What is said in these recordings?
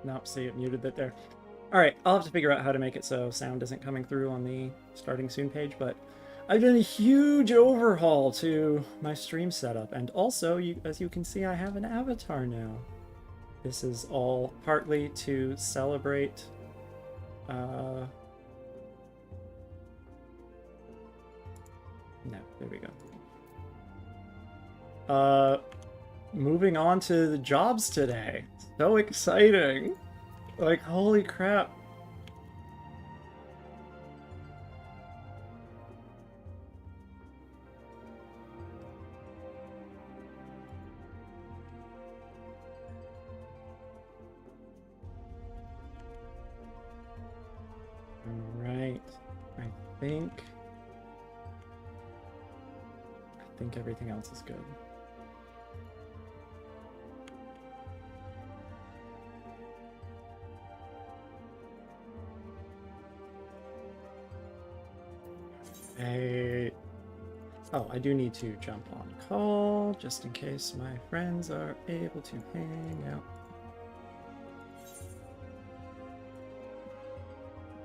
Nope, see it muted it there. Alright, I'll have to figure out how to make it so sound isn't coming through on the starting soon page, but I've done a huge overhaul to my stream setup, and also, as you can see, I have an avatar now. This is all partly to celebrate no, there we go. Moving on to the jobs today. So exciting! Like, holy crap. Alright. I think everything else is good. Hey. Oh, I do need to jump on call, just in case my friends are able to hang out.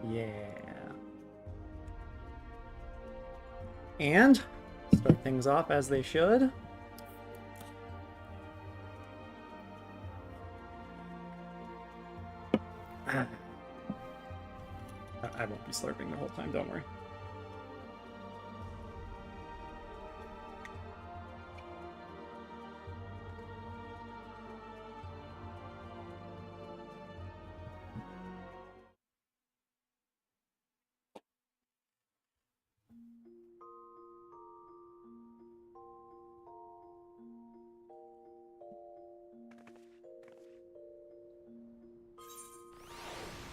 Yeah. And start things off as they should. I won't be slurping the whole time, don't worry.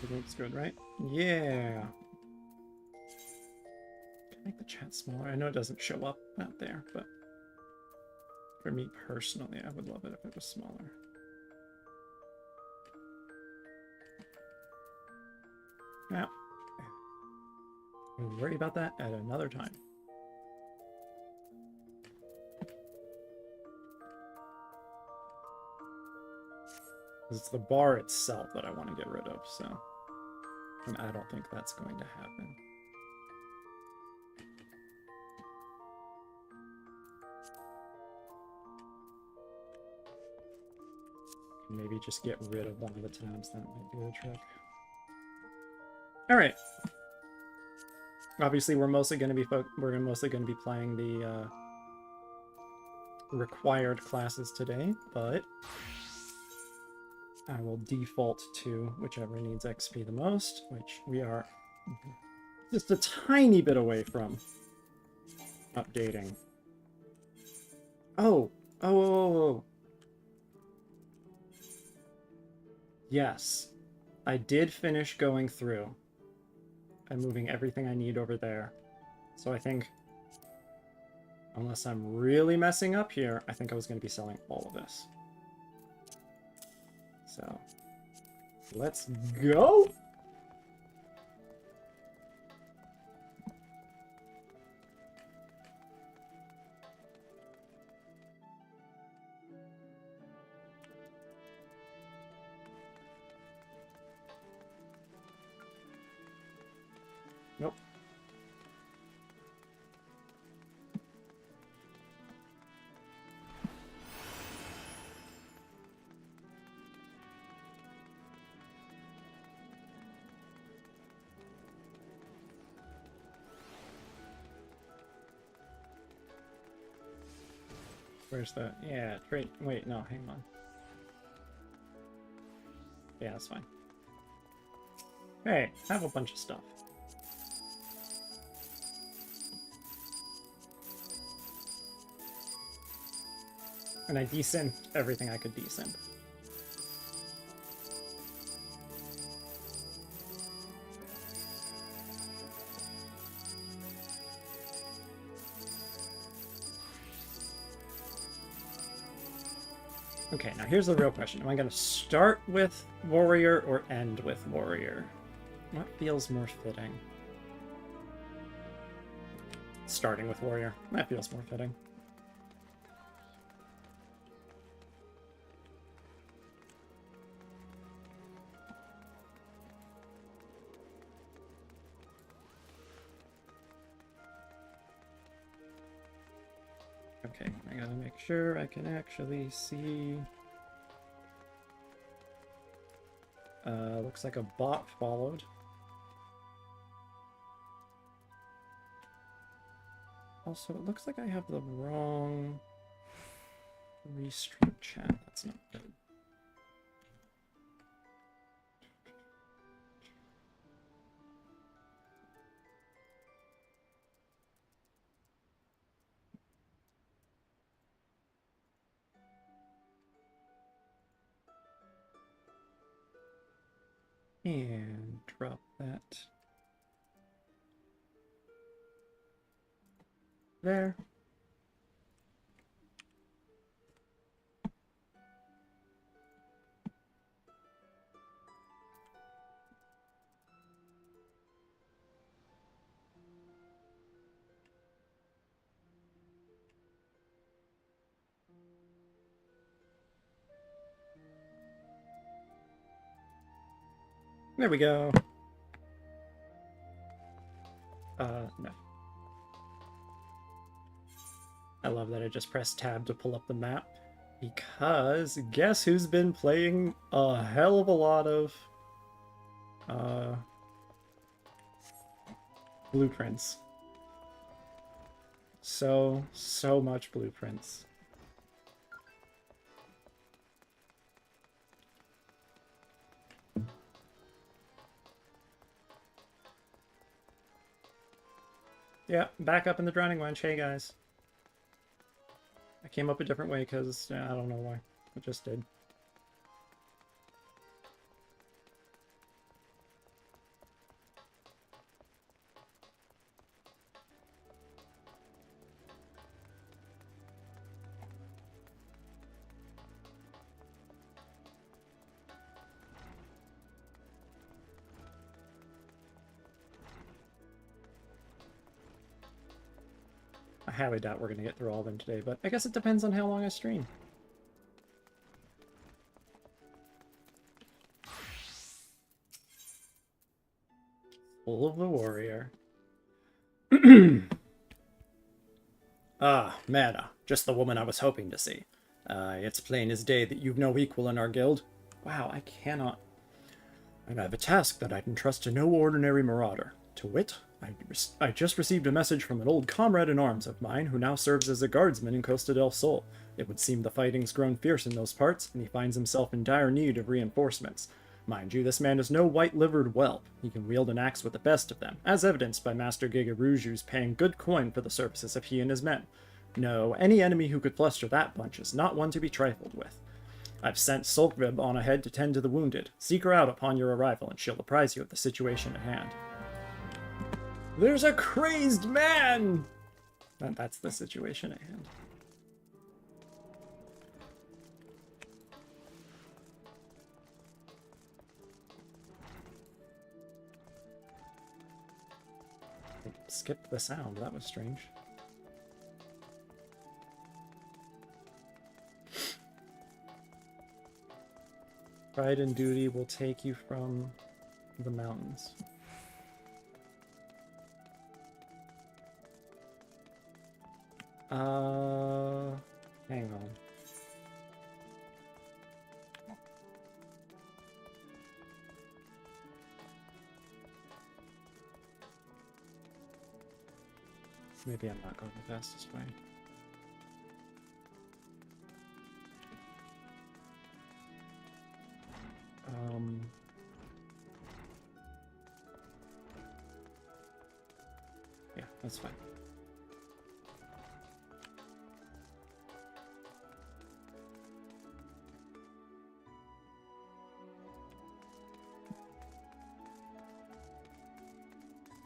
It looks good, right? Yeah. Can I make the chat smaller? I know it doesn't show up out there, but for me personally, I would love it if it was smaller. Now, we'll worry about that at another time. It's the bar itself that I want to get rid of, so... And I don't think that's going to happen. Maybe just get rid of one of the tabs, that might do the trick. Alright. Obviously, we're mostly going to be playing the required classes today, but I will default to whichever needs XP the most, which we are just a tiny bit away from updating. Oh. Yes, I did finish going through and moving everything I need over there. So I think, unless I'm really messing up here, I think I was going to be selling all of this. So, let's go! Nope. Where's the... Yeah, trade... Wait, no, hang on. Yeah, that's fine. Hey, I have a bunch of stuff. And I desynth everything I could desynth. Okay, now here's the real question. Am I going to start with warrior or end with warrior? What feels more fitting? Starting with warrior. That feels more fitting. Okay, I gotta make sure I can actually see. Looks like a bot followed. Also, it looks like I have the wrong restream chat. That's not good. And drop that there. There we go. No. I love that I just pressed tab to pull up the map, because guess who's been playing a hell of a lot of blueprints. So much blueprints. Yeah, back up in the drowning wench. Hey guys. I came up a different way because I don't know why. I just did. I highly doubt we're going to get through all of them today, but I guess it depends on how long I stream. Full of the warrior. Ah, M'aana, just the woman I was hoping to see. It's plain as day that you've no equal in our guild. Wow, I cannot. And I have a task that I'd entrust to no ordinary marauder. To wit, I just received a message from an old comrade in arms of mine who now serves as a guardsman in Costa del Sol. It would seem the fighting's grown fierce in those parts, and he finds himself in dire need of reinforcements. Mind you, this man is no white-livered whelp. He can wield an axe with the best of them, as evidenced by Master Gigaruju's paying good coin for the services of he and his men. No, any enemy who could fluster that bunch is not one to be trifled with. I've sent Sulkrib on ahead to tend to the wounded. Seek her out upon your arrival, and she'll apprise you of the situation at hand. There's a crazed man! That's the situation at hand. I skipped the sound. That was strange. Pride and duty will take you from the mountains. Hang on. Maybe I'm not going the fastest way. Yeah, that's fine.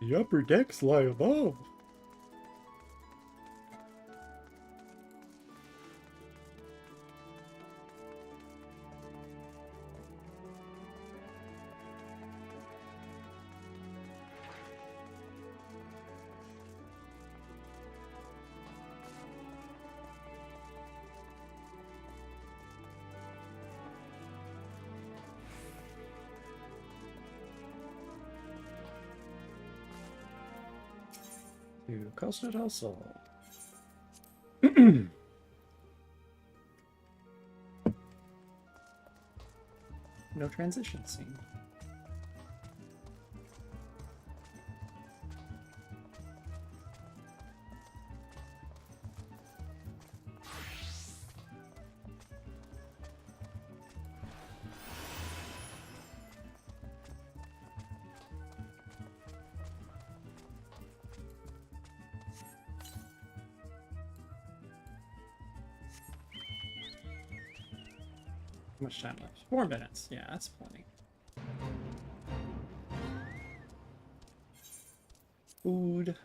The upper decks lie above. to Costa del Sol. No transition scene. How much time left? 4 minutes. Yeah, that's plenty. Food.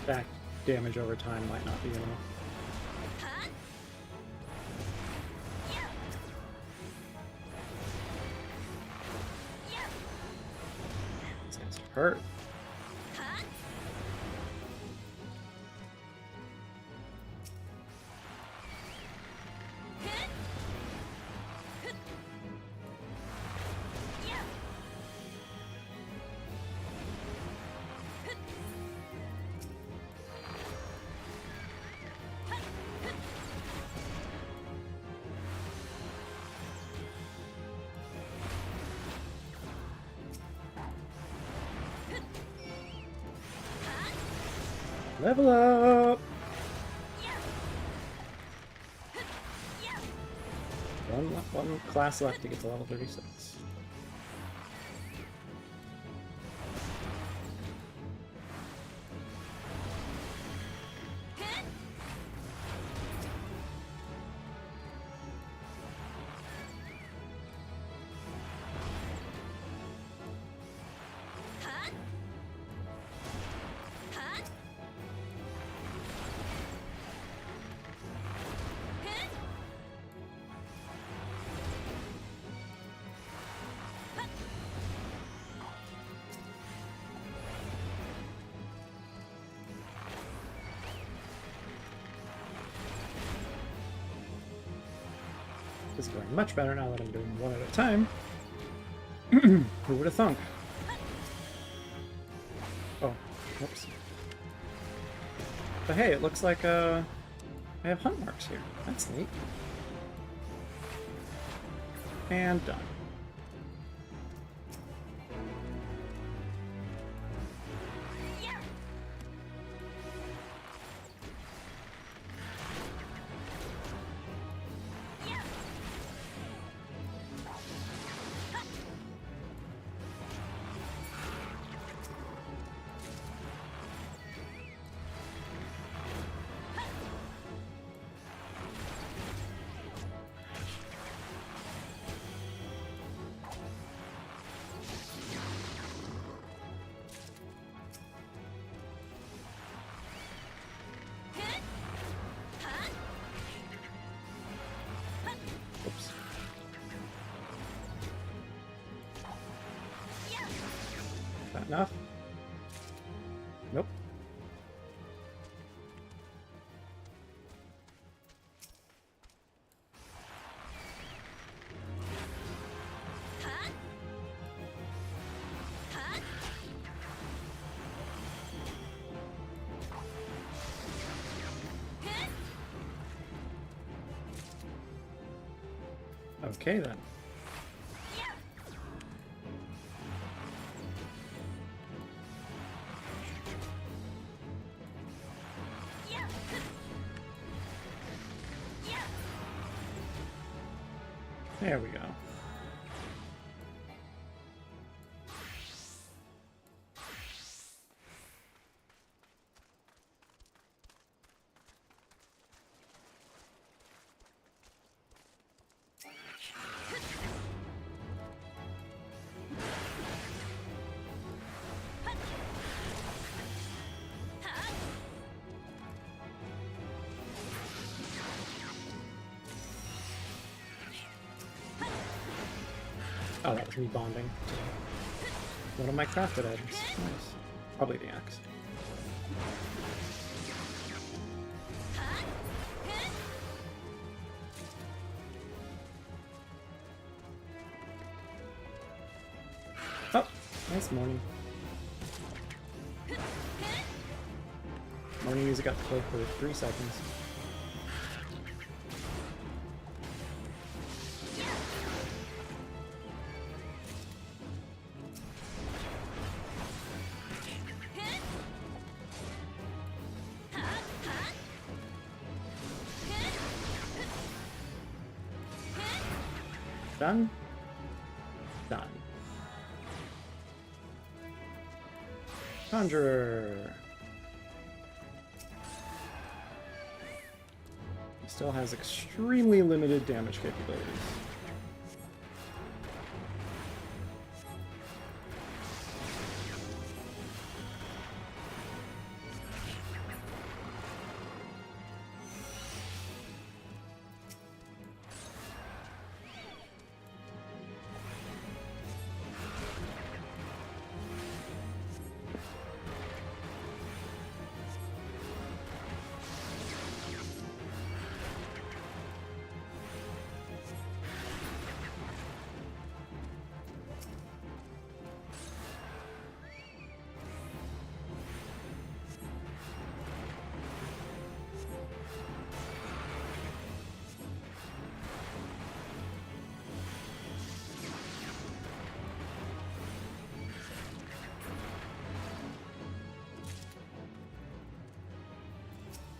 Back damage over time might not be enough. This guy's hurt. Level up! One class left to get to level 36. This is going much better now that I'm doing one at a time. Who would have thunk? Oh, whoops. But hey, it looks like I have hunt marks here. That's neat. And done. Oops. Is that enough? Nope. Okay then. There we go. Oh, that was me bonding to one of my crafted items. Nice. Probably the axe. Oh, nice morning. Morning music got to play for 3 seconds. Done? Done. Conjurer. He still has extremely limited damage capabilities.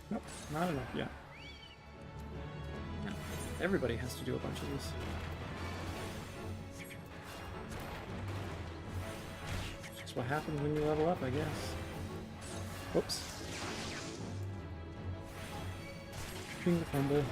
Nope, not enough yet. No, everybody has to do a bunch of these. That's what happens when you level up, I guess. Whoops. Tripping the fumble.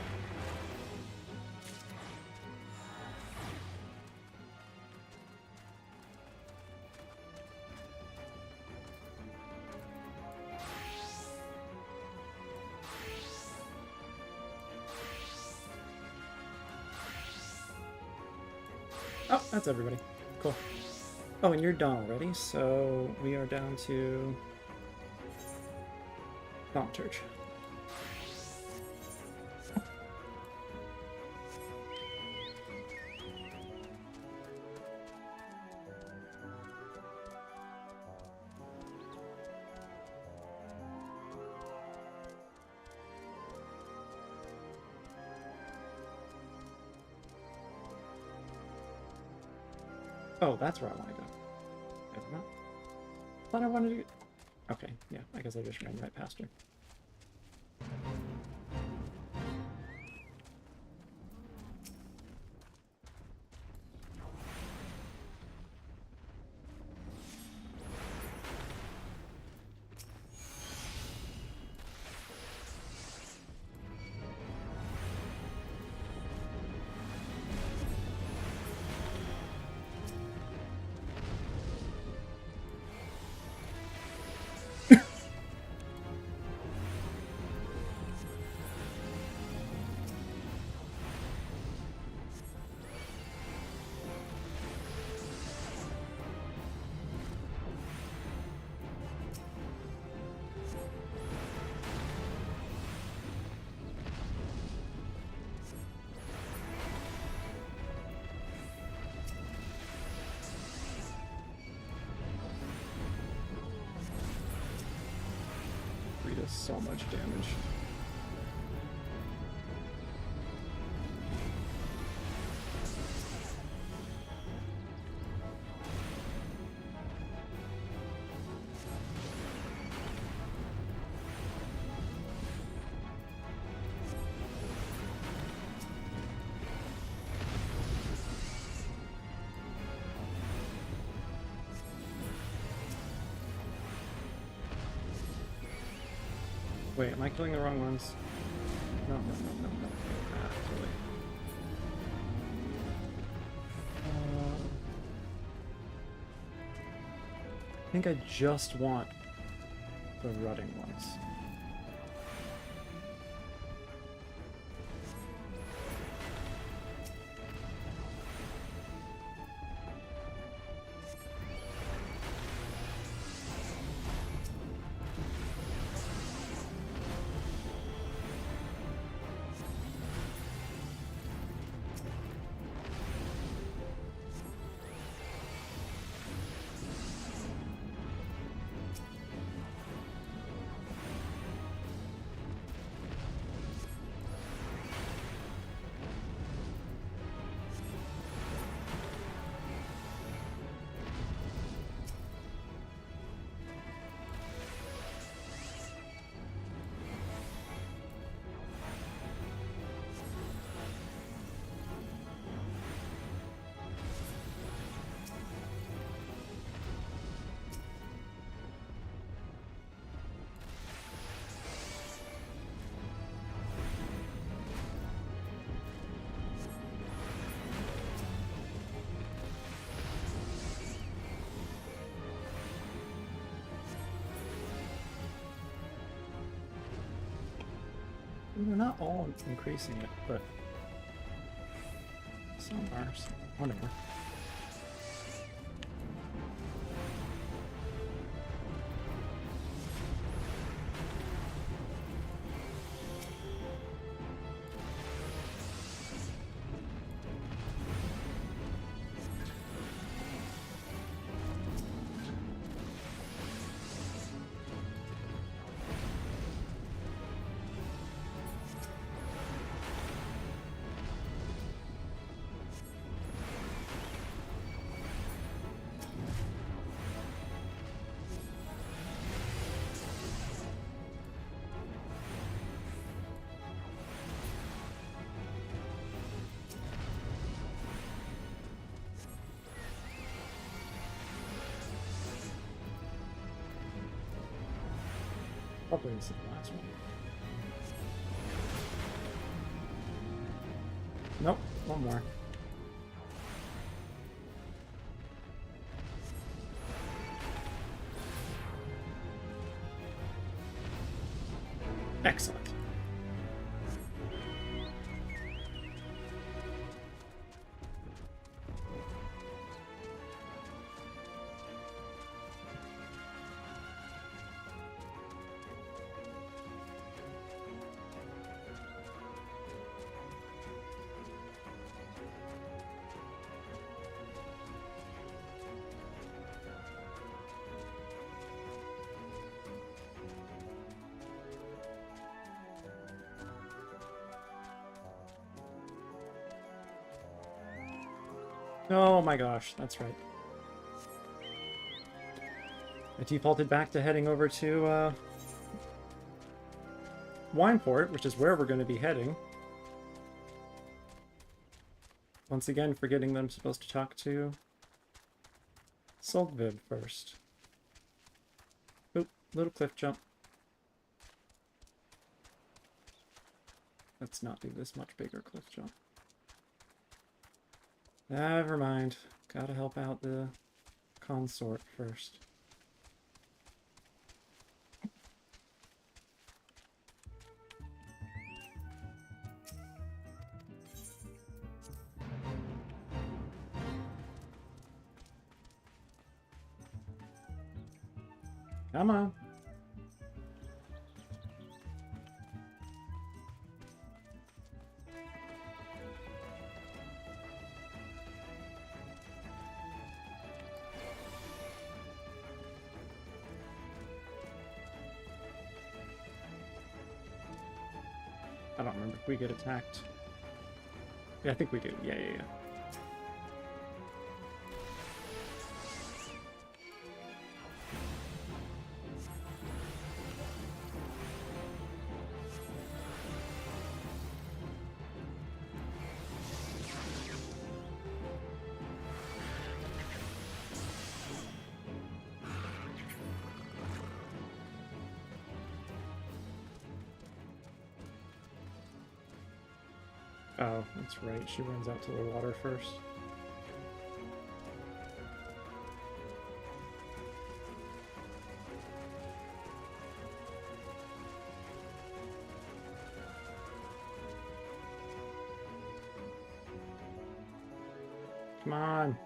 Oh, that's everybody. Cool. Oh, and you're done already, so we are down to Thaumaturge. Oh, that's where I want to go. Never mind. Thought I wanted to... Okay, yeah, I guess I just ran right past her. Does so much damage. Wait, am I killing the wrong ones? No. Actually. I think I just want the rutting ones. They're not all increasing it, but some are. So whatever. Probably this is the last one. Nope, one more. Excellent. Oh my gosh, that's right. I defaulted back to heading over to Wineport, which is where we're going to be heading. Once again, forgetting that I'm supposed to talk to Sulgvid first. Oop, little cliff jump. Let's not do this much bigger cliff jump. Never mind. Gotta help out the consort first. Come on. I don't remember if we get attacked. Yeah, I think we do. Yeah. Oh, that's right. She runs out to the water first. Come on.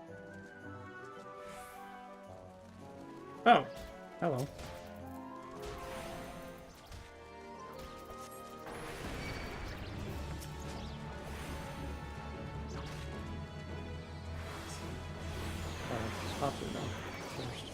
Oh, hello. Pop it down first.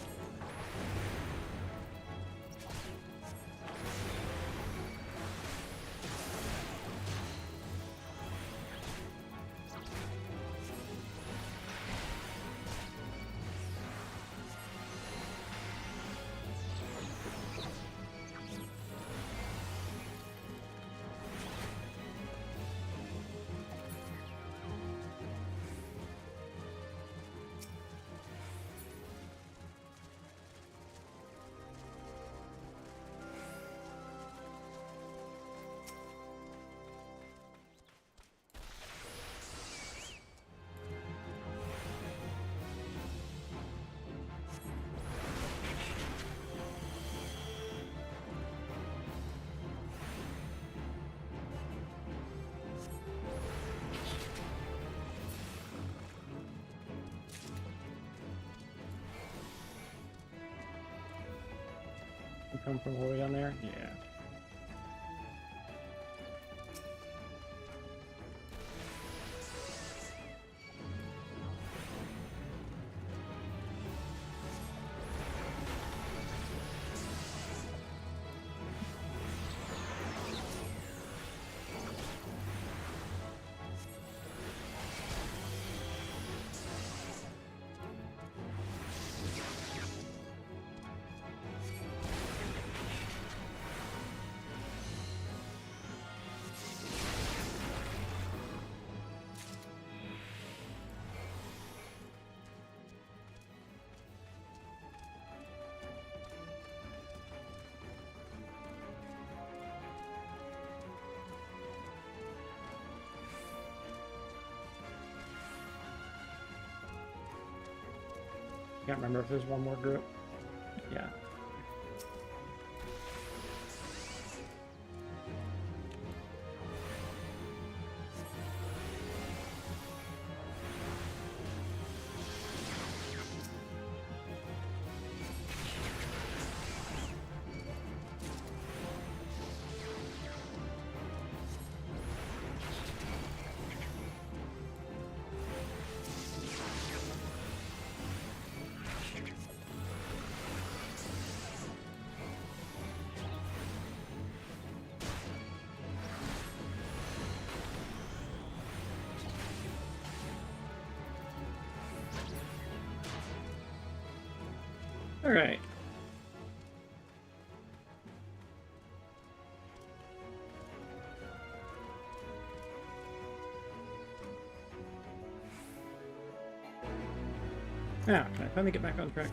come from all the way down there? Yeah. Can't remember if there's one more group. Yeah. All right. Now, can I finally get back on track?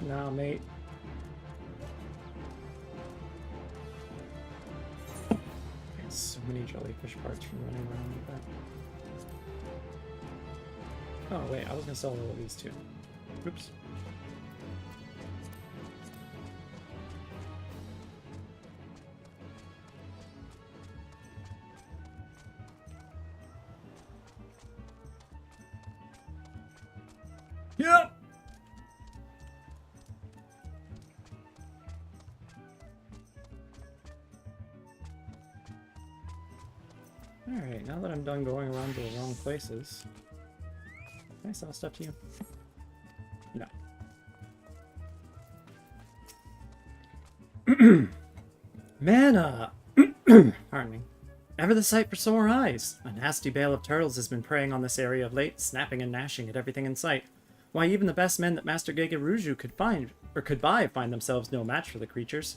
Nah, mate. So many jellyfish parts from running around with that. Oh, wait, I was gonna sell all of these too. Oops. Yep! Alright, now that I'm done going around to the wrong places, can I sell stuff to you? No. M'aana! Pardon me. Ever the sight for sore eyes. A nasty bale of turtles has been preying on this area of late, snapping and gnashing at everything in sight. Why, even the best men that Master Gegeruju could buy find themselves no match for the creatures.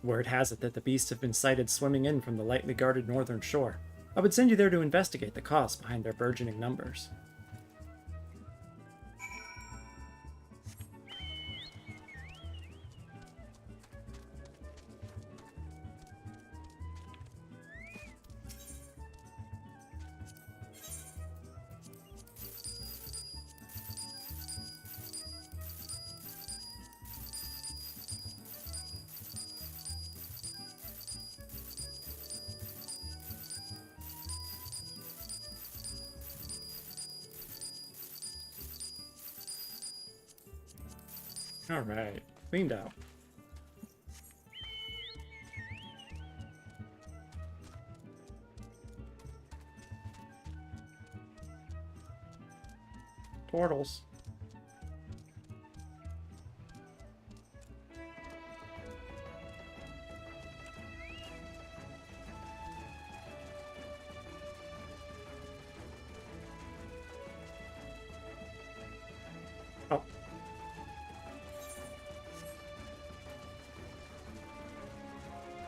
Word has it that the beasts have been sighted swimming in from the lightly guarded northern shore. I would send you there to investigate the cause behind their burgeoning numbers. Alright, cleaned out. Portals. Oh.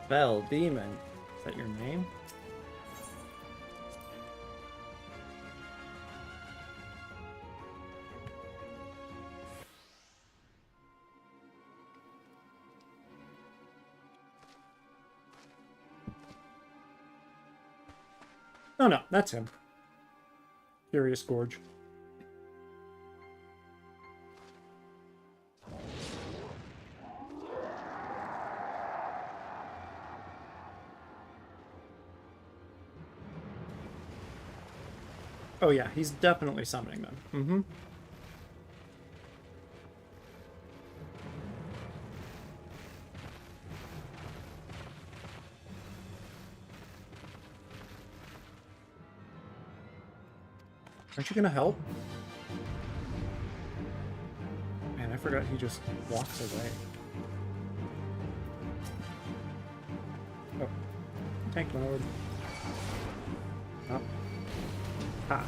Bell Demon. Is that your name? Oh no, that's him. Furious Gorge. Oh yeah, he's definitely summoning them. Mm-hmm. Aren't you gonna help? Man, I forgot he just walks away. Oh. Tank mode. Oh. Ha.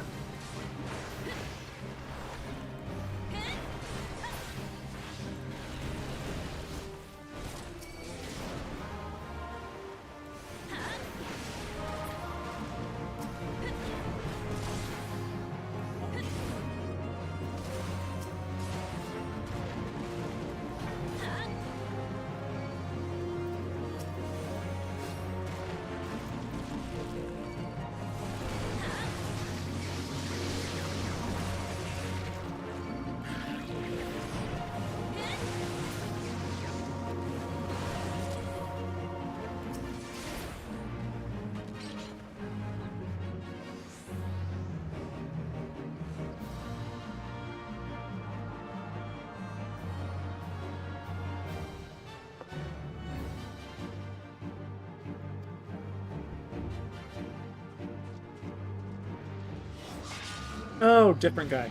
Oh, different guy.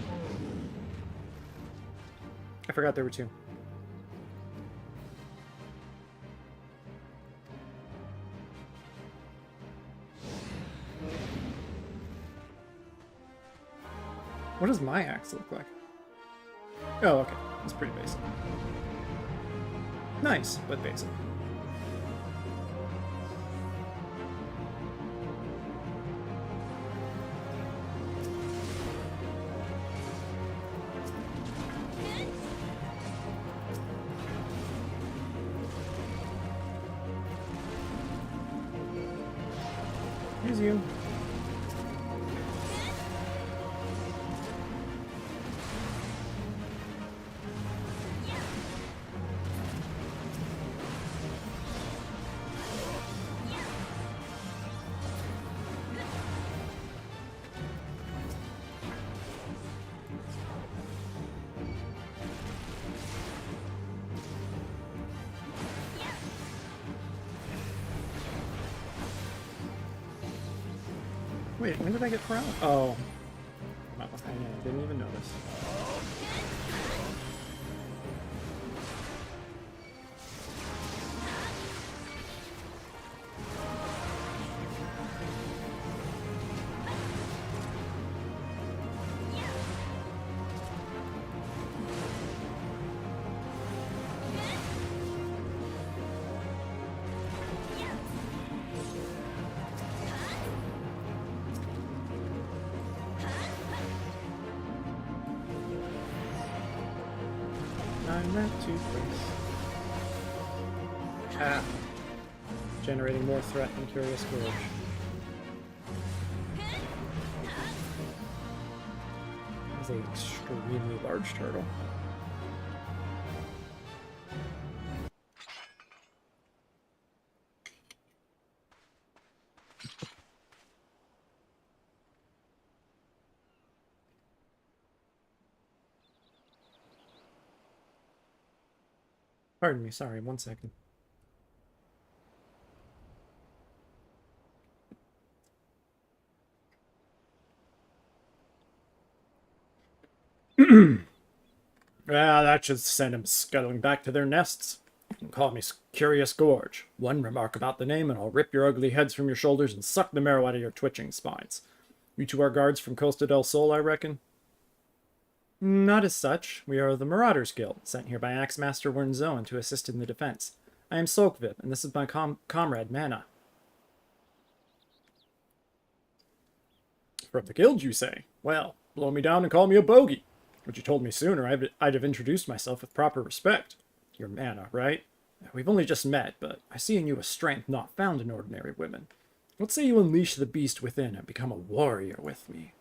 I forgot there were two. What does my axe look like? Oh, okay. It's pretty basic. Nice, but basic. Here's you. Wait, when did I get crowned? Oh. I didn't even notice. I'm at 2 place. Ah. Generating more threat than Curious Gorge. That's an extremely large turtle. Pardon me, sorry, 1 second. Ah, that should send them scuttling back to their nests. You can call me Curious Gorge. One remark about the name and I'll rip your ugly heads from your shoulders and suck the marrow out of your twitching spines. You two are guards from Costa del Sol, I reckon? Not as such. We are the Marauders Guild, sent here by Axemaster Wernzoen to assist in the defense. I am Solkvip, and this is my comrade, M'aana. From the guild, you say? Well, blow me down and call me a bogey. Would you told me sooner, I'd have introduced myself with proper respect. You're M'aana, right? We've only just met, but I see in you a strength not found in ordinary women. Let's say you unleash the beast within and become a warrior with me.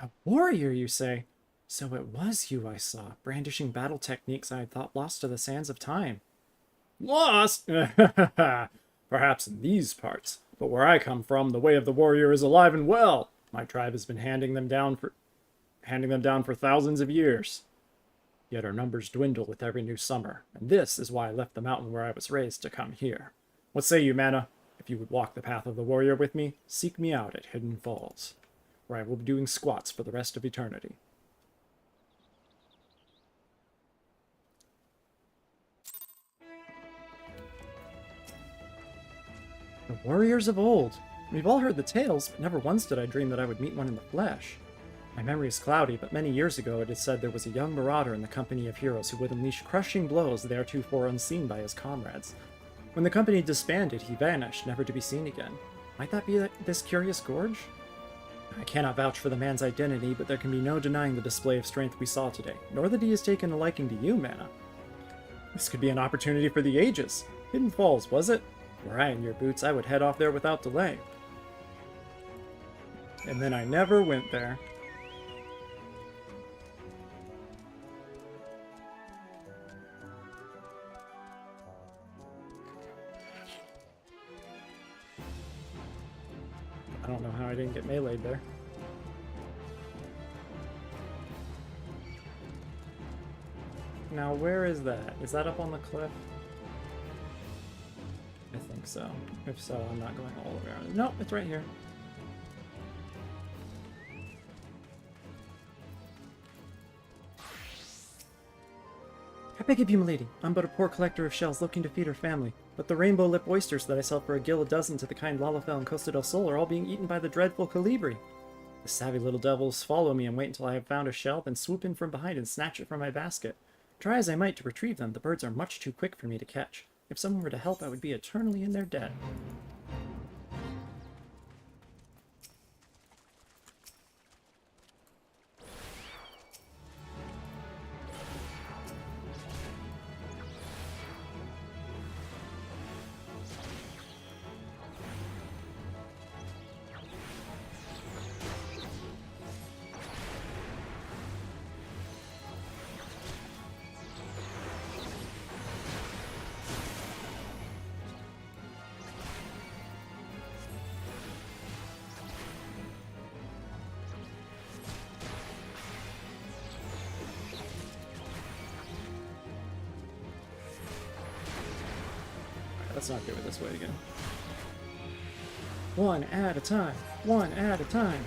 A warrior, you say? So it was you I saw, brandishing battle techniques I had thought lost to the sands of time. Lost? Perhaps in these parts, but where I come from, the way of the warrior is alive and well. My tribe has been handing them down for thousands of years. Yet our numbers dwindle with every new summer, and this is why I left the mountain where I was raised to come here. What say you, M'aana? If you would walk the path of the warrior with me, seek me out at Hidden Falls, where I will be doing squats for the rest of eternity. The warriors of old. We've all heard the tales, but never once did I dream that I would meet one in the flesh. My memory is cloudy, but many years ago it is said there was a young marauder in the company of heroes who would unleash crushing blows theretofore unseen by his comrades. When the company disbanded, he vanished, never to be seen again. Might that be this curious gorge? I cannot vouch for the man's identity, but there can be no denying the display of strength we saw today, nor that he has taken a liking to you, M'aana. This could be an opportunity for the ages. Hidden Falls, was it? Were I in your boots, I would head off there without delay. And then I never went there. I don't know how I didn't get meleeed there. Now, where is that? Is that up on the cliff? I think so. If so, I'm not going all the way around. Nope, it's right here. I beg of you, milady. I'm but a poor collector of shells looking to feed her family, but the rainbow-lip oysters that I sell for a gill a dozen to the kind Lalafell and Costa del Sol are all being eaten by the dreadful Colibri. The savvy little devils follow me and wait until I have found a shell, then swoop in from behind and snatch it from my basket. Try as I might to retrieve them, the birds are much too quick for me to catch. If someone were to help, I would be eternally in their debt. Let's not do it this way again. One at a time. One at a time.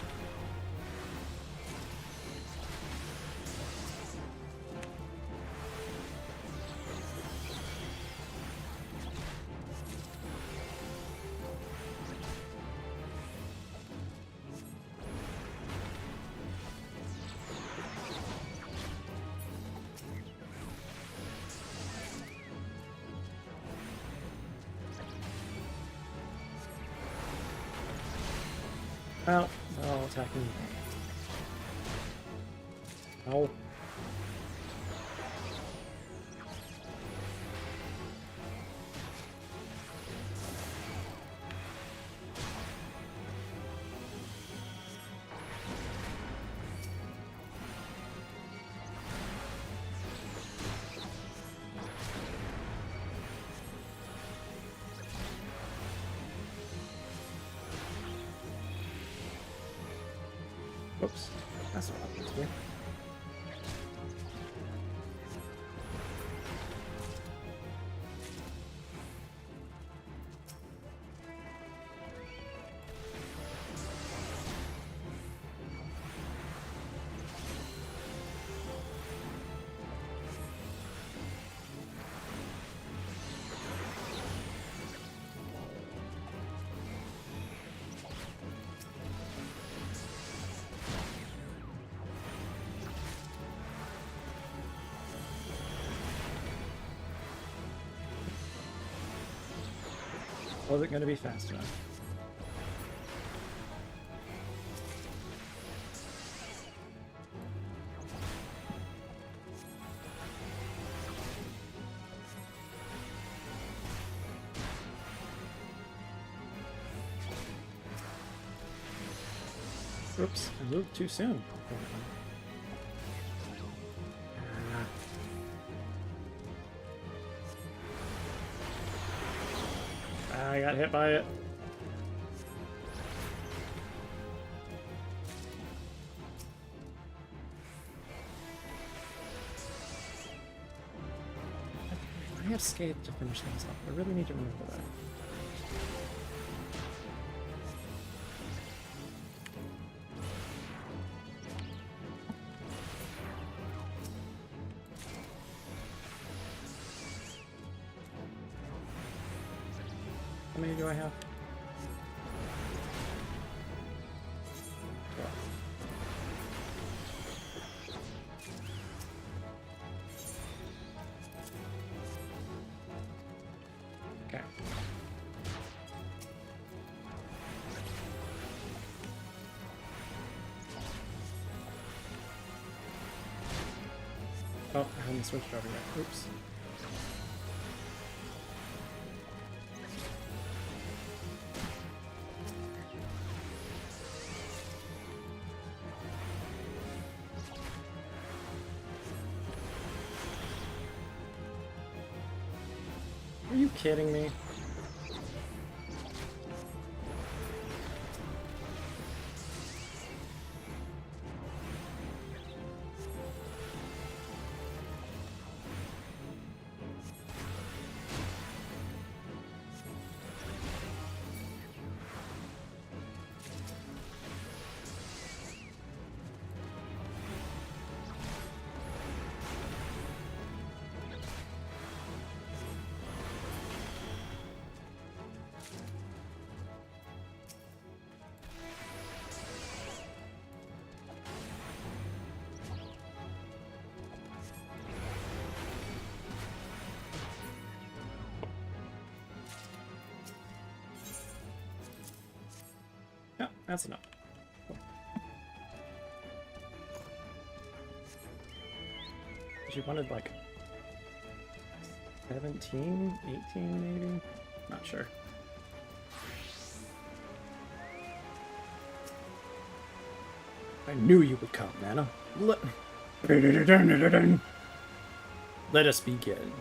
Well, they're all attacking me. Ow. Whoops. That's what happens here. Was it going to be fast enough? Oops, I moved too soon. I got hit by it. have Scathe to finish things up. I really need to remember that. How many do I have? 12. Okay. Oh, I haven't switched over yet. Oops. Are you kidding me? No, that's enough. Cool. She wanted like 17, 18 maybe? Not sure. I knew you would come, M'aana. Let us begin.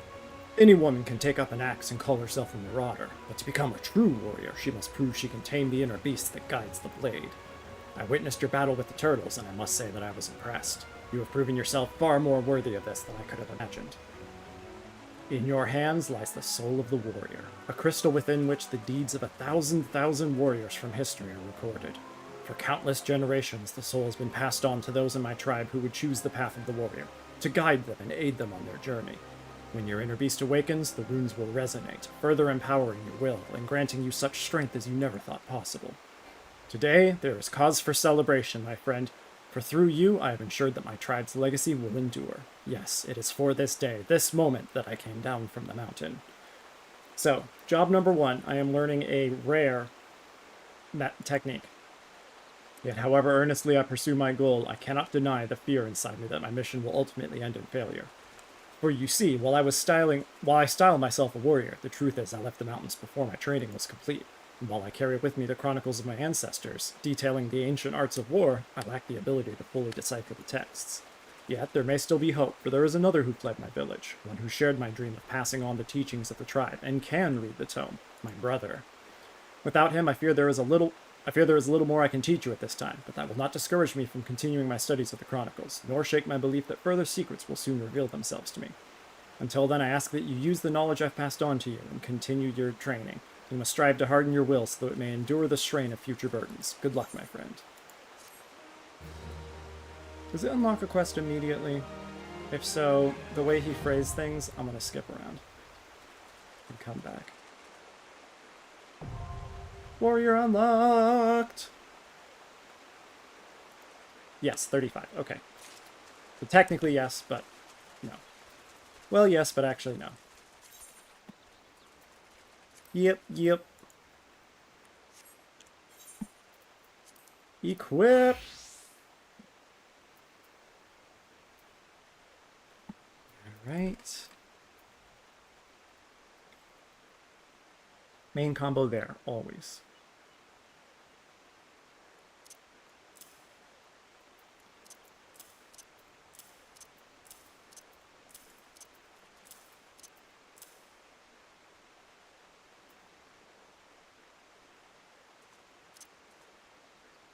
Any woman can take up an axe and call herself a marauder, but to become a true warrior, she must prove she can tame the inner beast that guides the blade. I witnessed your battle with the turtles, and I must say that I was impressed. You have proven yourself far more worthy of this than I could have imagined. In your hands lies the soul of the warrior, a crystal within which the deeds of 1,000 warriors from history are recorded. For countless generations, the soul has been passed on to those in my tribe who would choose the path of the warrior, to guide them and aid them on their journey. When your inner beast awakens, the runes will resonate, further empowering your will and granting you such strength as you never thought possible. Today, there is cause for celebration, my friend, for through you I have ensured that my tribe's legacy will endure. Yes, it is for this day, this moment, that I came down from the mountain. So, job number 1, I am learning a rare technique. Yet however earnestly I pursue my goal, I cannot deny the fear inside me that my mission will ultimately end in failure. For you see, while I style myself a warrior, the truth is I left the mountains before my training was complete. And while I carry with me the chronicles of my ancestors, detailing the ancient arts of war, I lack the ability to fully decipher the texts. Yet there may still be hope, for there is another who fled my village, one who shared my dream of passing on the teachings of the tribe, and can read the tome, my brother. Without him, I fear there is little more I can teach you at this time, but that will not discourage me from continuing my studies of the Chronicles, nor shake my belief that further secrets will soon reveal themselves to me. Until then, I ask that you use the knowledge I've passed on to you and continue your training. You must strive to harden your will so that it may endure the strain of future burdens. Good luck, my friend. Does it unlock a quest immediately? If so, the way he phrased things, I'm going to skip around and come back. Warrior unlocked! Yes, 35. Okay. So technically yes, but no. Well, yes, but actually no. Yep. Equip! Alright. Main combo there, always.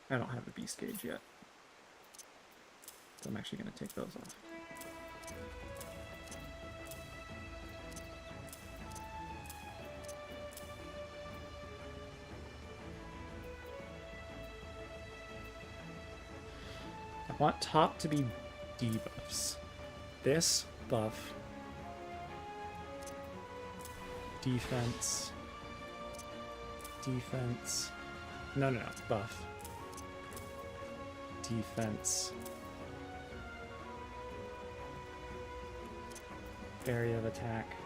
I don't have the beast gauge yet, so I'm actually going to take those off. want top to be debuffs. This buff. Defense. Defense. No, buff. Defense. Area of attack.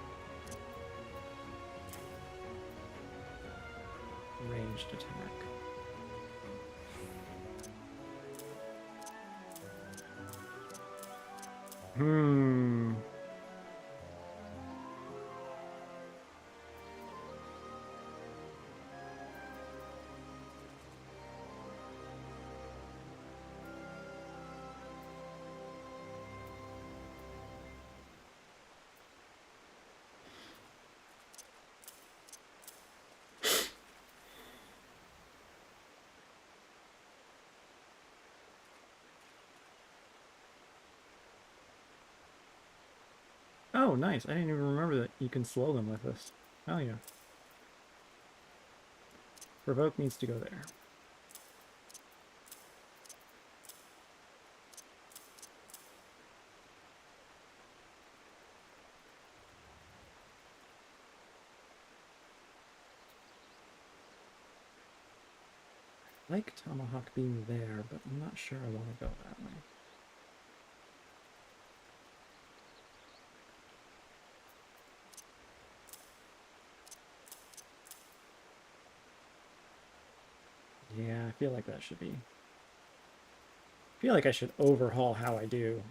Ranged attack. Oh, nice. I didn't even remember that you can slow them with this. Oh, yeah. Provoke needs to go there. I like Tomahawk being there, but I'm not sure I want to go that way. Yeah, I feel like that should be... I feel like I should overhaul how I do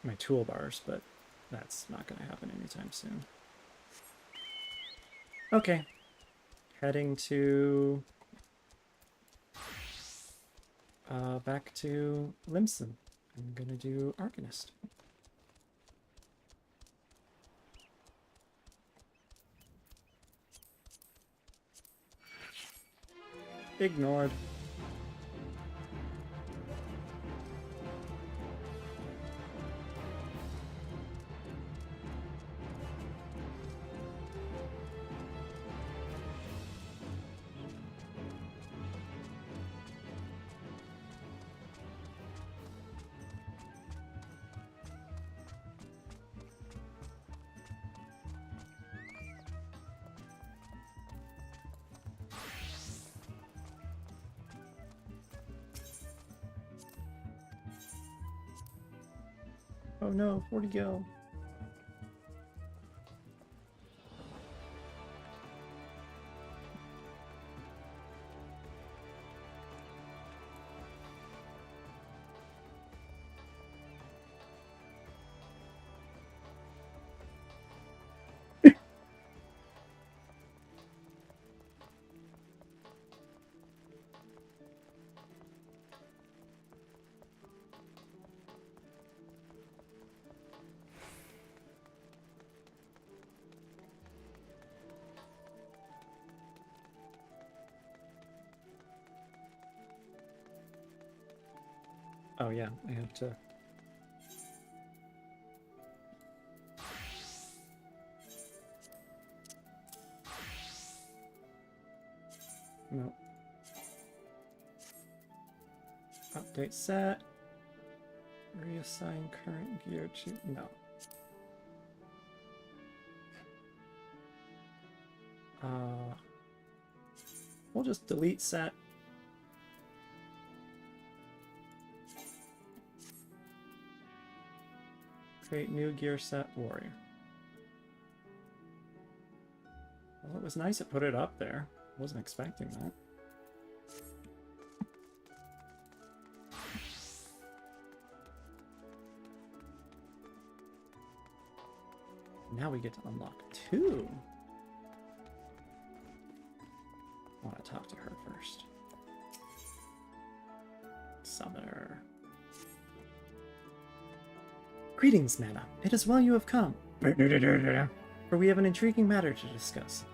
my toolbars, but that's not going to happen anytime soon. Okay. Heading to... back to Limson. I'm going to do Arcanist. Ignored. Oh no, 40 gil. Oh yeah, I have to... No. Update set. Reassign current gear to... No. We'll just delete set. Create new gear set warrior. Well, it was nice it put it up there. Wasn't expecting that. Now we get to unlock 2. I want to talk to her first. Summoner. Greetings, M'aana. It is well you have come. For we have an intriguing matter to discuss.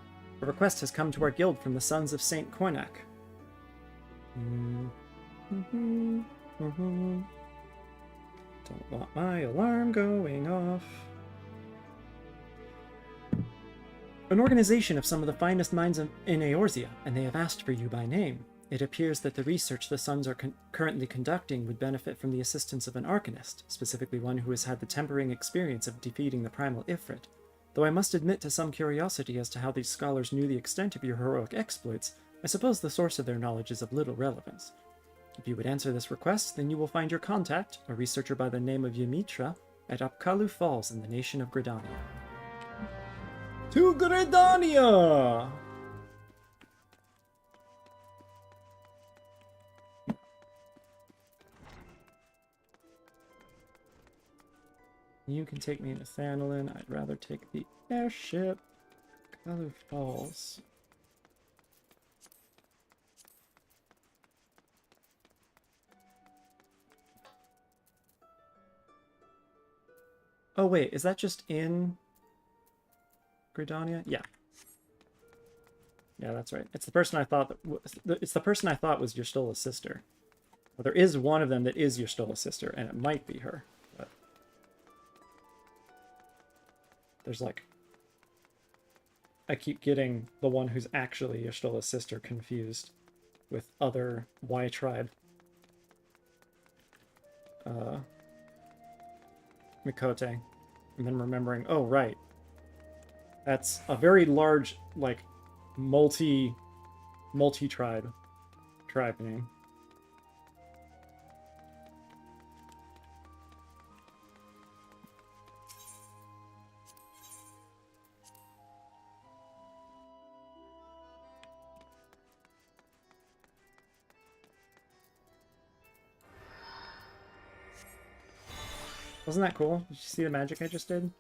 A request has come to our guild from the Sons of Saint Koinak. Don't want my alarm going off. An organization of some of the finest minds in Eorzea, and they have asked for you by name. It appears that the research the Sons are currently conducting would benefit from the assistance of an Arcanist, specifically one who has had the tempering experience of defeating the primal Ifrit. Though I must admit to some curiosity as to how these scholars knew the extent of your heroic exploits, I suppose the source of their knowledge is of little relevance. If you would answer this request, then you will find your contact, a researcher by the name of Ymitra, at Apkalu Falls in the nation of Gridania. To Gridania! You can take me to Thanolin. I'd rather take the airship. Apkalu Falls. Oh wait, is that just in Gridania? Yeah. Yeah, that's right. It's the person I thought was Yrstola's sister. Well, there is one of them that is Yrstola's sister, and it might be her. But there's like, I keep getting the one who's actually Yrstola's sister confused with other Y tribe. Mikote, and then remembering, oh right, that's a very large, like, multi-tribe name. Wasn't that cool? Did you see the magic I just did?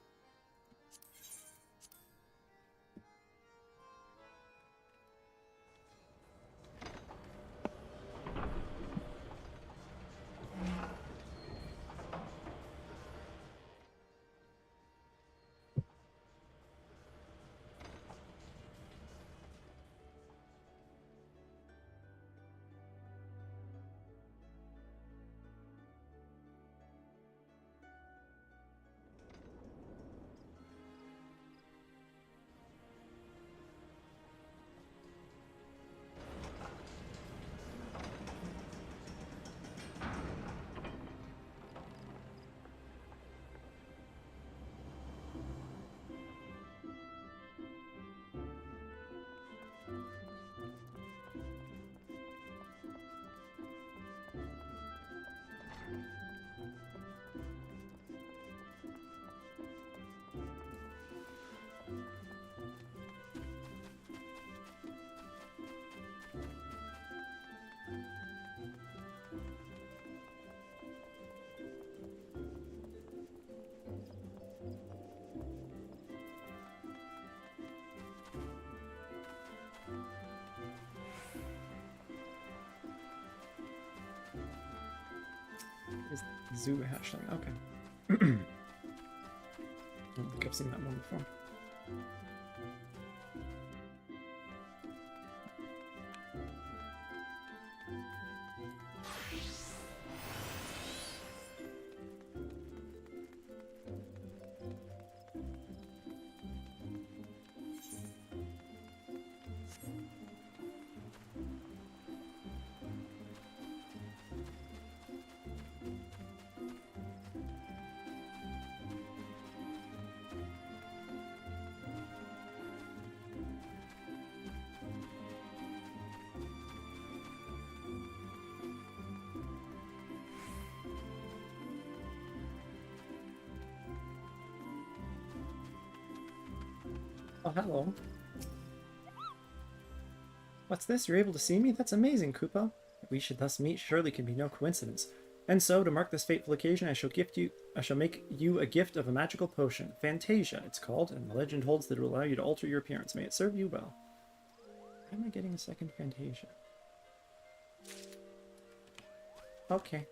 Is Zoo hashtag? Okay. I don't think I've seen that one before. Oh, hello. What's this? You're able to see me? That's amazing, Koopa. We should thus meet surely can be no coincidence. And so, to mark this fateful occasion, I shall make you a gift of a magical potion. Fantasia, it's called, and the legend holds that it will allow you to alter your appearance. May it serve you well. Why am I getting a second Fantasia? Okay.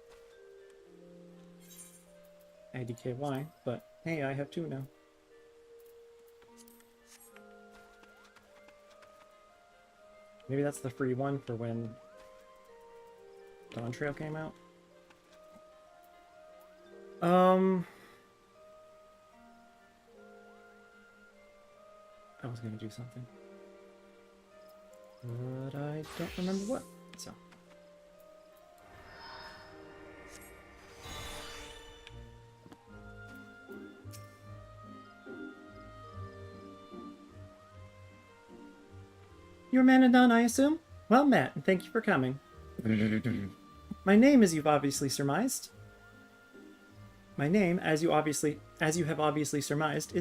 IDKY, but hey, I have two now. Maybe that's the free one for when Dawn Trail came out. I was gonna do something, but I don't remember what. So. You're M'aana Nunh, I assume? Well met, and thank you for coming. My name, as you have obviously surmised, is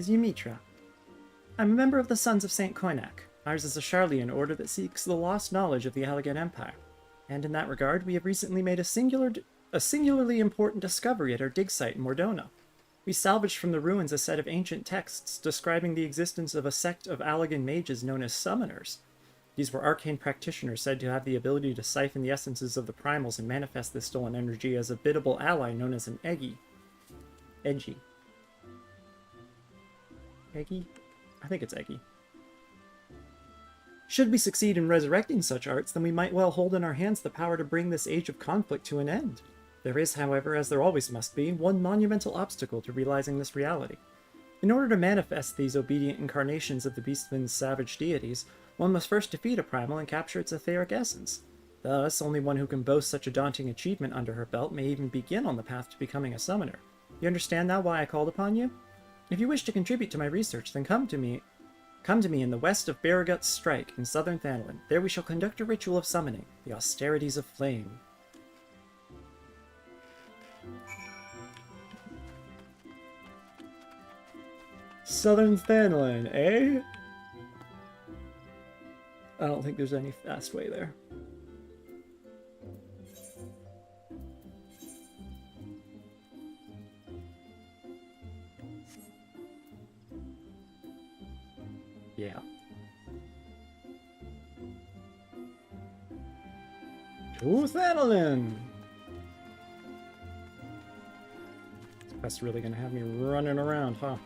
Ymitra. I'm a member of the Sons of Saint Koinak. Ours is a Sharlayan order that seeks the lost knowledge of the Allagan Empire. And in that regard, we have recently made a singularly important discovery at our dig site in Mordona. We salvaged from the ruins a set of ancient texts describing the existence of a sect of Allagan mages known as summoners. These were arcane practitioners said to have the ability to siphon the essences of the primals and manifest this stolen energy as a biddable ally known as an Eggy. Eggy? I think it's Eggy. Should we succeed in resurrecting such arts, then we might well hold in our hands the power to bring this age of conflict to an end. There is, however, as there always must be, one monumental obstacle to realizing this reality. In order to manifest these obedient incarnations of the Beastman's savage deities, one must first defeat a primal and capture its etheric essence. Thus, only one who can boast such a daunting achievement under her belt may even begin on the path to becoming a summoner. You understand now why I called upon you? If you wish to contribute to my research, then come to me in the west of Barragut's Strike in southern Thanalan. There we shall conduct a ritual of summoning, the austerities of flame. Southern Thanalan, eh? I don't think there's any fast way there. Yeah. To Thanalan! This quest's really gonna have me running around, huh?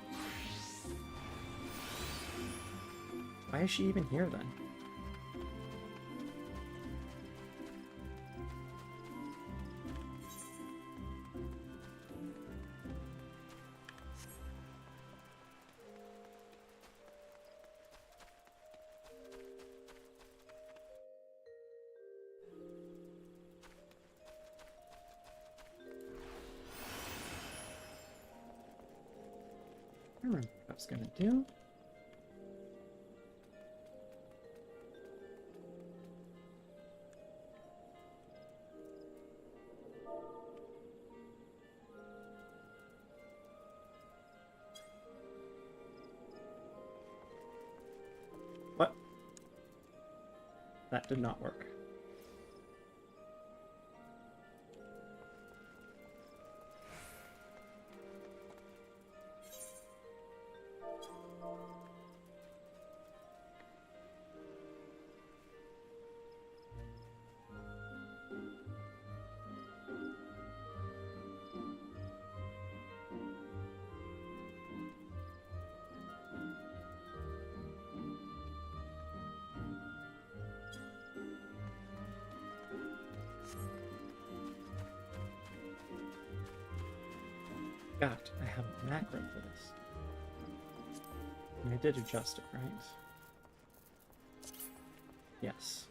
Why is she even here then? I remember what I was gonna do. What? That did not work. God, I have a macro for this. And I did adjust it, right? Yes.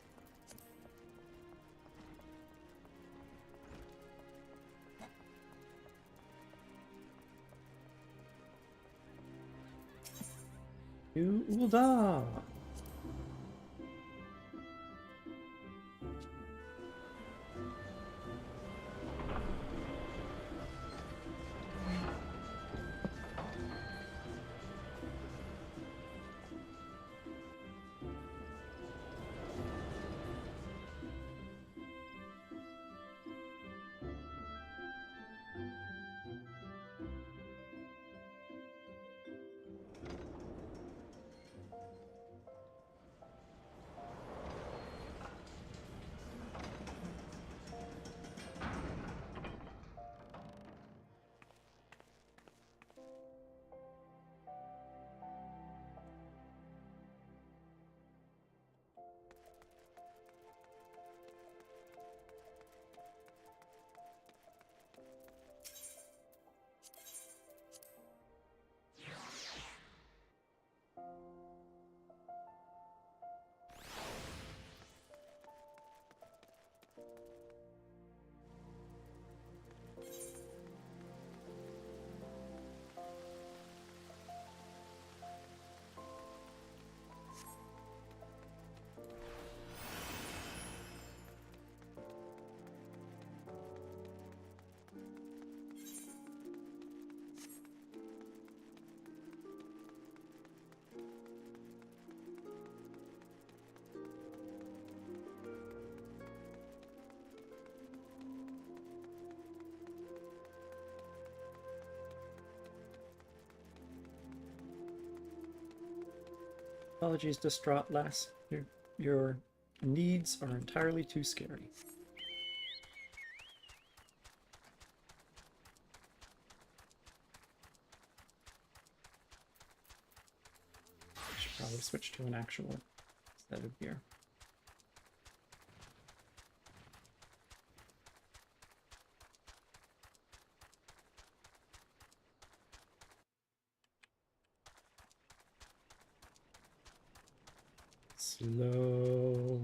Ulda! Apologies, distraught lass. Your needs are entirely too scary. Should probably switch to an actual set of gear. Slow.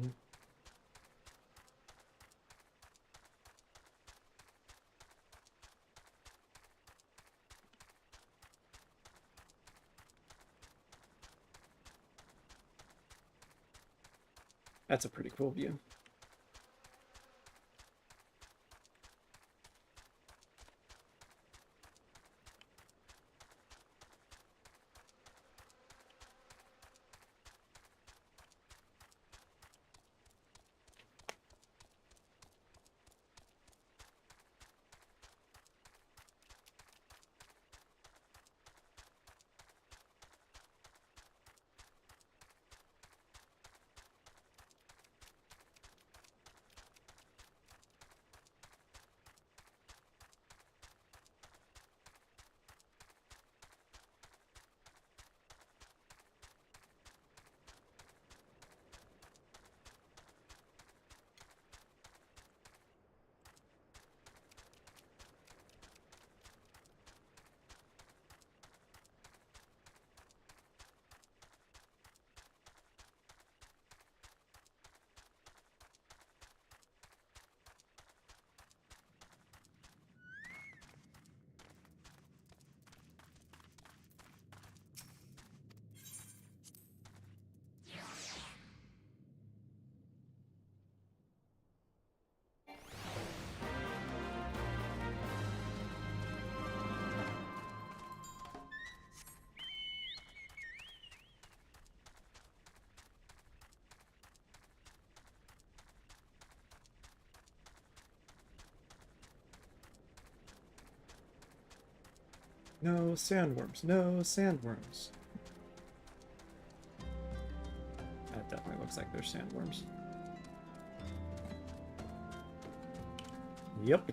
That's a pretty cool view. No sandworms, no sandworms. That definitely looks like there's sandworms. Yep.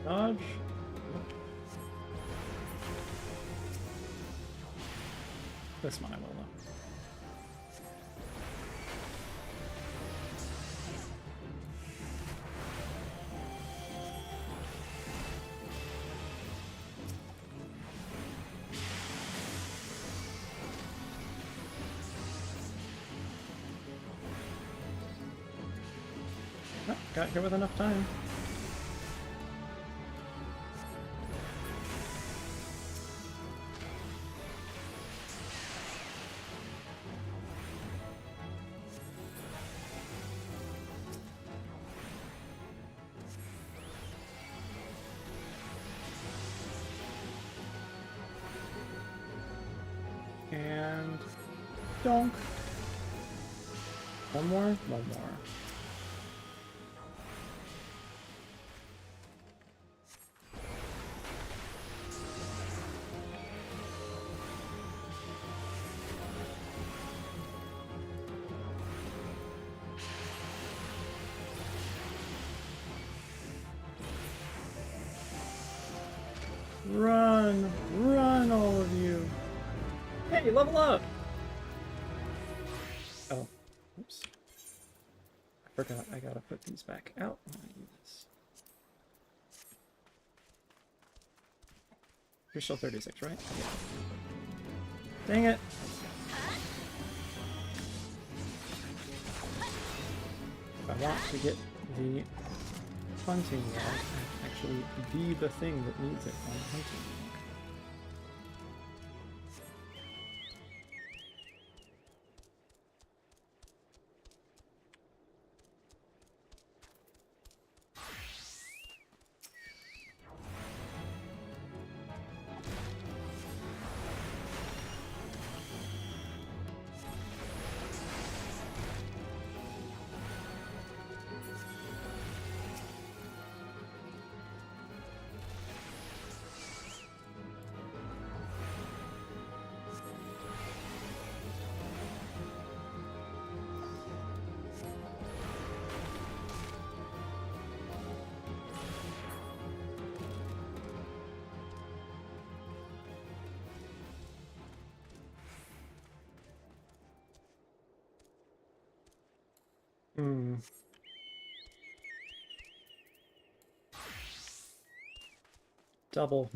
Dodge. This one I will, though. Oh, got here with enough time. And donk. One more? One more. Run! Run, all of you! Hey, level up! Oh, oops. I forgot I gotta put these back out when I do this. You're still 36, right? Yeah. Dang it! If I want to get the hunting log, I have to actually be the thing that needs it on hunting log. Double,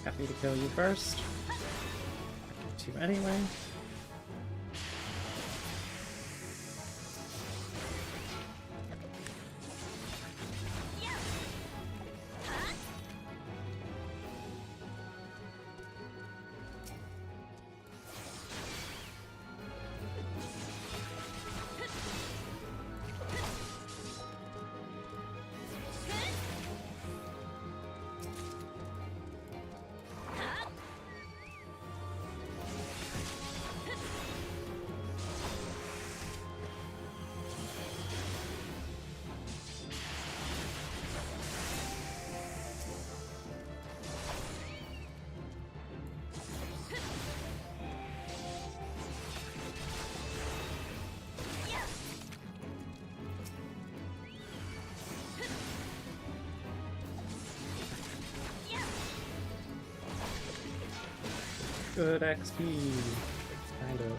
Happy to kill you first. I get to anyway. Good XP. Kind of.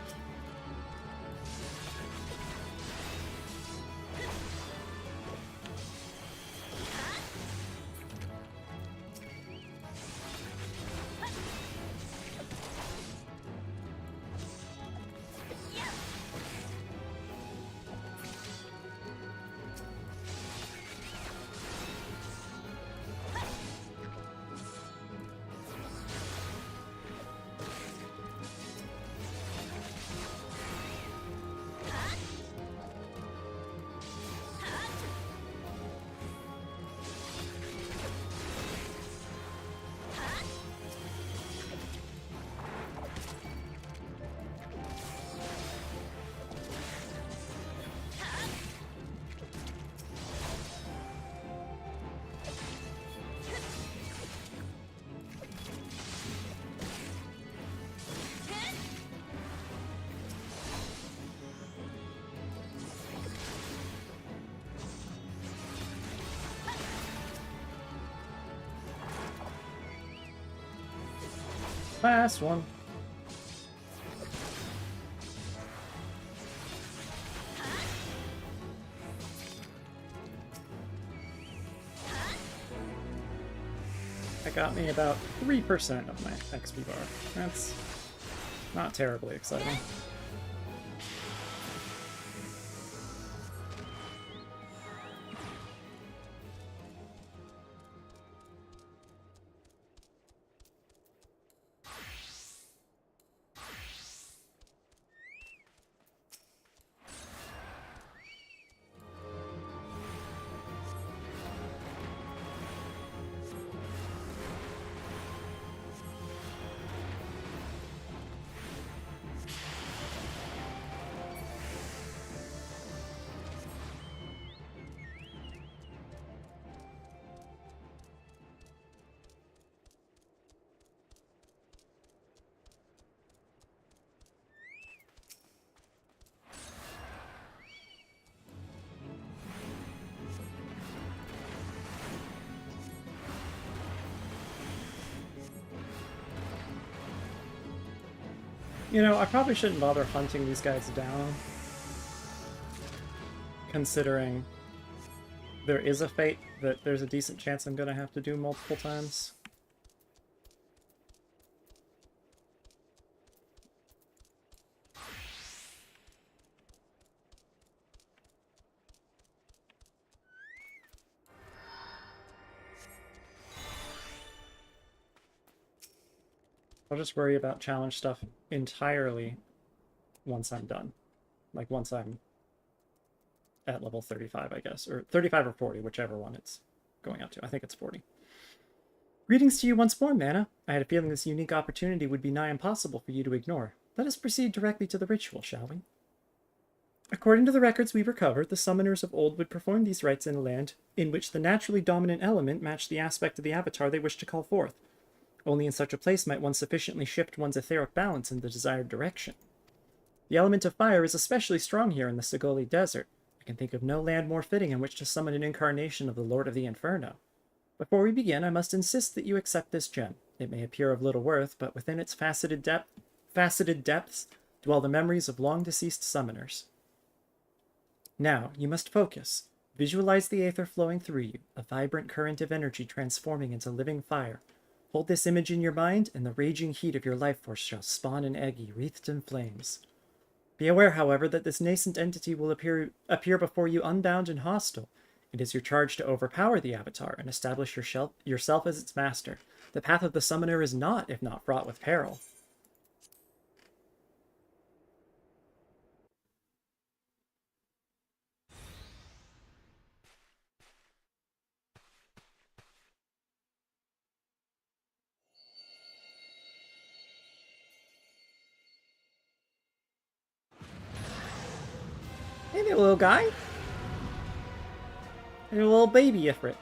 Last one. That got me about 3% of my XP bar. That's not terribly exciting. You know, I probably shouldn't bother hunting these guys down, considering there is a fate that there's a decent chance I'm gonna have to do multiple times. I'll just worry about challenge stuff entirely once I'm done. Like, once I'm at level 35, I guess. Or 35 or 40, whichever one it's going up to. I think it's 40. Greetings to you once more, M'aana. I had a feeling this unique opportunity would be nigh impossible for you to ignore. Let us proceed directly to the ritual, shall we? According to the records we've recovered, the summoners of old would perform these rites in a land in which the naturally dominant element matched the aspect of the avatar they wished to call forth. Only in such a place might one sufficiently shift one's etheric balance in the desired direction. The element of fire is especially strong here in the Sigoli Desert. I can think of no land more fitting in which to summon an incarnation of the Lord of the Inferno. Before we begin, I must insist that you accept this gem. It may appear of little worth, but within its faceted depths dwell the memories of long-deceased summoners. Now, you must focus. Visualize the aether flowing through you, a vibrant current of energy transforming into living fire. Hold this image in your mind, and the raging heat of your life force shall spawn an eggy wreathed in flames. Be aware, however, that this nascent entity will appear before you unbound and hostile. It is your charge to overpower the avatar and establish yourself as its master. The path of the summoner is not, if not fraught with peril. Hey there, little guy. You're a little baby Ifrit.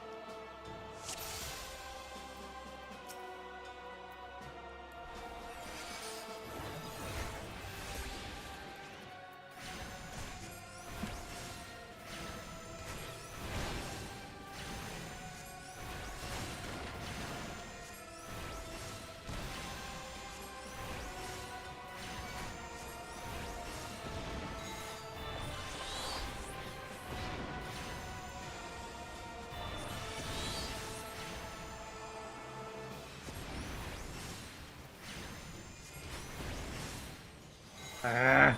Ah.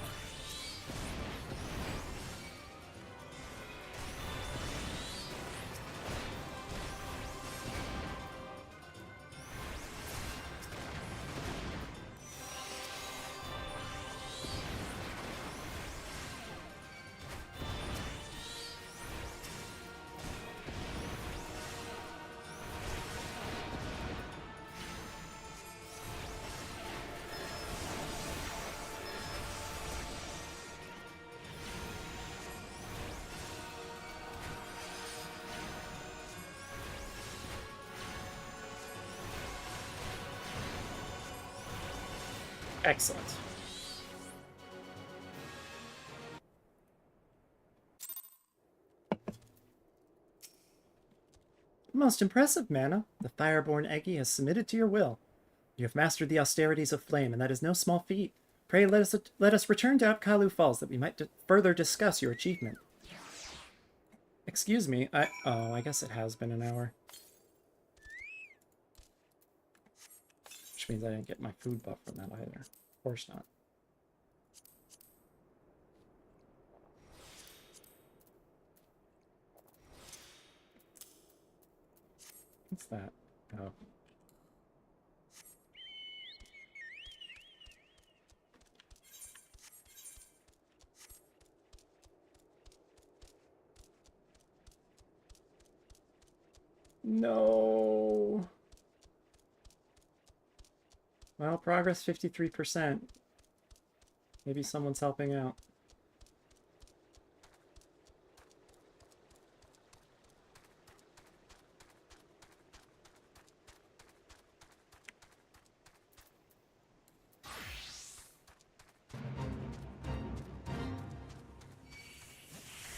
Excellent. Most impressive, M'aana. The Fireborn Eggy has submitted to your will. You have mastered the austerities of flame, and that is no small feat. Pray let us return to Apkalu Falls that we might further discuss your achievement. Excuse me, oh, I guess it has been an hour. Which means I didn't get my food buff from that either. Of course not. What's that? Oh. No. Well, progress 53%. Maybe someone's helping out.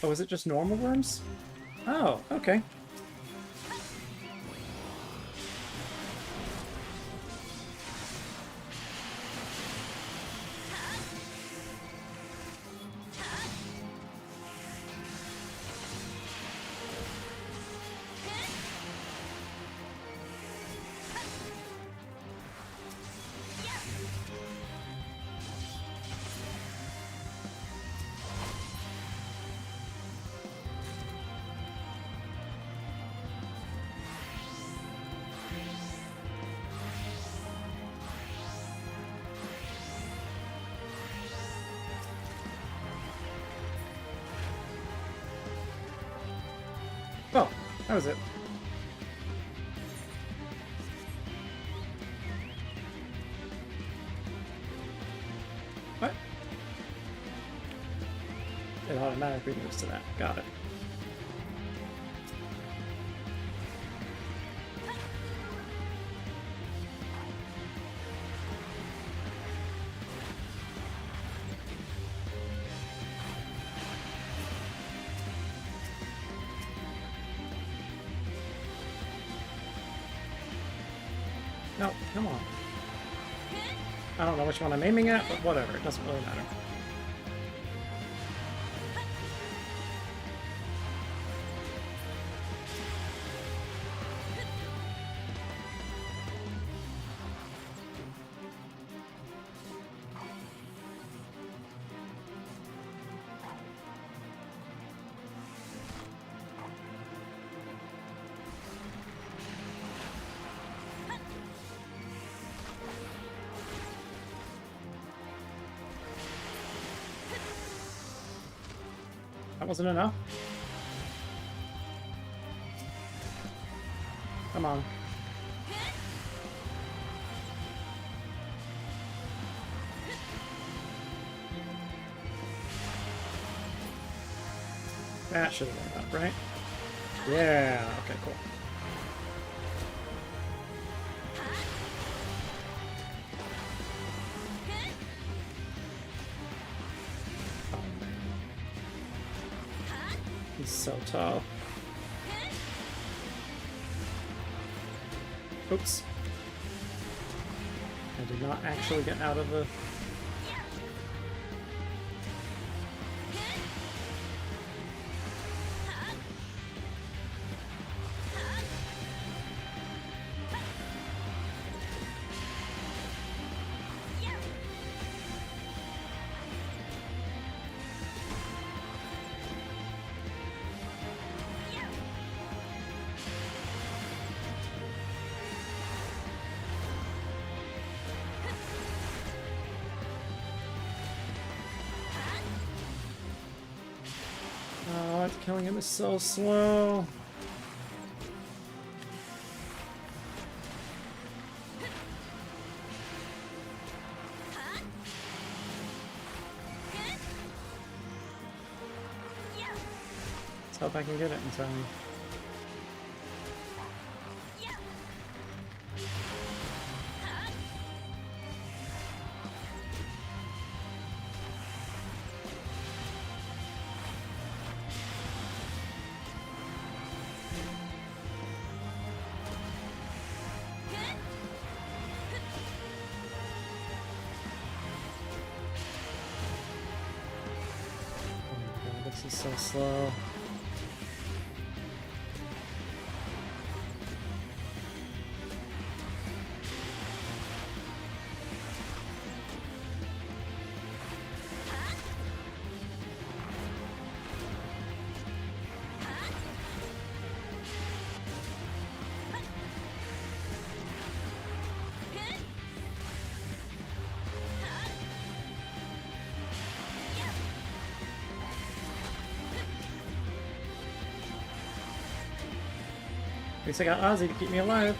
Oh, is it just normal worms? Oh, okay. Oh, that was it. What? It automatically moves to that. Got it. No, come on. I don't know which one I'm aiming at, but whatever. It doesn't really matter. That wasn't enough. Come on. That should have been enough, right? Yeah, okay, cool. He's so tough. Oops. I did not actually get out of the... Oh, killing him is so slow. Let's hope I can get it in time. This is so slow. At least I got Ozzy to keep me alive.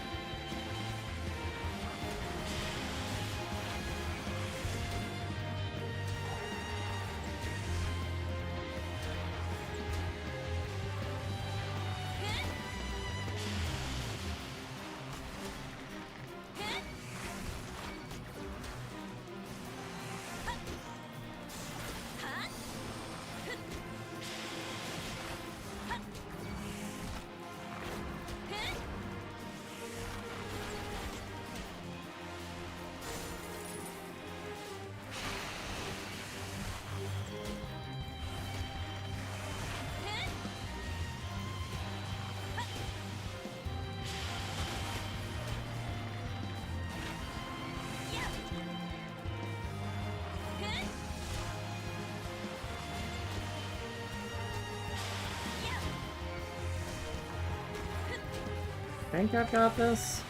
I think I've got this.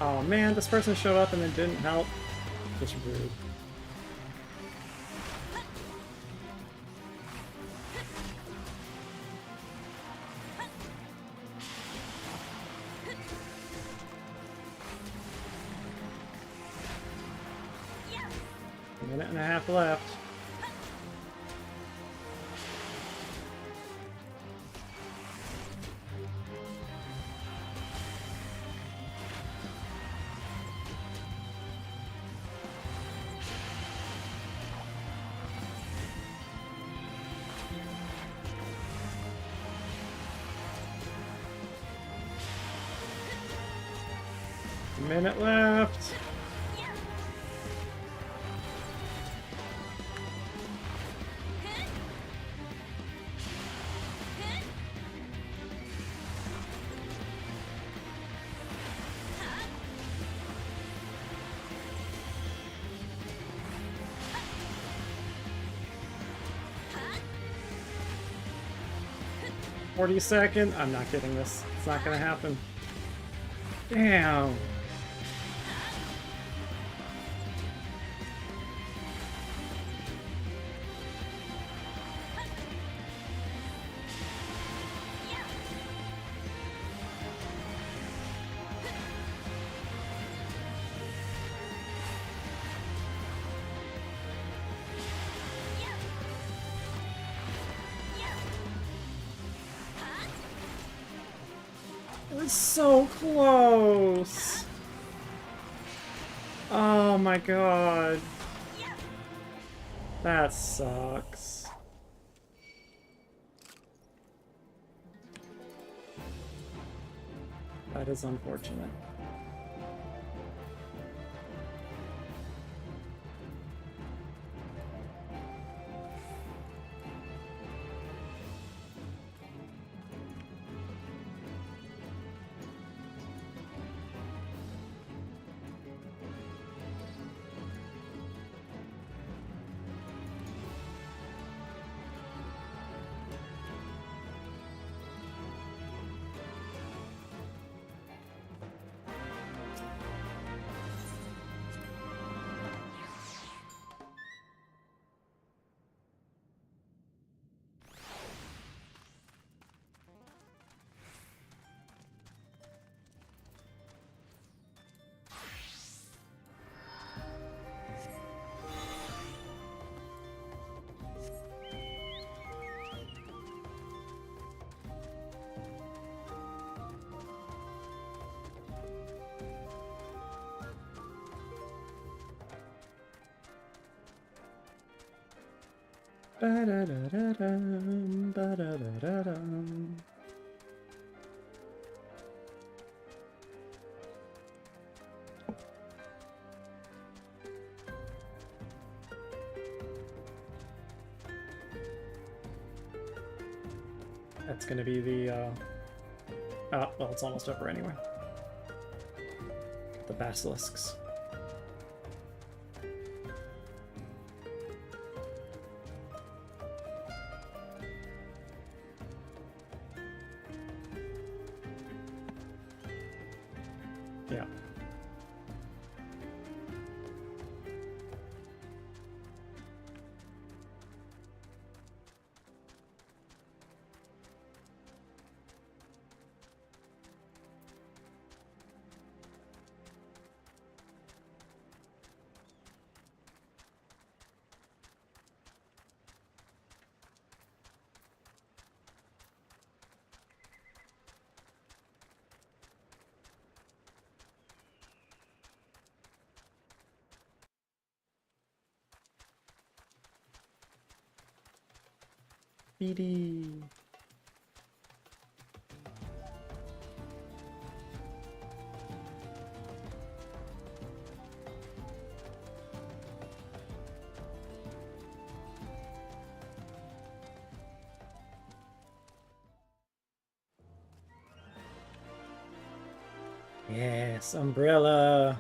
Oh man, this person showed up and then didn't help. Just rude. A minute and a half left. A minute left. "40-second. I'm not getting this. It's not gonna happen. Damn. It was so close. Oh my god. That sucks. That is unfortunate. Ba-da-da-da-dum, ba-da-da-da-dum. That's gonna be the, oh, well, it's almost over anyway. The basilisks. Yeah. BD. Yes, umbrella.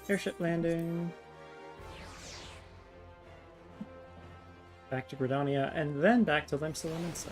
Airship landing. Back to Gridania, and then back to Limsa Limsa.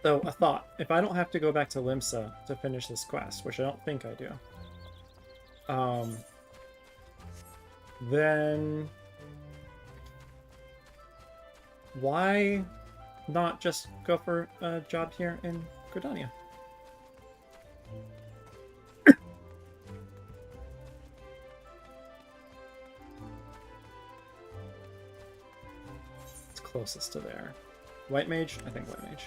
So, a thought. If I don't have to go back to Limsa to finish this quest, which I don't think I do, then why not just go for a job here in Gridania? It's closest to there. White Mage? I think White Mage.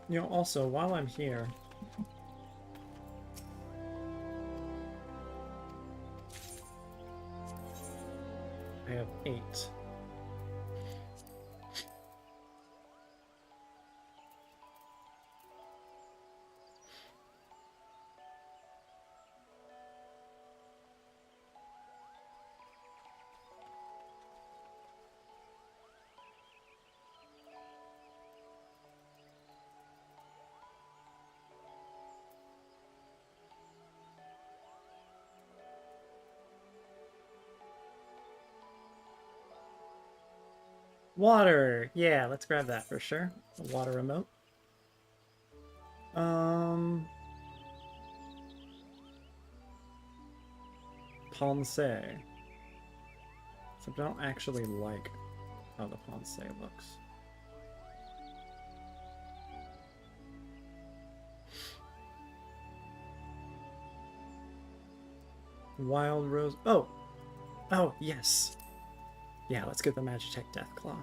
You know, also, while I'm here... I have 8. Water! Yeah, let's grab that for sure. A water remote. Pensée. So I don't actually like how the Pensée looks. Wild Rose... Oh! Oh, yes! Yeah, let's get the Magitech Deathclaw.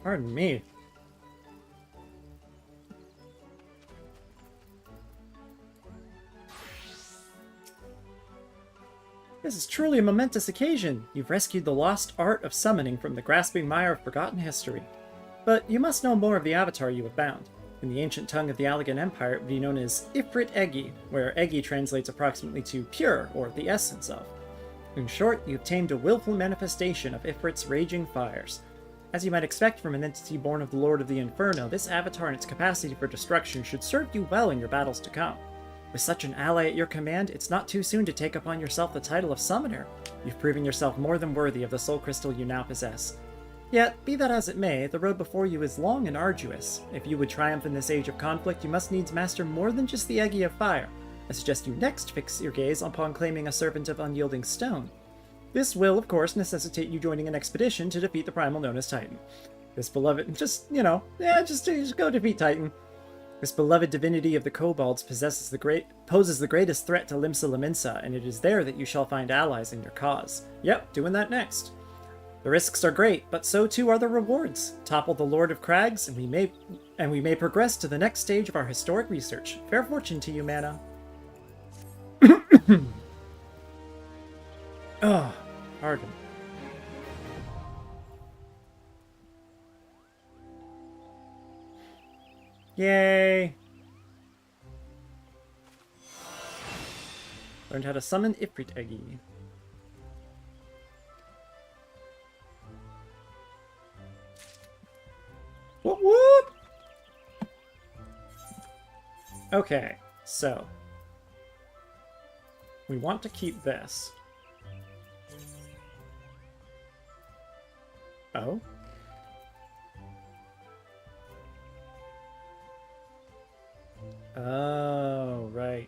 Pardon me. This is truly a momentous occasion. You've rescued the lost art of summoning from the grasping mire of forgotten history. But you must know more of the avatar you have bound. In the ancient tongue of the Allegan Empire, it would be known as Ifrit Egi, where Egi translates approximately to pure, or the essence of. In short, you have tamed a willful manifestation of Ifrit's raging fires. As you might expect from an entity born of the Lord of the Inferno, this avatar and its capacity for destruction should serve you well in your battles to come. With such an ally at your command, it's not too soon to take upon yourself the title of Summoner. You've proven yourself more than worthy of the soul crystal you now possess. Yet, be that as it may, the road before you is long and arduous. If you would triumph in this age of conflict, you must needs master more than just the Egi of Fire. I suggest you next fix your gaze upon claiming a servant of unyielding stone. This will, of course, necessitate you joining an expedition to defeat the primal known as Titan. This beloved... just go defeat Titan. This beloved divinity of the kobolds poses the greatest threat to Limsa Lominsa, and it is there that you shall find allies in your cause. Yep, doing that next. The risks are great, but so too are the rewards. Topple the Lord of Crags, and we may progress to the next stage of our historic research. Fair fortune to you, M'aana. Oh, pardon. Yay! Learned how to summon Ifrit Egi. Whoop whoop! Okay, so we want to keep this. Oh? Oh, right.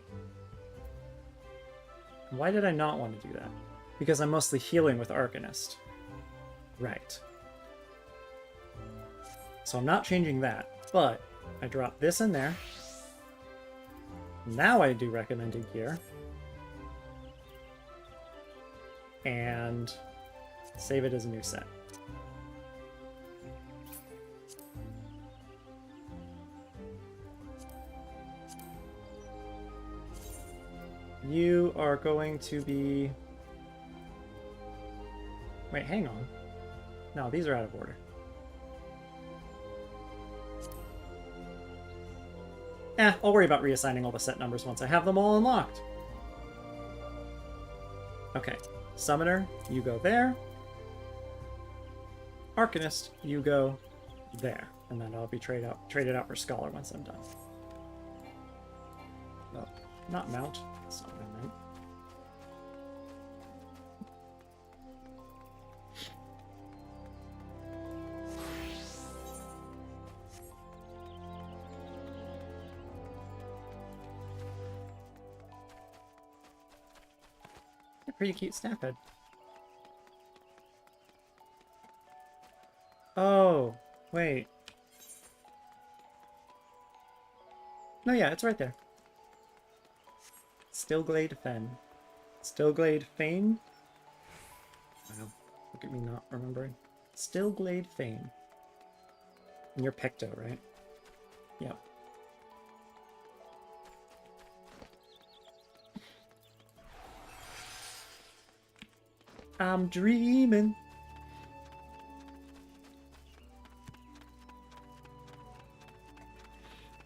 Why did I not want to do that? Because I'm mostly healing with Arcanist. Right. So I'm not changing that, but I drop this in there. Now I do recommended gear. And save it as a new set. You are going to be... Wait, hang on. No, these are out of order. I'll worry about reassigning all the set numbers once I have them all unlocked. Okay, Summoner, you go there. Arcanist, you go there. And then I'll be traded out for Scholar once I'm done. Oh, not Mount. That's not what I meant. Pretty cute staff head. Oh, wait. No, yeah, it's right there. Stillglade Fen. Stillglade Fane? Wow, look at me not remembering. Stillglade Fane. And you're Picto, right? Yep. I'm dreaming.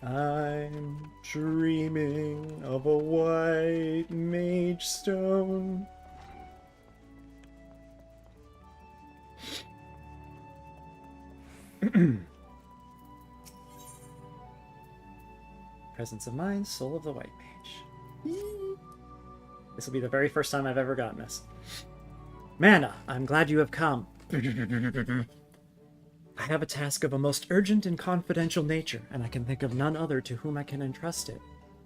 I'm dreaming of a white mage stone. Presence of mind, soul of the white mage. This will be the very first time I've ever gotten this. M'aana, I'm glad you have come. I have a task of a most urgent and confidential nature, and I can think of none other to whom I can entrust it.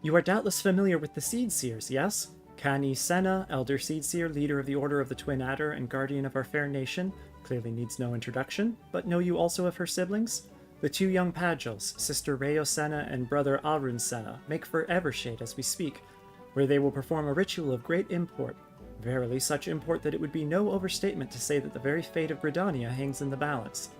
You are doubtless familiar with the Seed Seers, yes? Kani Senna, Elder Seed Seer, leader of the Order of the Twin Adder, and guardian of our fair nation, clearly needs no introduction, but know you also of her siblings? The two young Pagels, Sister Rayo Senna and brother Arun Senna, make for Evershade as we speak, where they will perform a ritual of great import. Verily, such import that it would be no overstatement to say that the very fate of Gridania hangs in the balance.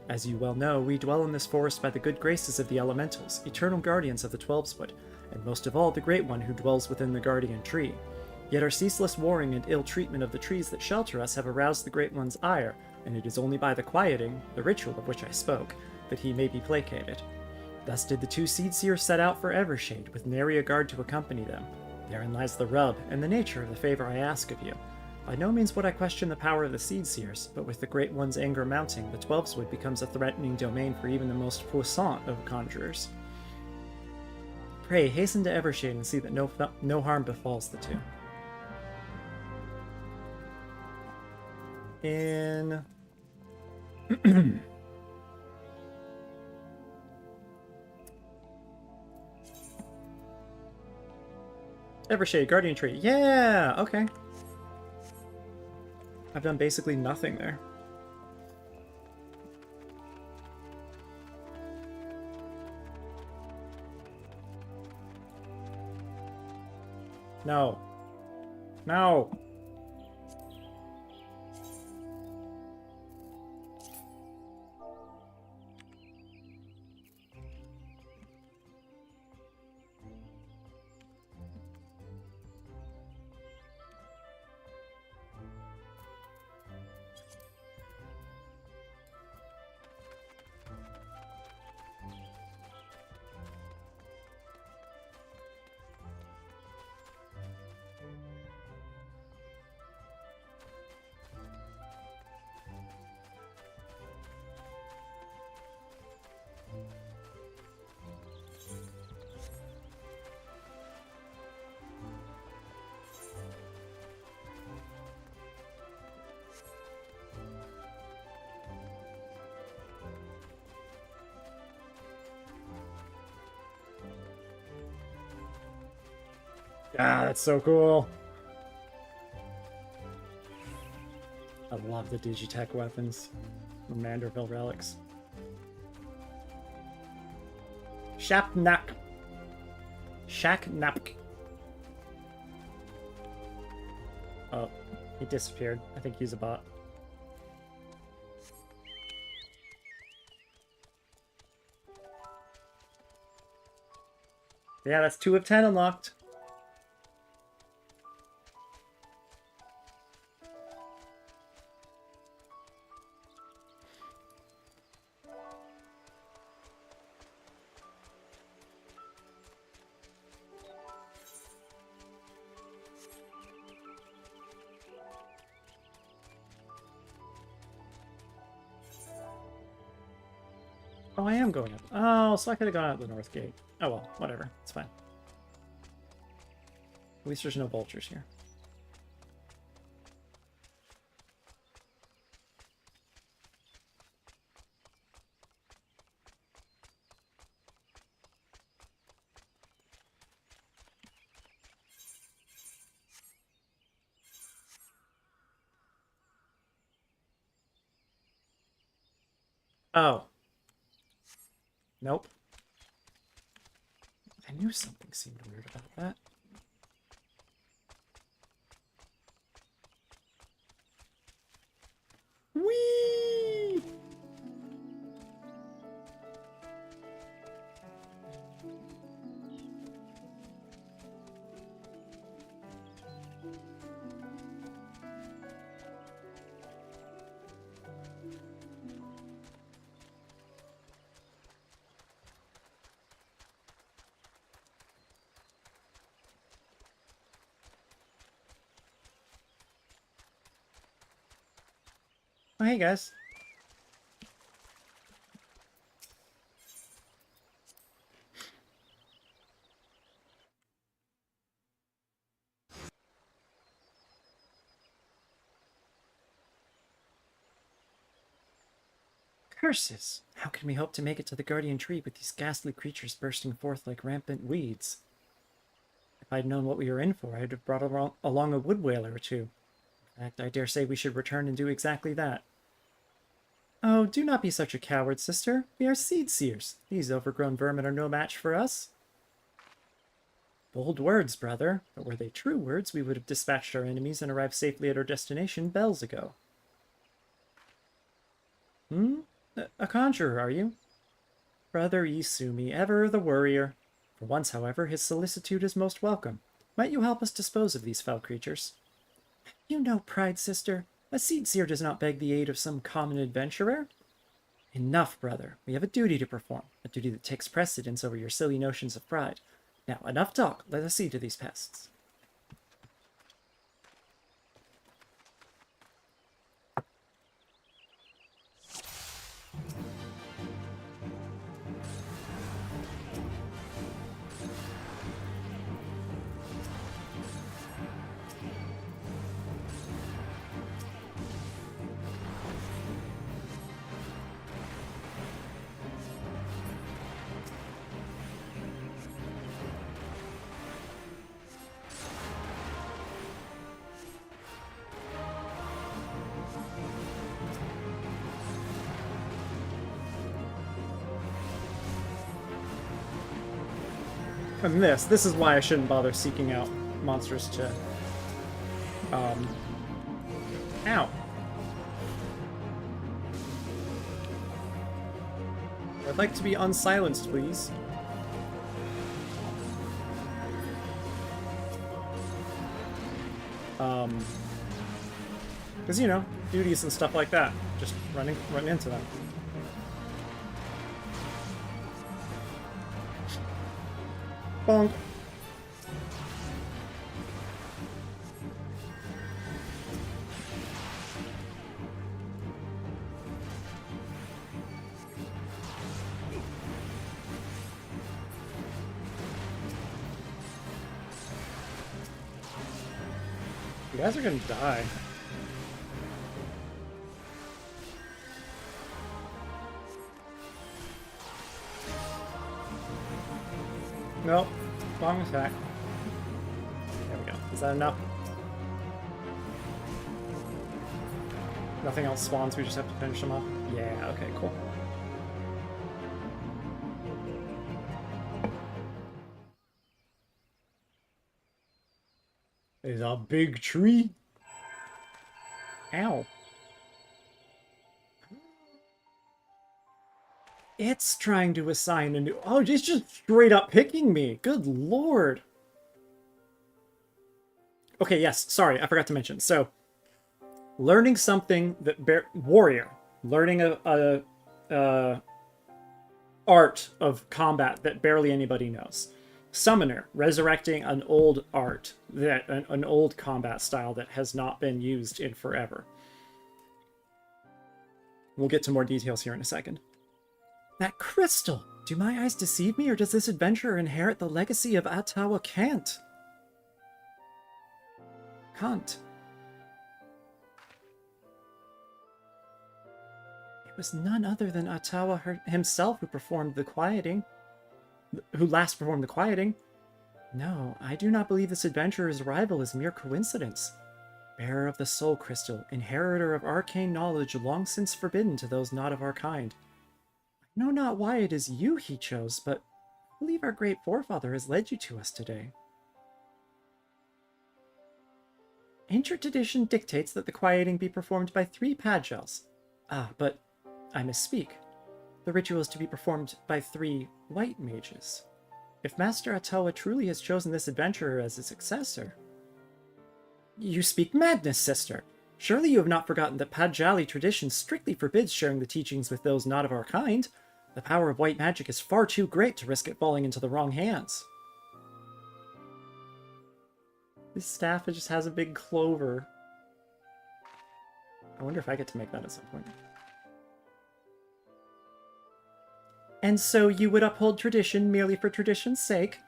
As you well know, we dwell in this forest by the good graces of the elementals, eternal guardians of the Twelveswood, and most of all the Great One who dwells within the guardian tree. Yet our ceaseless warring and ill treatment of the trees that shelter us have aroused the Great One's ire, and it is only by the quieting, the ritual of which I spoke, that he may be placated. Thus did the two Seed Seers set out for Evershade, with nary a guard to accompany them. Therein lies the rub, and the nature of the favor I ask of you. By no means would I question the power of the Seed Seers, but with the Great One's anger mounting, the Twelveswood becomes a threatening domain for even the most puissant of conjurers. Pray, hasten to Evershade and see that no harm befalls the two. In... Evershade, Guardian Tree. Yeah! Okay. I've done basically nothing there. No. No! Ah, that's so cool. I love the Digitech weapons. The Manderville relics. Shapnak. Shaknapk. Oh, he disappeared. I think he's a bot. Yeah, that's 2 of 10 unlocked. Oh, I am going up. Oh, so I could have gone out the north gate. Oh well, whatever. It's fine. At least there's no vultures here. Oh. Nope. I knew something seemed weird about that. Whee! Oh, hey guys. Curses! How can we hope to make it to the Guardian Tree with these ghastly creatures bursting forth like rampant weeds? If I'd known what we were in for, I'd have brought along a wood whaler or two. In fact, I dare say we should return and do exactly that. Oh, do not be such a coward, sister. We are seed seers. These overgrown vermin are no match for us. Bold words, brother. But were they true words, we would have dispatched our enemies and arrived safely at our destination bells ago. A conjurer, are you? Brother Isumi, ever the worrier. For once, however, his solicitude is most welcome. Might you help us dispose of these foul creatures? You know pride, sister. A seed seer does not beg the aid of some common adventurer. Enough, brother. We have a duty to perform, a duty that takes precedence over your silly notions of pride. Now, enough talk. Let us see to these pests. And this is why I shouldn't bother seeking out monsters to, ow. I'd like to be unsilenced, please. Because, you know, duties and stuff like that. Just run into them. Bonk. You guys are gonna die. Nope. Wrong attack. There we go. Is that enough? Nothing else spawns, we just have to finish them off? Yeah, okay, cool. There's a big tree. Ow. It's trying to assign a new... Oh, it's just straight up picking me. Good lord. Okay, yes, sorry, I forgot to mention. So, learning something that... Warrior. Learning a art of combat that barely anybody knows. Summoner. Resurrecting an old art. An old combat style that has not been used in forever. We'll get to more details here in a second. That crystal! Do my eyes deceive me, or does this adventurer inherit the legacy of Atawa Kant? Kant. It was none other than Atawa himself who performed the quieting. Who last performed the quieting. No, I do not believe this adventurer's arrival is mere coincidence. Bearer of the soul crystal, inheritor of arcane knowledge long since forbidden to those not of our kind. Know not why it is you he chose, but I believe our great forefather has led you to us today. Ancient tradition dictates that the quieting be performed by 3 Padgels. Ah, but I misspeak. The ritual is to be performed by 3 white mages. If Master Atawa truly has chosen this adventurer as his successor... You speak madness, sister! Surely you have not forgotten that Padjali tradition strictly forbids sharing the teachings with those not of our kind. The power of white magic is far too great to risk it falling into the wrong hands. This staff just has a big clover. I wonder if I get to make that at some point. And so you would uphold tradition merely for tradition's sake,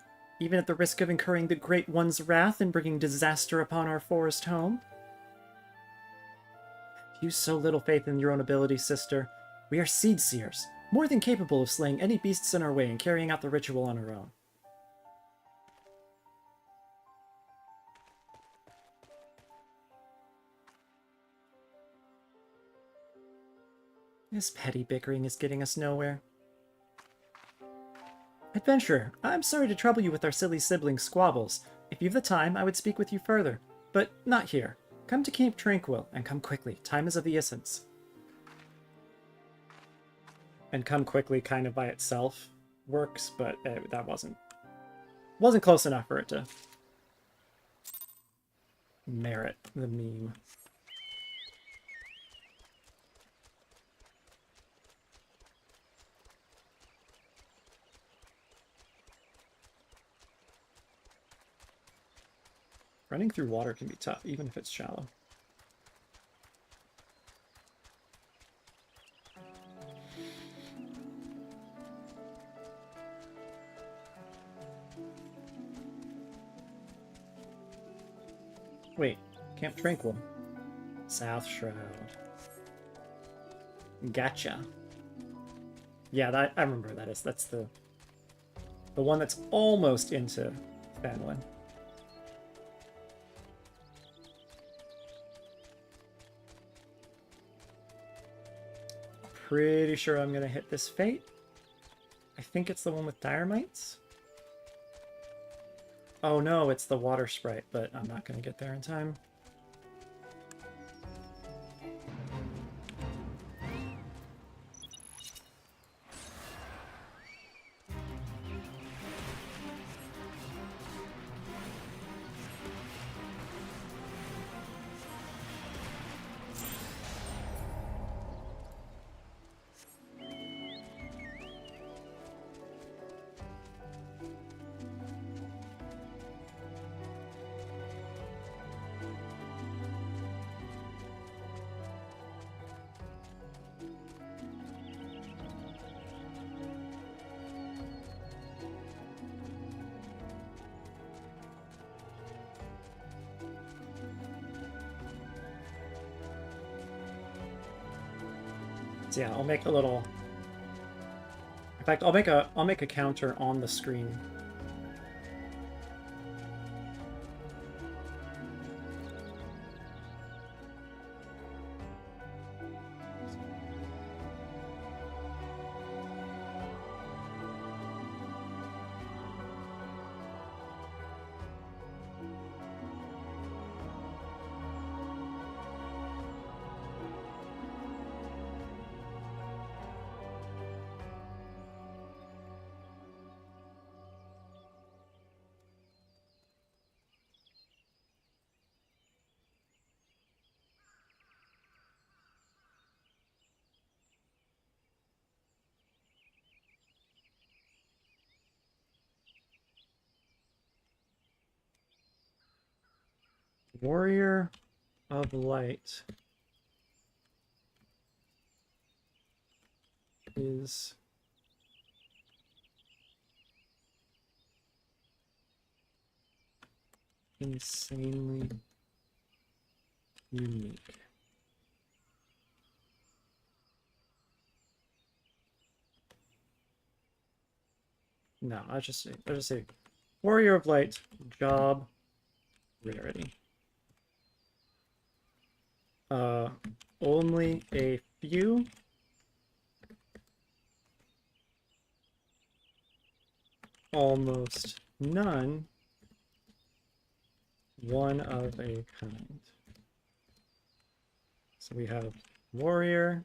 even at the risk of incurring the Great One's wrath and bringing disaster upon our forest home? You so little faith in your own abilities, sister. We are seed seers, more than capable of slaying any beasts in our way and carrying out the ritual on our own. This petty bickering is getting us nowhere. Adventurer, I'm sorry to trouble you with our silly sibling squabbles. If you've the time, I would speak with you further. But not here. Come to Camp Tranquil, and come quickly. Time is of the essence. And come quickly kind of by itself works, but that wasn't close enough for it to merit the meme. Running through water can be tough, even if it's shallow. Wait, Camp Tranquil. South Shroud. Gotcha. Yeah, I remember that is. That's the one that's almost into Fanlin. Pretty sure I'm gonna hit this fate. I think it's the one with dire mites. Oh no, it's the water sprite, but I'm not gonna get there in time. So yeah, I'll make a little... In fact, I'll make a counter on the screen. Warrior of Light is insanely unique. No, I'll just say Warrior of Light, job, rarity. Only a few almost none, one of a kind. So we have warrior,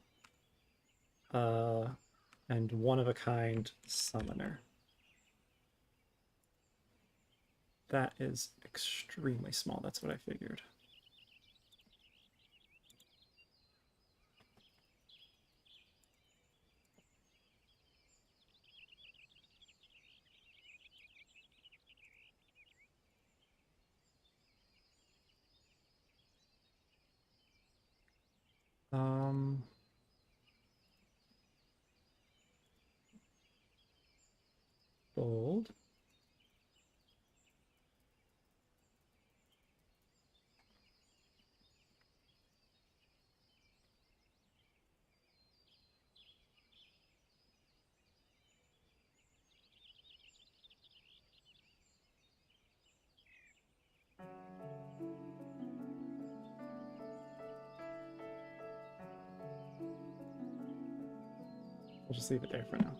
and one of a kind summoner. That is extremely small. That's what I figured. Bold. We'll just leave it there for now.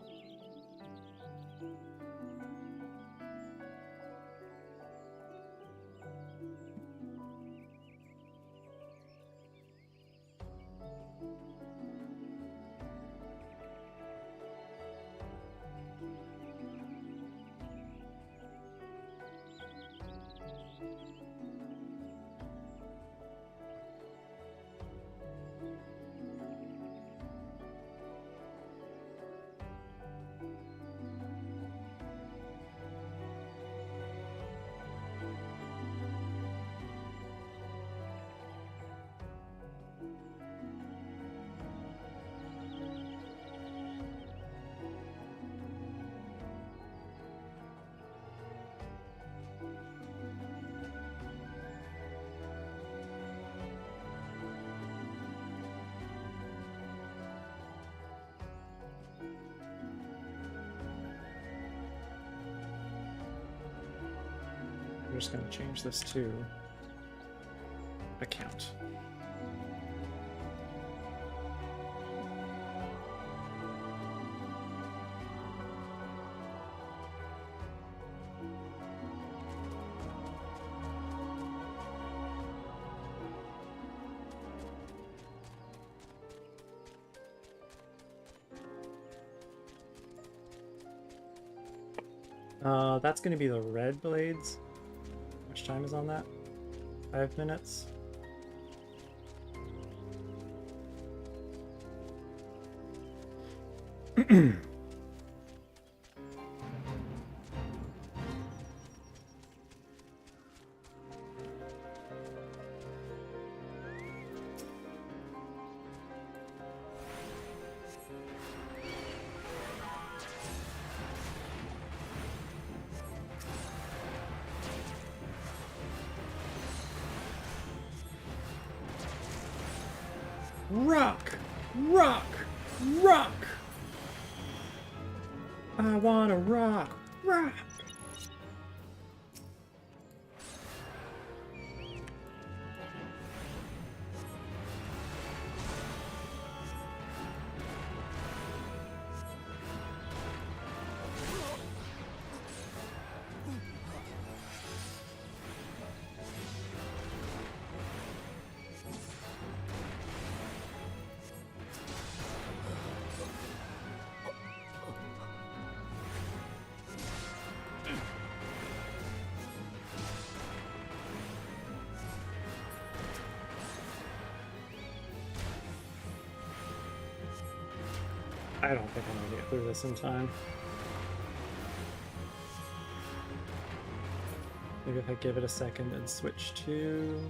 I'm just going to change this to account. That's going to be the red blades. How much time is on that? 5 minutes. Rock! Rock! Rock! I wanna rock! Rock! I don't think I'm gonna get through this in time. Maybe if I give it a second and switch to...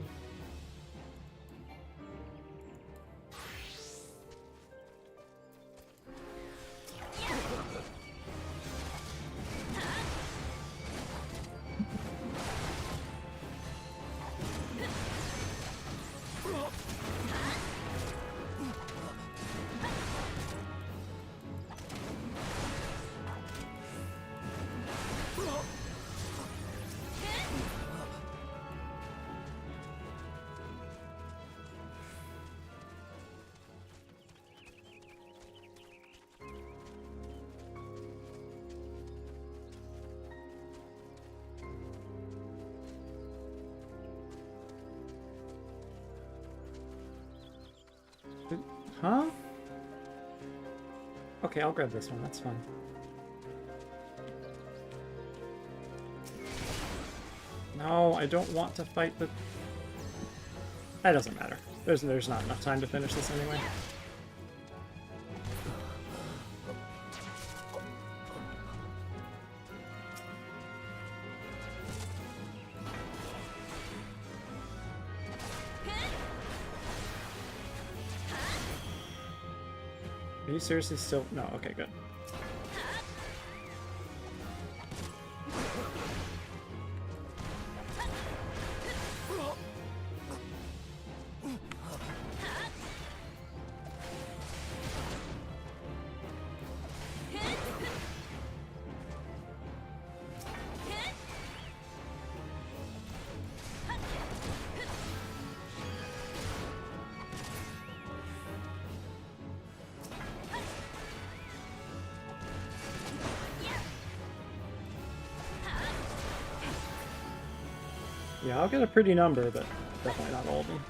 Huh? Okay, I'll grab this one. That's fine. No, I don't want to fight the... That doesn't matter. There's not enough time to finish this anyway. Are you seriously still... No, okay, good. Yeah, I'll get a pretty number, but definitely not all of them.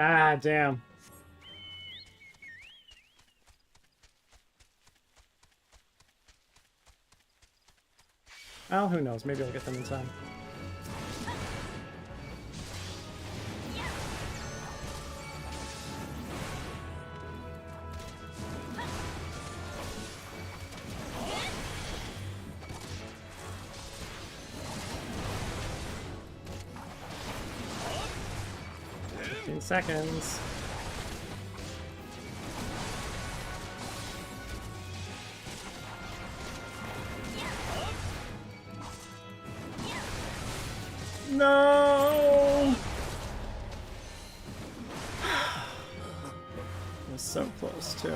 Ah, damn. Well, who knows? Maybe I'll get them in time. Seconds. No! It was so close, too.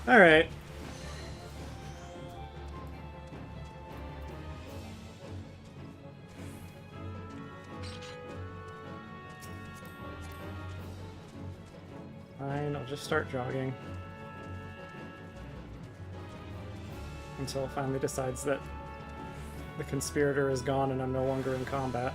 All right. Fine, I'll just start jogging. Until it finally decides that the conspirator is gone and I'm no longer in combat.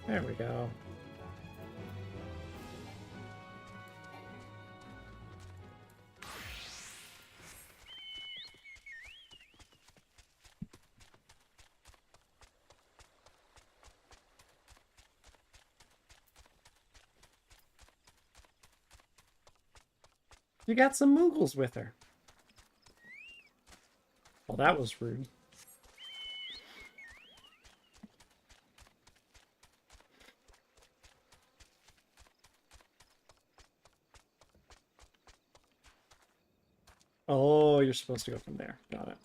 There we go. You got some Moogles with her. Well, that was rude. Oh, you're supposed to go from there. Got it.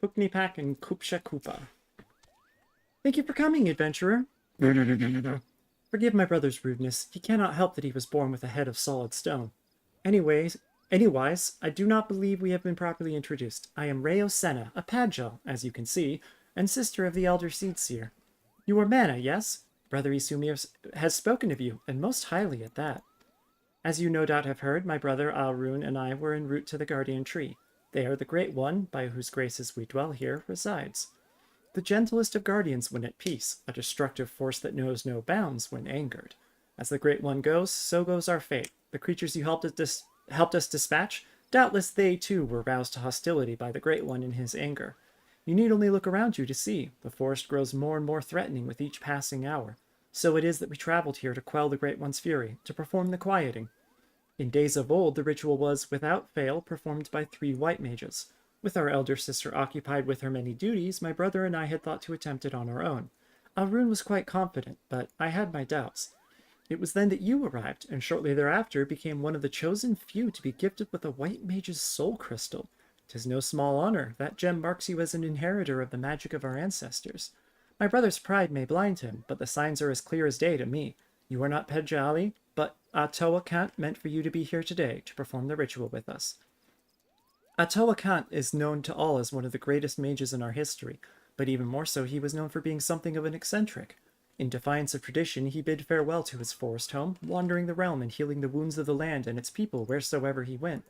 Puknipak and Kupsha Koopa. Thank you for coming, adventurer. Forgive my brother's rudeness. He cannot help that he was born with a head of solid stone. Anyways, I do not believe we have been properly introduced. I am Reo Senna, a Padgel, as you can see, and sister of the Elder Seedseer. You are M'aana, yes? Brother Isumir has spoken of you, and most highly at that. As you no doubt have heard, my brother Alrune and I were en route to the Guardian Tree. There, the Great One, by whose graces we dwell here, resides. The gentlest of guardians when at peace, a destructive force that knows no bounds when angered. As the Great One goes, so goes our fate. The creatures you helped us dispatch, doubtless they too were roused to hostility by the Great One in his anger. You need only look around you to see. The forest grows more and more threatening with each passing hour. So it is that we traveled here to quell the Great One's fury, to perform the quieting. In days of old, the ritual was, without fail, performed by 3 white mages. With our elder sister occupied with her many duties, my brother and I had thought to attempt it on our own. Alrune was quite confident, but I had my doubts. It was then that you arrived, and shortly thereafter became one of the chosen few to be gifted with a white mage's soul crystal. 'Tis no small honor. That gem marks you as an inheritor of the magic of our ancestors. My brother's pride may blind him, but the signs are as clear as day to me. You are not Pedjali, but Atoa Kant meant for you to be here today to perform the ritual with us. Atoa Kant is known to all as one of the greatest mages in our history, but even more so he was known for being something of an eccentric. In defiance of tradition, he bid farewell to his forest home, wandering the realm and healing the wounds of the land and its people wheresoever he went.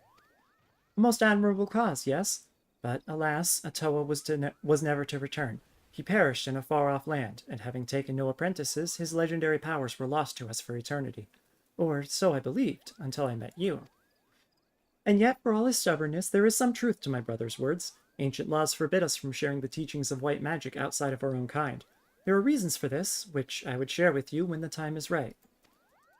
A most admirable cause, yes? But, alas, Atoa was never to return. He perished in a far-off land, and having taken no apprentices, his legendary powers were lost to us for eternity. Or so I believed, until I met you. And yet, for all his stubbornness, there is some truth to my brother's words. Ancient laws forbid us from sharing the teachings of white magic outside of our own kind. There are reasons for this, which I would share with you when the time is right.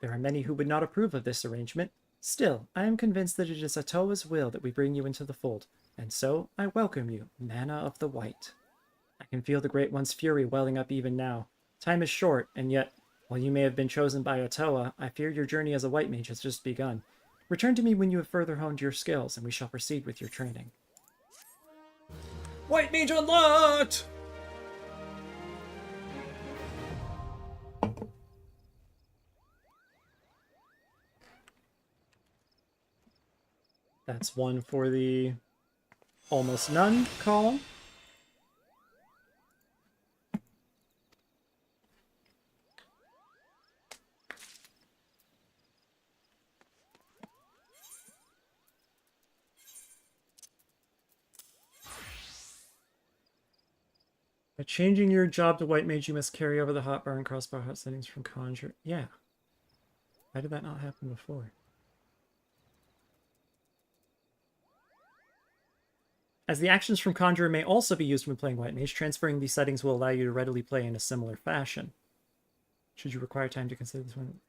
There are many who would not approve of this arrangement. Still, I am convinced that it is Atoa's will that we bring you into the fold, and so I welcome you, M'aana of the White. I can feel the Great One's fury welling up even now. Time is short, and yet, while you may have been chosen by Atoa, I fear your journey as a white mage has just begun. Return to me when you have further honed your skills, and we shall proceed with your training. White mage unlocked! That's one for the almost none column. By changing your job to white mage, you must carry over the hotbar and crossbar hot settings from conjure. Yeah. Why did that not happen before? As the actions from Conjurer may also be used when playing White Mage, transferring these settings will allow you to readily play in a similar fashion. Should you require time to consider this one?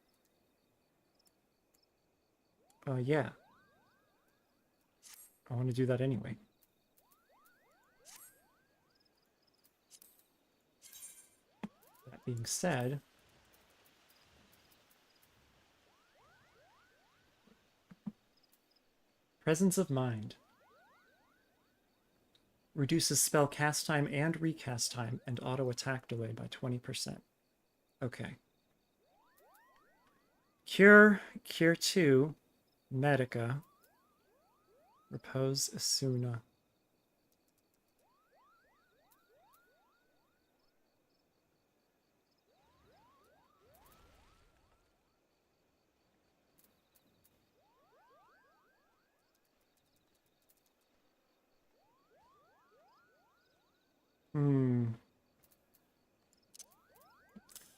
Yeah. I want to do that anyway. That being said... Presence of Mind. Reduces spell cast time and recast time and auto attack delay by 20%. Okay. Cure 2, Medica. Repose Asuna.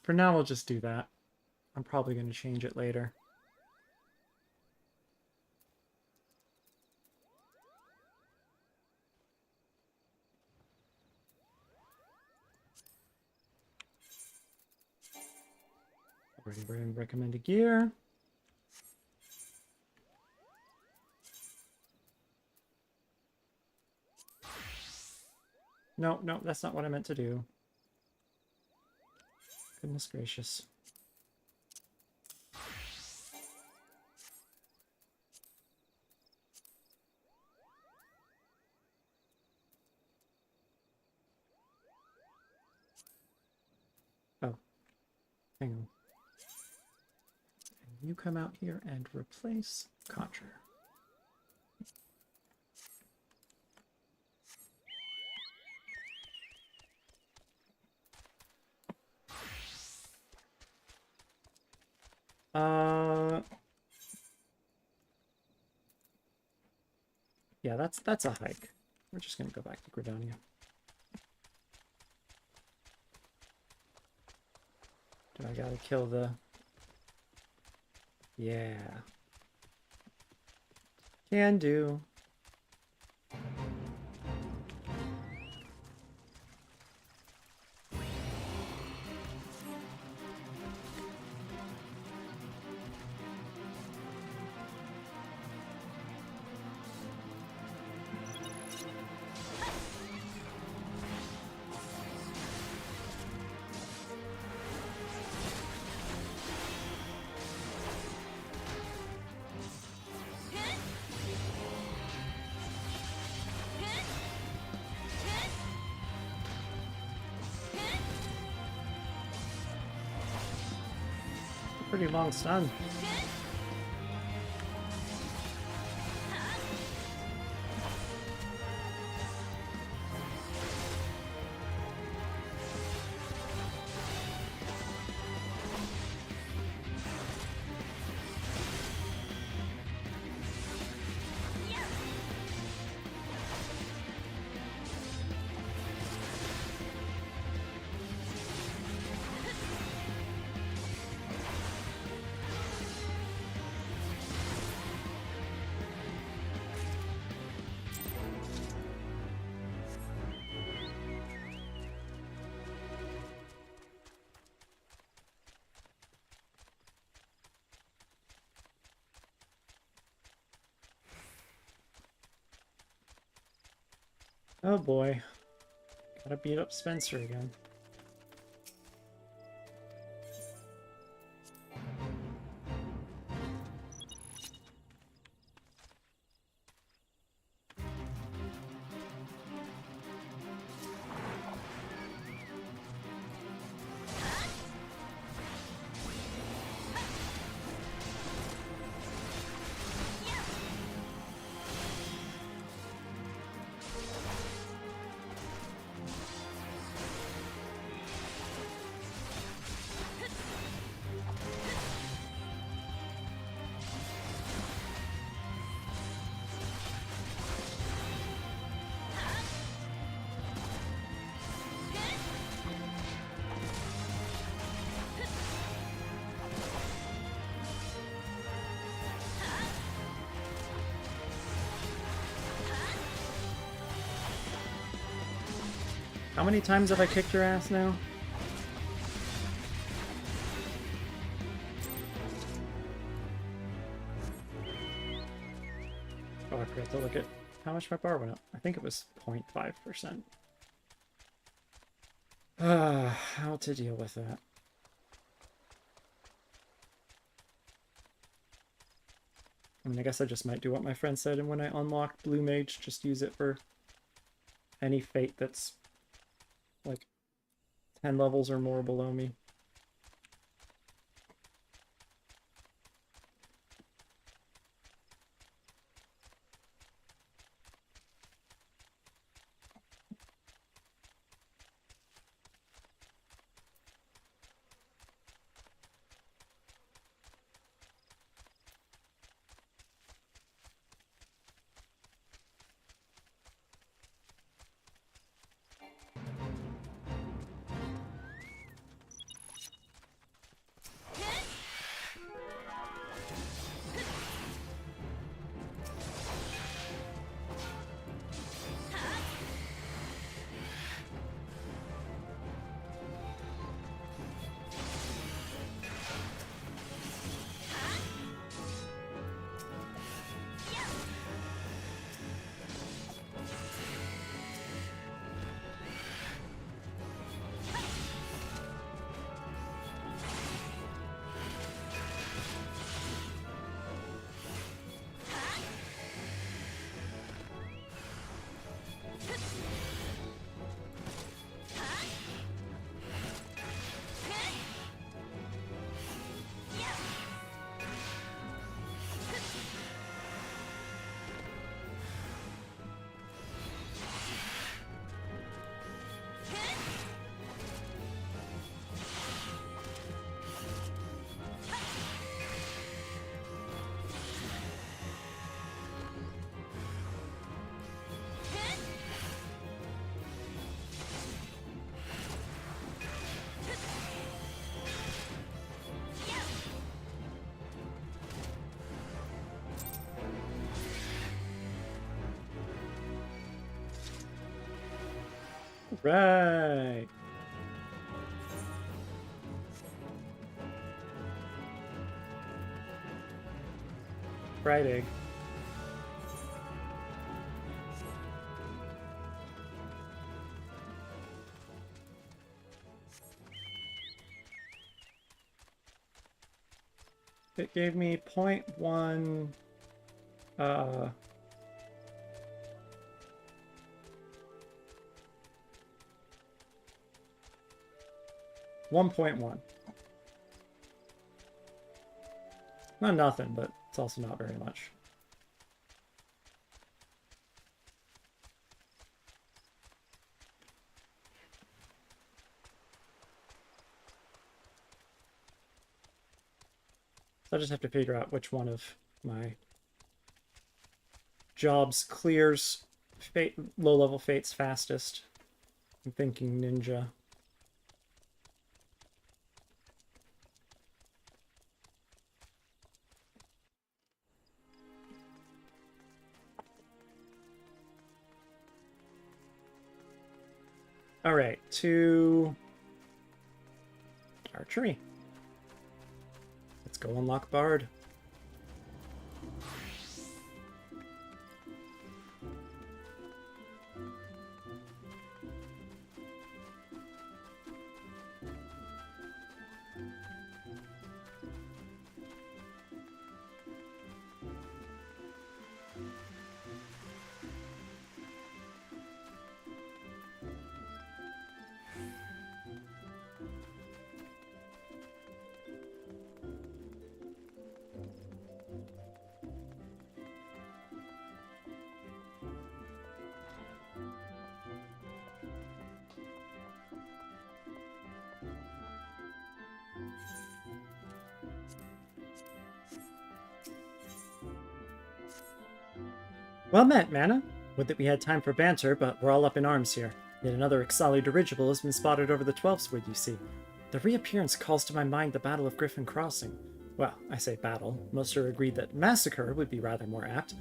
For now, we'll just do that. I'm probably going to change it later. Already recommended gear. No, that's not what I meant to do. Goodness gracious. Oh. Hang on. And you come out here and replace Conjurer. Yeah, that's a hike. We're just gonna go back to Gridonia. Do I gotta kill the Yeah. Can do. Pretty long stun. Oh boy. Gotta beat up Spencer again. How many times have I kicked your ass now? Oh, I forgot to look at how much my bar went up. I think it was 0.5%. How to deal with that. I mean, I guess I just might do what my friend said, and when I unlock Blue Mage, just use it for any fate that's like 10 levels or more below me. Right. Fried egg. It gave me 0.1 1.1. Not nothing, but it's also not very much. So I just have to figure out which one of my jobs clears low-level fates fastest. I'm thinking ninja. All right, to archery. Let's go unlock Bard. Well met, M'aana. Would that we had time for banter, but we're all up in arms here. Yet another Ixali dirigible has been spotted over the 12th wood, you see. The reappearance calls to my mind the Battle of Griffin Crossing. Well, I say battle. Most are agreed that massacre would be rather more apt.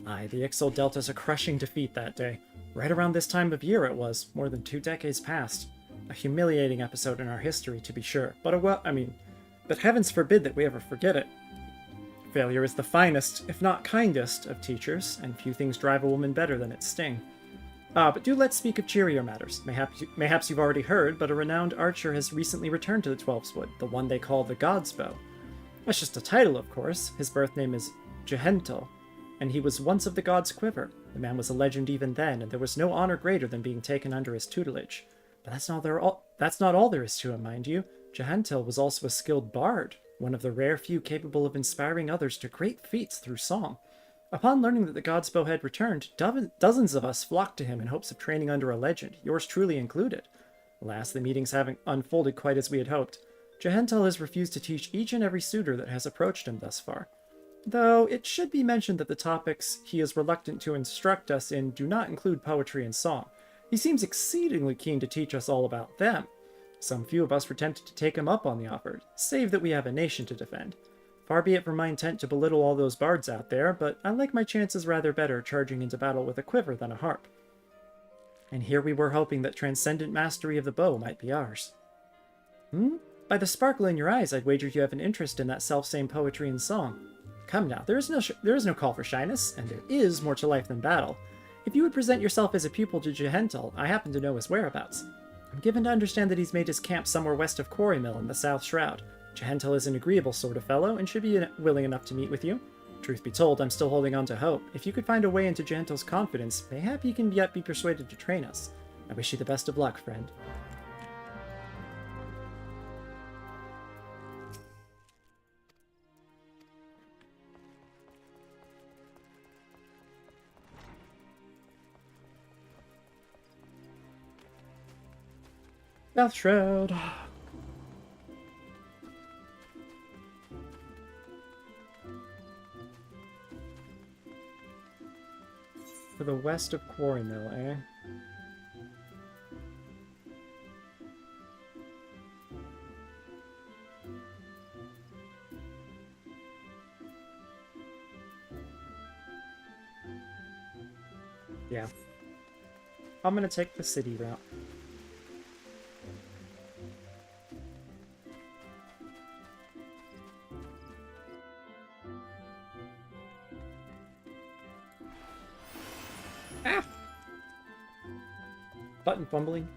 Aye, the Ixal dealt us a crushing defeat that day. Right around this time of year it was, more than 2 decades past. A humiliating episode in our history, to be sure, but but heavens forbid that we ever forget it. Failure is the finest, if not kindest, of teachers, and few things drive a woman better than its sting. But do let's speak of cheerier matters. Mayhaps you've already heard, but a renowned archer has recently returned to the 12th Wood, the one they call the God's Bow. That's just a title, of course. His birth name is Jehentel, and he was once of the God's Quiver. The man was a legend even then, and there was no honor greater than being taken under his tutelage. But that's not all there is to him, mind you. Jehentel was also a skilled bard, one of the rare few capable of inspiring others to great feats through song. Upon learning that the God's Bow had returned, dozens of us flocked to him in hopes of training under a legend, yours truly included. Alas, the meetings haven't unfolded quite as we had hoped. Jehentel has refused to teach each and every suitor that has approached him thus far. Though it should be mentioned that the topics he is reluctant to instruct us in do not include poetry and song. He seems exceedingly keen to teach us all about them. Some few of us were tempted to take him up on the offer, save that we have a nation to defend. Far be it from my intent to belittle all those bards out there, but I like my chances rather better charging into battle with a quiver than a harp. And here we were hoping that transcendent mastery of the bow might be ours. By the sparkle in your eyes, I'd wager you have an interest in that selfsame poetry and song. Come now, there is no call for shyness, and there is more to life than battle. If you would present yourself as a pupil to Jehentel, I happen to know his whereabouts. I'm given to understand that he's made his camp somewhere west of Quarrymill in the South Shroud. Jehentel is an agreeable sort of fellow, and should be willing enough to meet with you. Truth be told, I'm still holding on to hope. If you could find a way into Jehentel's confidence, mayhap he can yet be persuaded to train us. I wish you the best of luck, friend. South Shroud. To the west of Quarrymill, eh? Yeah. I'm gonna take the city route. button fumbling.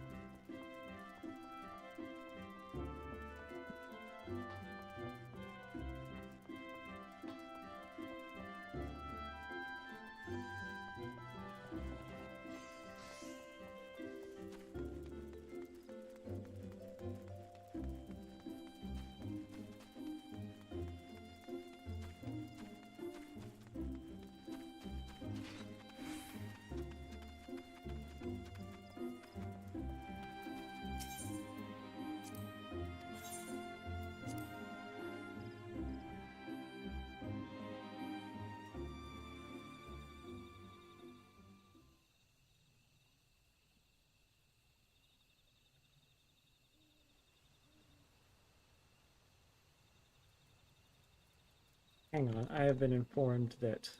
Hang on, I have been informed that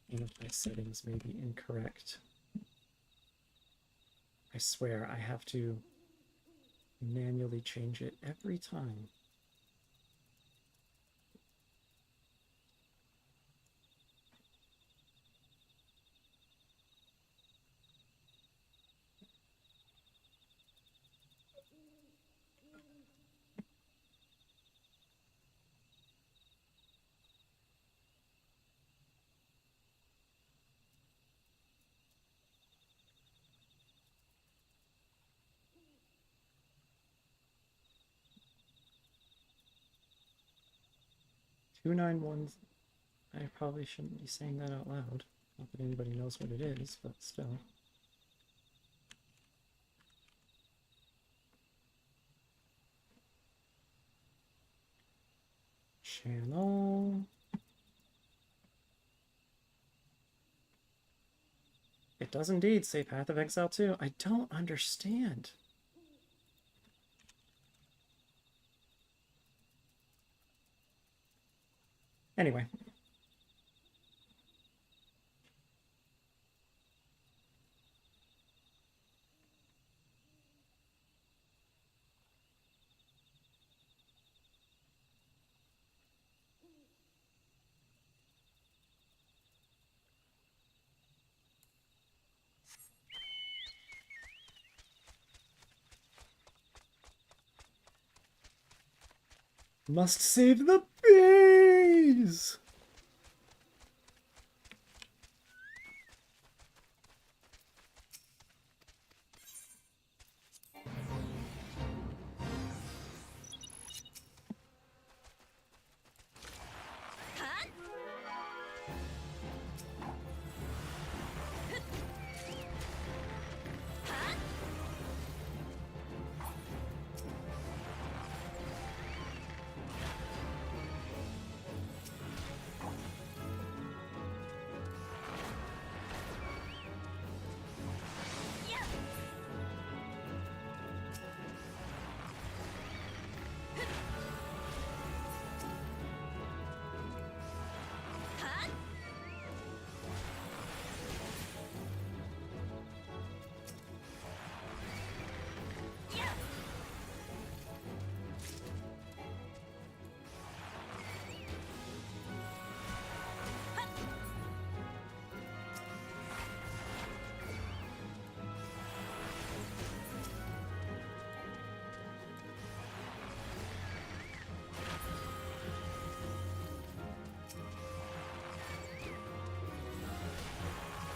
one of my settings may be incorrect. I swear I have to manually change it every time. Two nine ones. I probably shouldn't be saying that out loud. Not that anybody knows what it is, but still. Channel. It does indeed say Path of Exile 2. I don't understand. Anyway. Must save the bees!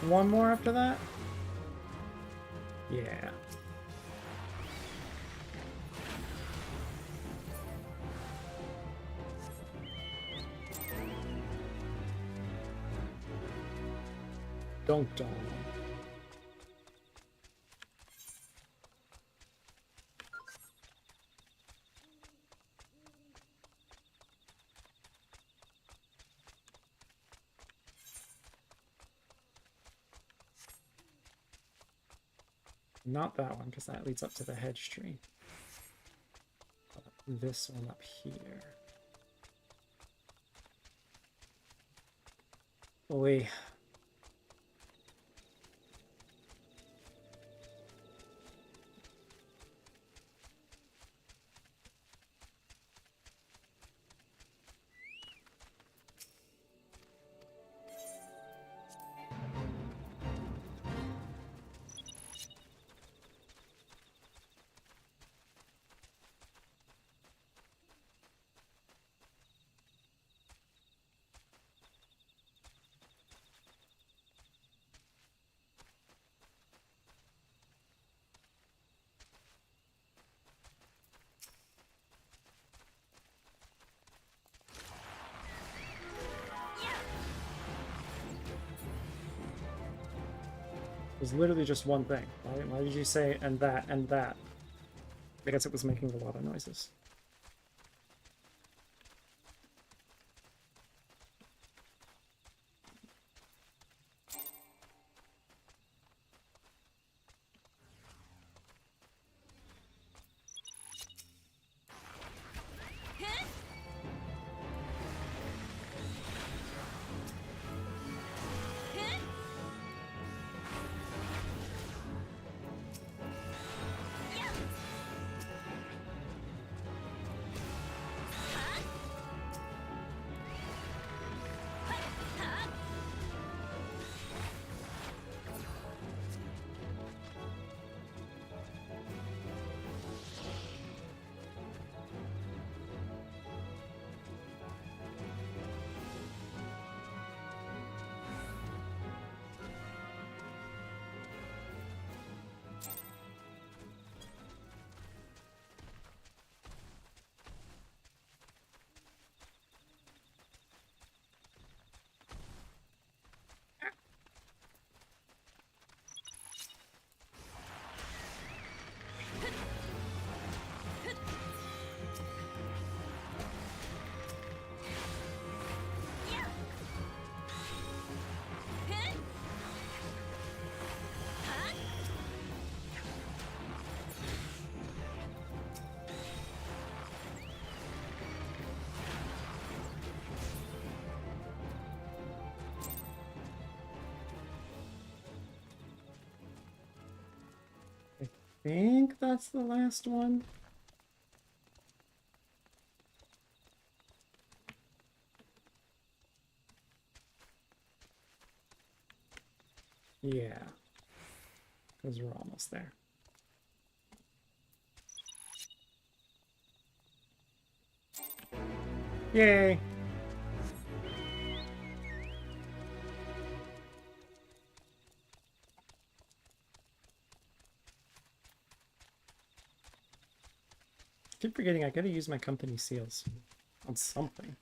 One more after that? Yeah. Don't. Not that one, because that leads up to the hedge tree. But this one up here. Oi. was literally just one thing. Why did you say and that and that? I guess it was making a lot of noises. I think that's the last one. Yeah, because we're almost there. Yay! I keep forgetting I gotta use my company seals on something.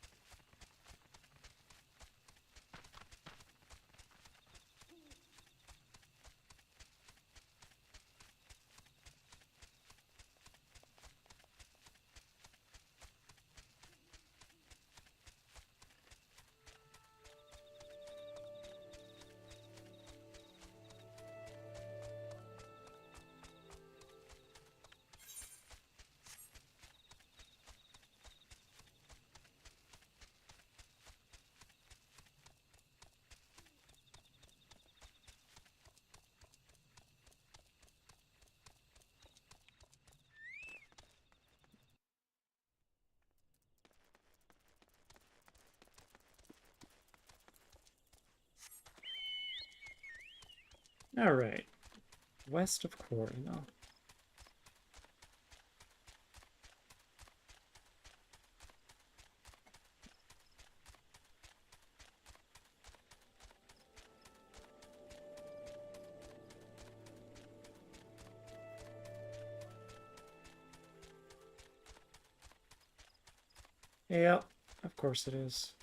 Alright. West of Quarry, no. Yep, of course it is.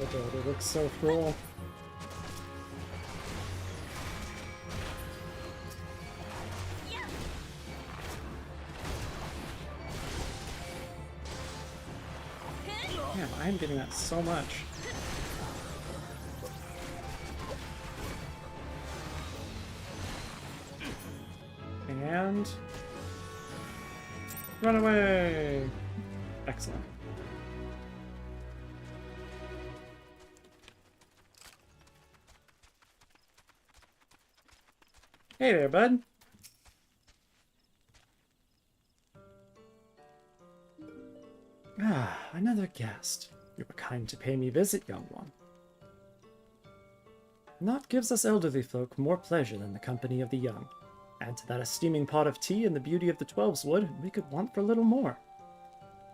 Oh god, it looks so cool. getting that so much. And... run away! Excellent. Hey there, bud. Ah, another guest. You were kind to pay me visit, young one. Naught gives us elderly folk more pleasure than the company of the young. Add to that a steaming pot of tea and the beauty of the Twelveswood, and we could want for little more.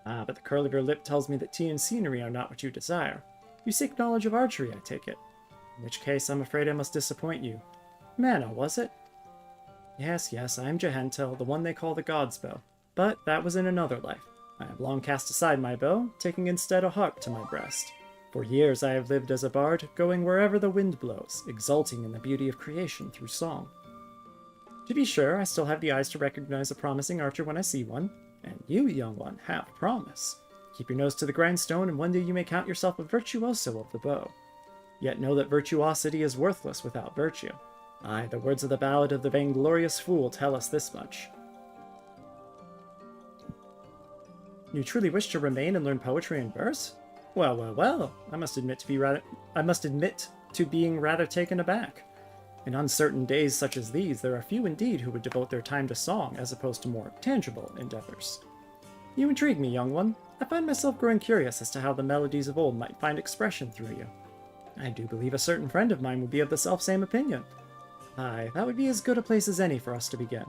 Ah, but the curl of your lip tells me that tea and scenery are not what you desire. You seek knowledge of archery, I take it. In which case, I'm afraid I must disappoint you. M'aana, was it? Yes, I am Jehentel, the one they call the God's Bow. But that was in another life. I have long cast aside my bow, taking instead a harp to my breast. For years I have lived as a bard, going wherever the wind blows, exulting in the beauty of creation through song. To be sure, I still have the eyes to recognize a promising archer when I see one, and you, young one, have promise. Keep your nose to the grindstone, and one day you may count yourself a virtuoso of the bow. Yet know that virtuosity is worthless without virtue. Aye, the words of the ballad of the vainglorious fool tell us this much. You truly wish to remain and learn poetry and verse? Well, I must admit to being rather taken aback. In uncertain days such as these, there are few indeed who would devote their time to song as opposed to more tangible endeavors. You intrigue me, young one. I find myself growing curious as to how the melodies of old might find expression through you. I do believe a certain friend of mine would be of the selfsame opinion. Aye, that would be as good a place as any for us to begin.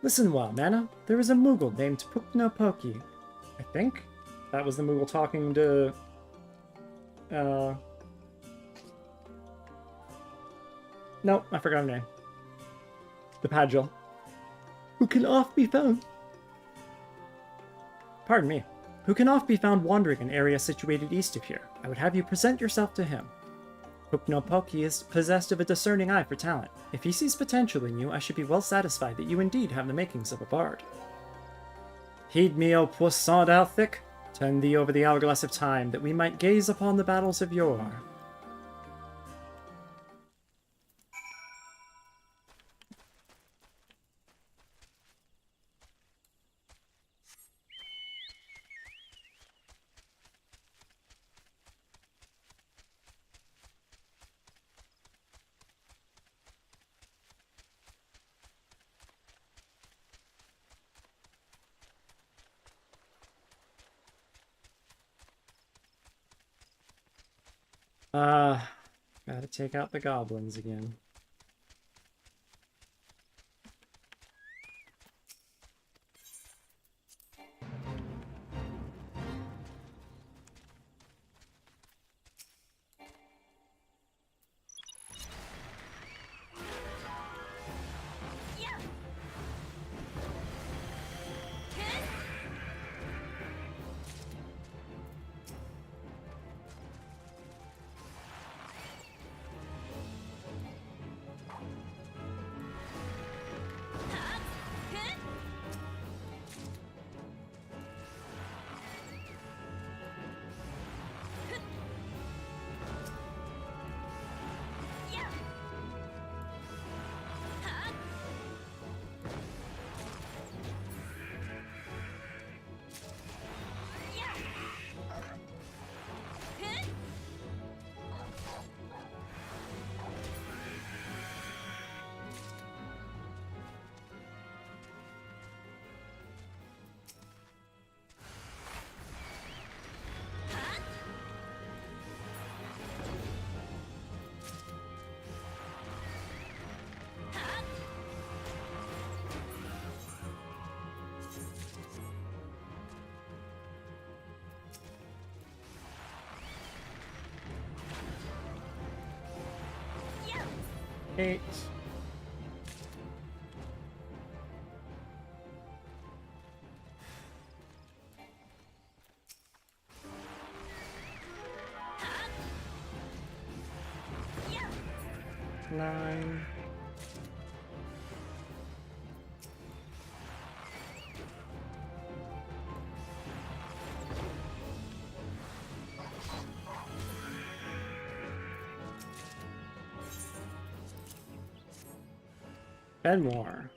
Listen well, M'aana. There is a Moogle named Puknopoki. I think that was the Moogle talking to... Nope, I forgot her name. The Padgel. Who can oft be found... Pardon me. Who can oft be found wandering in an area situated east of here. I would have you present yourself to him. Puknopoki is possessed of a discerning eye for talent. If he sees potential in you, I should be well satisfied that you indeed have the makings of a bard. Heed me, O puissant Althic. Turn thee over the hourglass of time, that we might gaze upon the battles of yore. Gotta take out the goblins again. Eight. Nine. And more.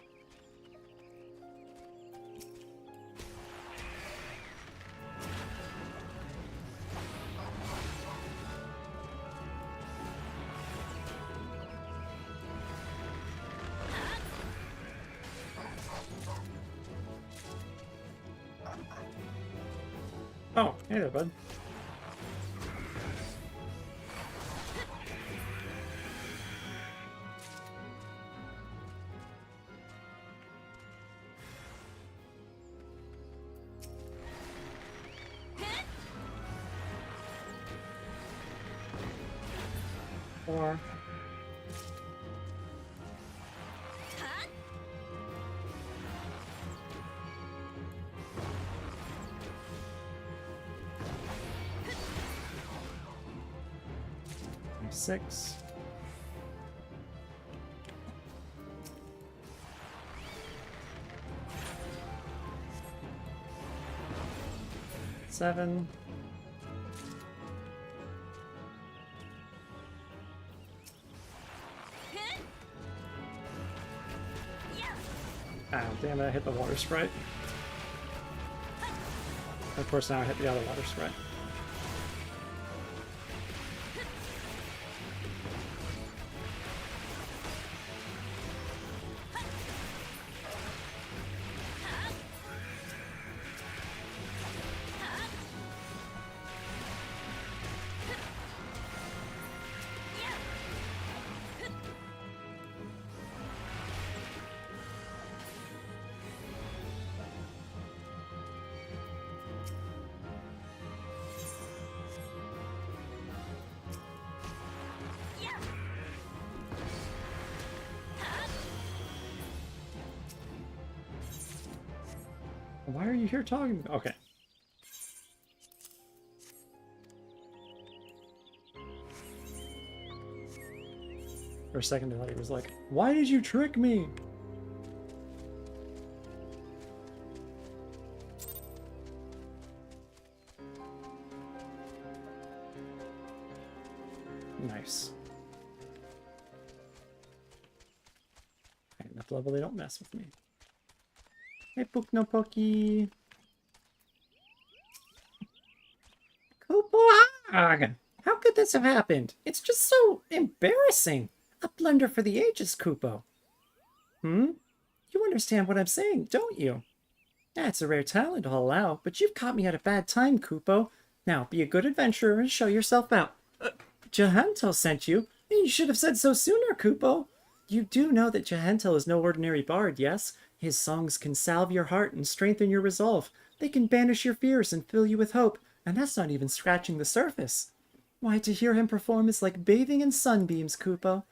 Oh, hey there, bud. Four. Six. Seven. Ah, damn it, I hit the water sprite. Of course, now I hit the other water sprite. Why are you here talking? Okay. For a second, I thought he was like, "Why did you trick me?" Nice. Okay, enough level, they don't mess with me. Hey, Pook no Pokey. Kupo, how could this have happened? It's just so embarrassing. A blunder for the ages, Kupo. You understand what I'm saying, don't you? That's a rare talent, I'll allow, but you've caught me at a bad time, Kupo. Now, be a good adventurer and show yourself out. Jahantel sent you? You should have said so sooner, Kupo. You do know that Jahantel is no ordinary bard, yes? His songs can salve your heart and strengthen your resolve. They can banish your fears and fill you with hope, and that's not even scratching the surface. Why, to hear him perform is like bathing in sunbeams, Kupo.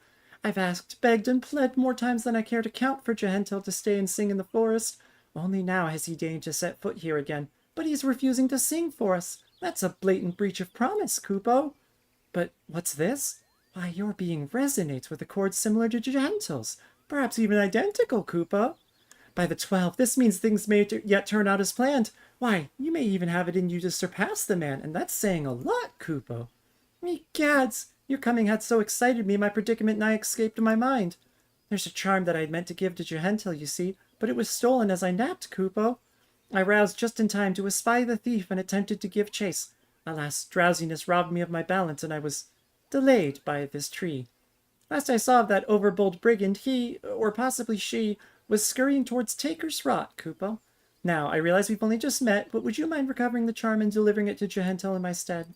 I've asked, begged, and pled more times than I care to count for Jahantel to stay and sing in the forest. Only now has he deigned to set foot here again, but he's refusing to sing for us. That's a blatant breach of promise, Kupo. But what's this? Why, your being resonates with a chord similar to Jahantel's, perhaps even identical, Kupo. By the 12, this means things may yet turn out as planned. Why, you may even have it in you to surpass the man, and that's saying a lot, Kupo. Egads, your coming had so excited me my predicament nigh escaped my mind. There's a charm that I had meant to give to Jahantel, you see, but it was stolen as I napped, Kupo. I roused just in time to espy the thief and attempted to give chase. Alas, drowsiness robbed me of my balance, and I was delayed by this tree. Last I saw of that overbold brigand, he, or possibly she, was scurrying towards Taker's Rot, Kupo. Now, I realize we've only just met, but would you mind recovering the charm and delivering it to Jahantel in my stead?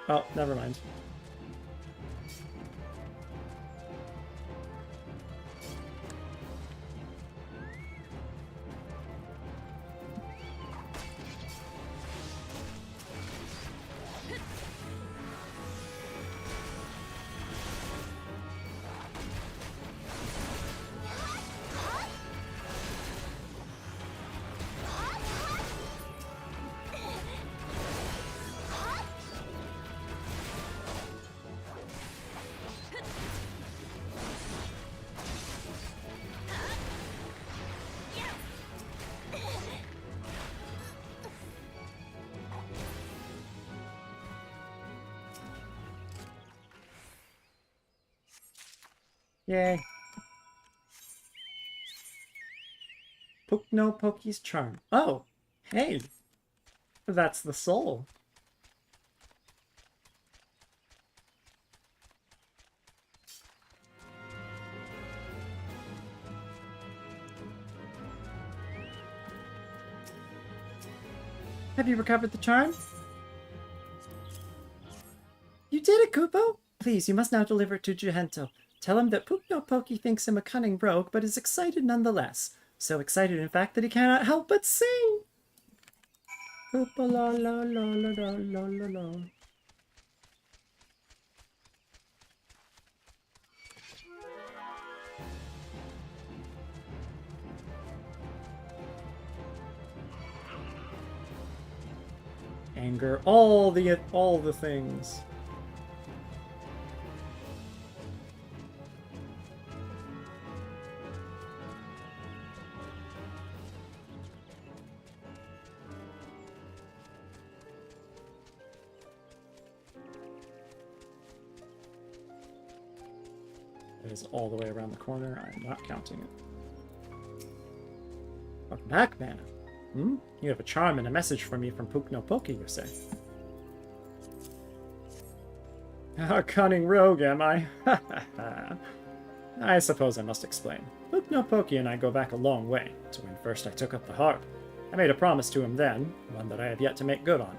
Oh, never mind. Yay. Pukno Poki's charm. Oh, hey. That's the soul. Have you recovered the charm? You did it, Kupo! Please, you must now deliver it to Juhento. Tell him that Pukno Poki thinks him a cunning rogue, but is excited nonetheless. So excited, in fact, that he cannot help but sing! Kupo la la la la la la la la. Anger, all the things. It is all the way around the corner. I'm not counting it. Welcome back, M'aana. Hmm? You have a charm and a message for me from Pukno Poki, you say? A cunning rogue, am I? I suppose I must explain. Pukno Poki and I go back a long way, to when first I took up the harp. I made a promise to him then, one that I have yet to make good on.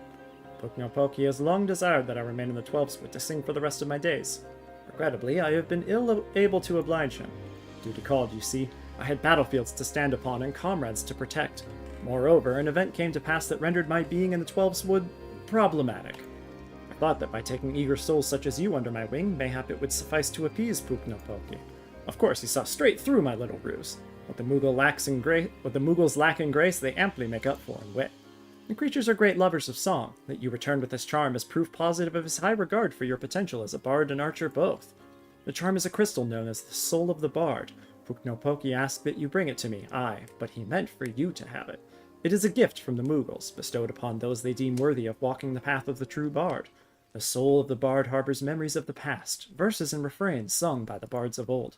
Pukno Poki has long desired that I remain in the 12th to sing for the rest of my days. Regrettably, I have been ill able to oblige him. Duty called, you see. I had battlefields to stand upon and comrades to protect. Moreover, an event came to pass that rendered my being in the 12th Wood problematic. I thought that by taking eager souls such as you under my wing, mayhap it would suffice to appease Pukno Poki. Of course, he saw straight through my little ruse. What the Mughals lack in grace, they amply make up for in wit. The creatures are great lovers of song. That you returned with this charm is proof positive of his high regard for your potential as a bard and archer both. The charm is a crystal known as the Soul of the Bard. Pukno Poki asked that you bring it to me, aye, but he meant for you to have it. It is a gift from the Mughals, bestowed upon those they deem worthy of walking the path of the true bard. The soul of the bard harbors memories of the past, verses and refrains sung by the bards of old.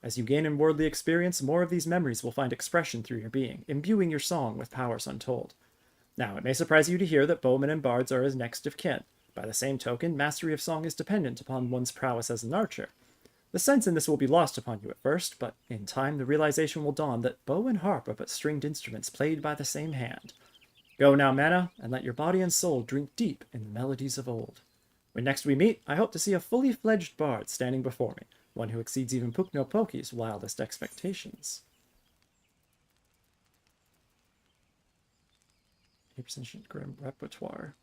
As you gain in worldly experience, more of these memories will find expression through your being, imbuing your song with powers untold. Now, it may surprise you to hear that bowmen and bards are his next of kin. By the same token, mastery of song is dependent upon one's prowess as an archer. The sense in this will be lost upon you at first, but in time the realization will dawn that bow and harp are but stringed instruments played by the same hand. Go now, M'aana, and let your body and soul drink deep in the melodies of old. When next we meet, I hope to see a fully fledged bard standing before me, one who exceeds even Pukno Poki's wildest expectations. 8% grim repertoire.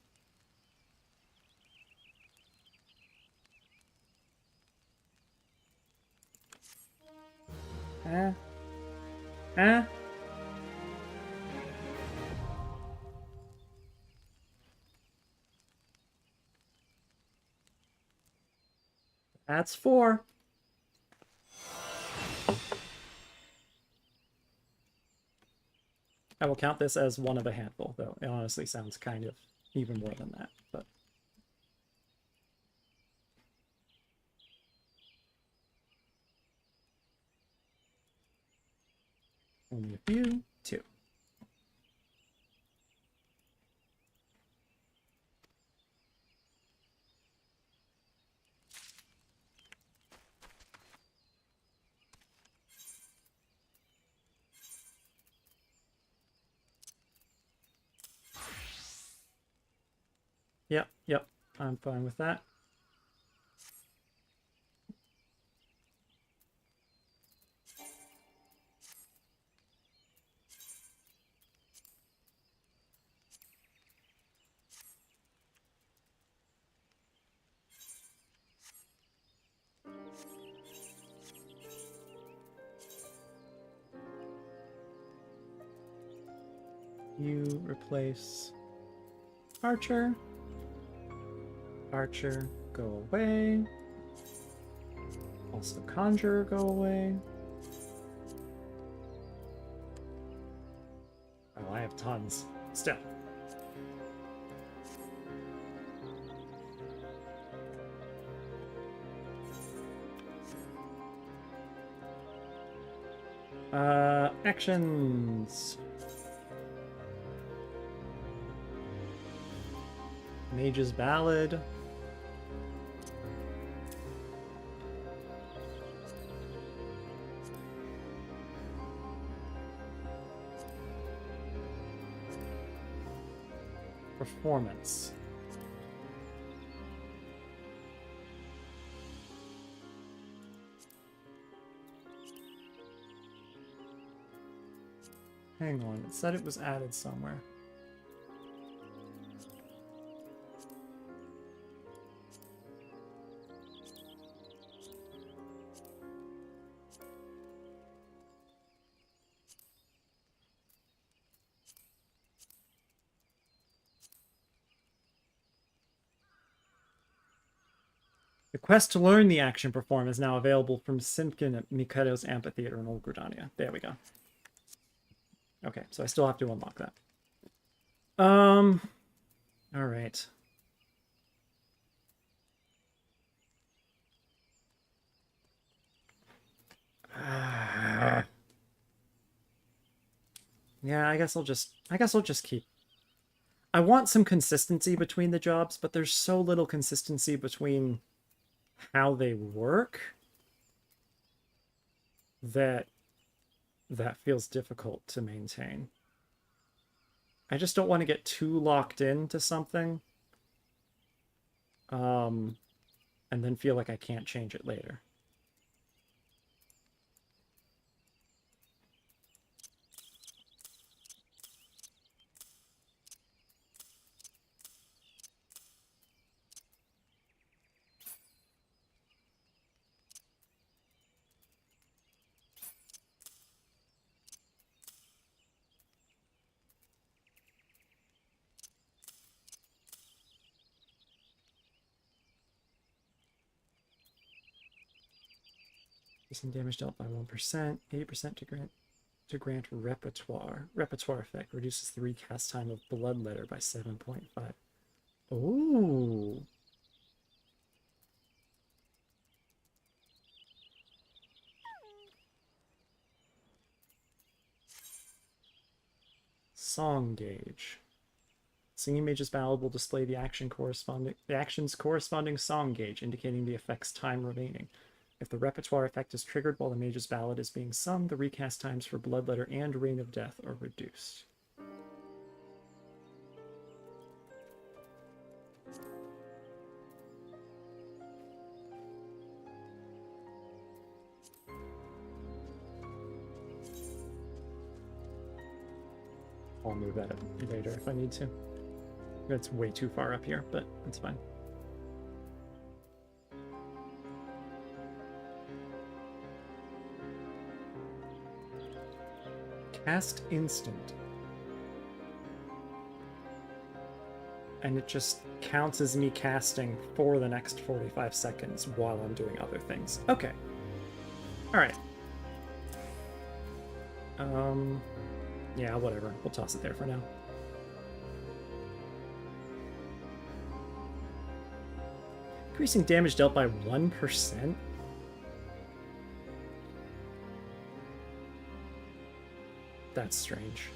That's 4. I will count this as one of a handful, though it honestly sounds kind of even more than that, but... Only a few. 2. Yep, I'm fine with that. You replace Archer. Archer, go away. Also Conjurer, go away. Oh, I have tons. Still. Actions. Mage's Ballad. Performance. Hang on, it said it was added somewhere. The quest to learn the action perform is now available from Simpkin at Mikado's Amphitheater in Old Gridania. There we go. Okay, so I still have to unlock that. All right. Yeah, I guess I'll just keep. I want some consistency between the jobs, but there's so little consistency between how they work that feels difficult to maintain. I just don't want to get too locked into something and then feel like I can't change it later. Increasing damage dealt by 1%, 80% to grant repertoire. Repertoire effect reduces the recast time of Bloodletter by 7.5. Ooh. Song gauge. Singing Mage's Ballad will display the action's corresponding song gauge, indicating the effect's time remaining. If the repertoire effect is triggered while the Mage's Ballad is being sung, the recast times for Bloodletter and Reign of Death are reduced. I'll move that later if I need to. That's way too far up here, but it's fine. Cast instant. And it just counts as me casting for the next 45 seconds while I'm doing other things. Okay. Alright. Yeah, whatever. We'll toss it there for now. Increasing damage dealt by 1%? That's strange.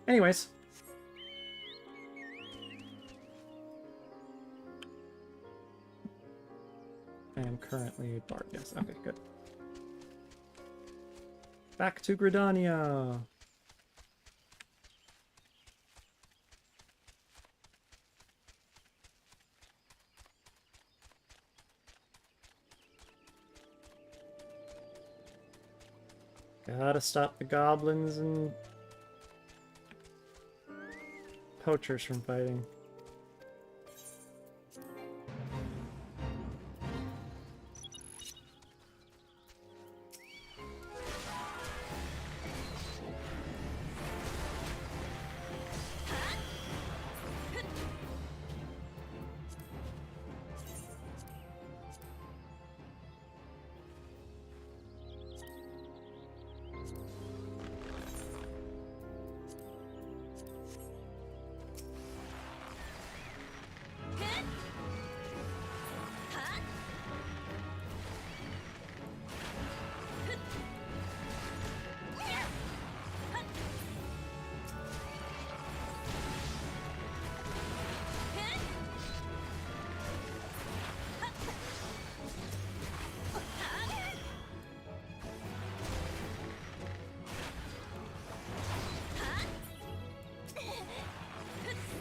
Anyways. I am currently Bard, yes. Okay, good. Back to Gridania. Gotta stop the goblins and poachers from fighting.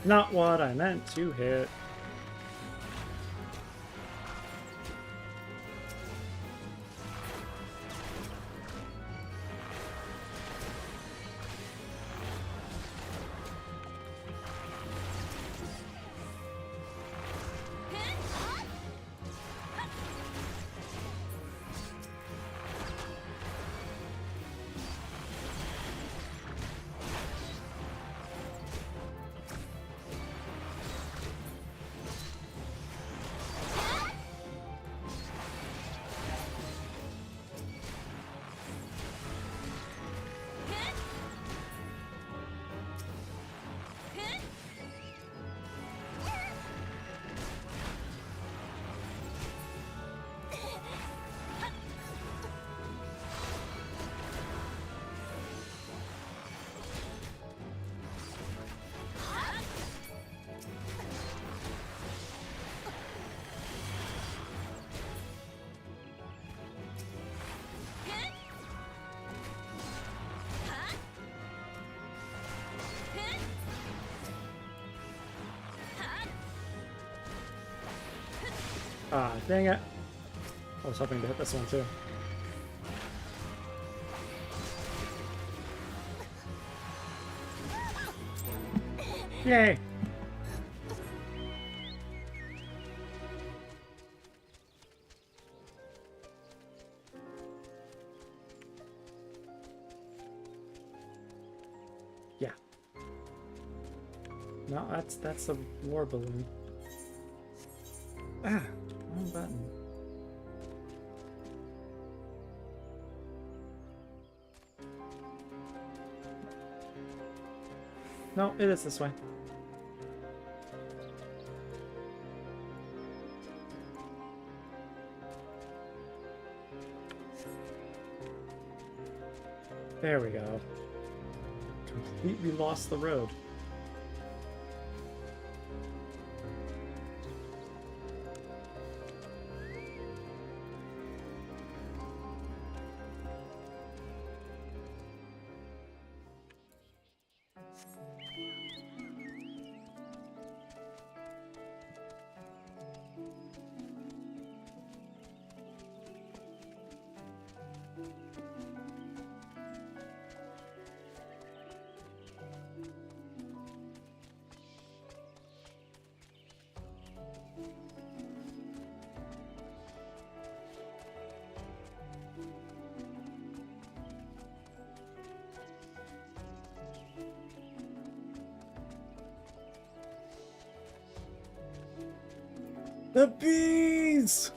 Not what I meant to hit. Ah, dang it. I was hoping to hit this one too. Yay! Yeah. No, that's the war balloon. Ah, wrong button. No, it is this way. There we go. Completely lost the road. The bees!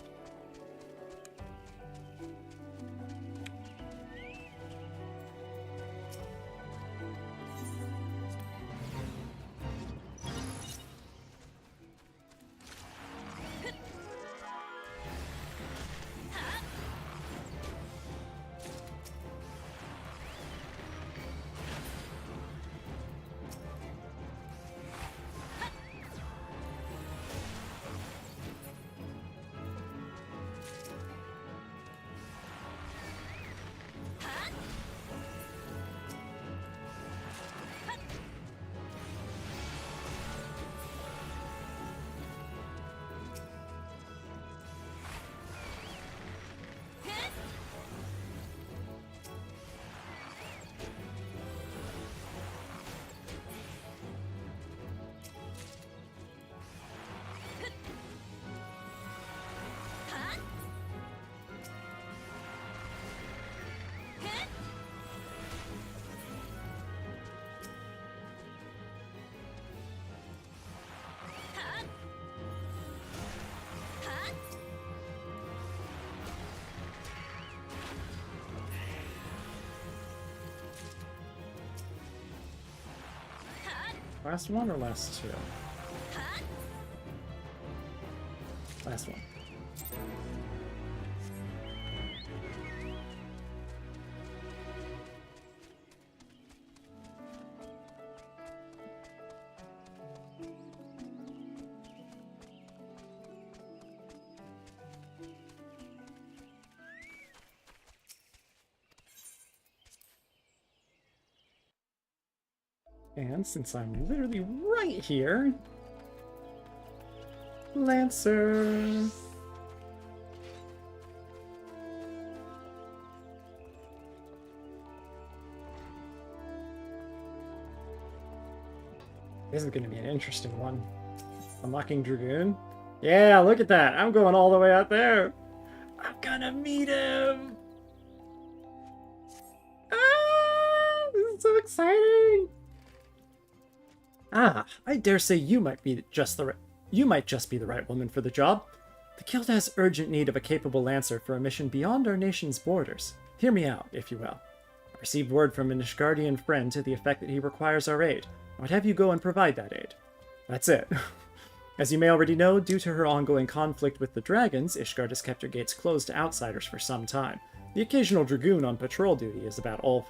Last one or last two? Last one. And since I'm literally right here, Lancer. This is going to be an interesting one. Unlocking Dragoon. Yeah, look at that. I'm going all the way out there. I'm gonna meet him. Ah, this is so exciting. Ah, I dare say you might just be the right woman for the job. The guild has urgent need of a capable lancer for a mission beyond our nation's borders. Hear me out, if you will. I received word from an Ishgardian friend to the effect that he requires our aid. I would have you go and provide that aid. That's it. As you may already know, due to her ongoing conflict with the dragons, Ishgard has kept her gates closed to outsiders for some time. The occasional dragoon on patrol duty is about all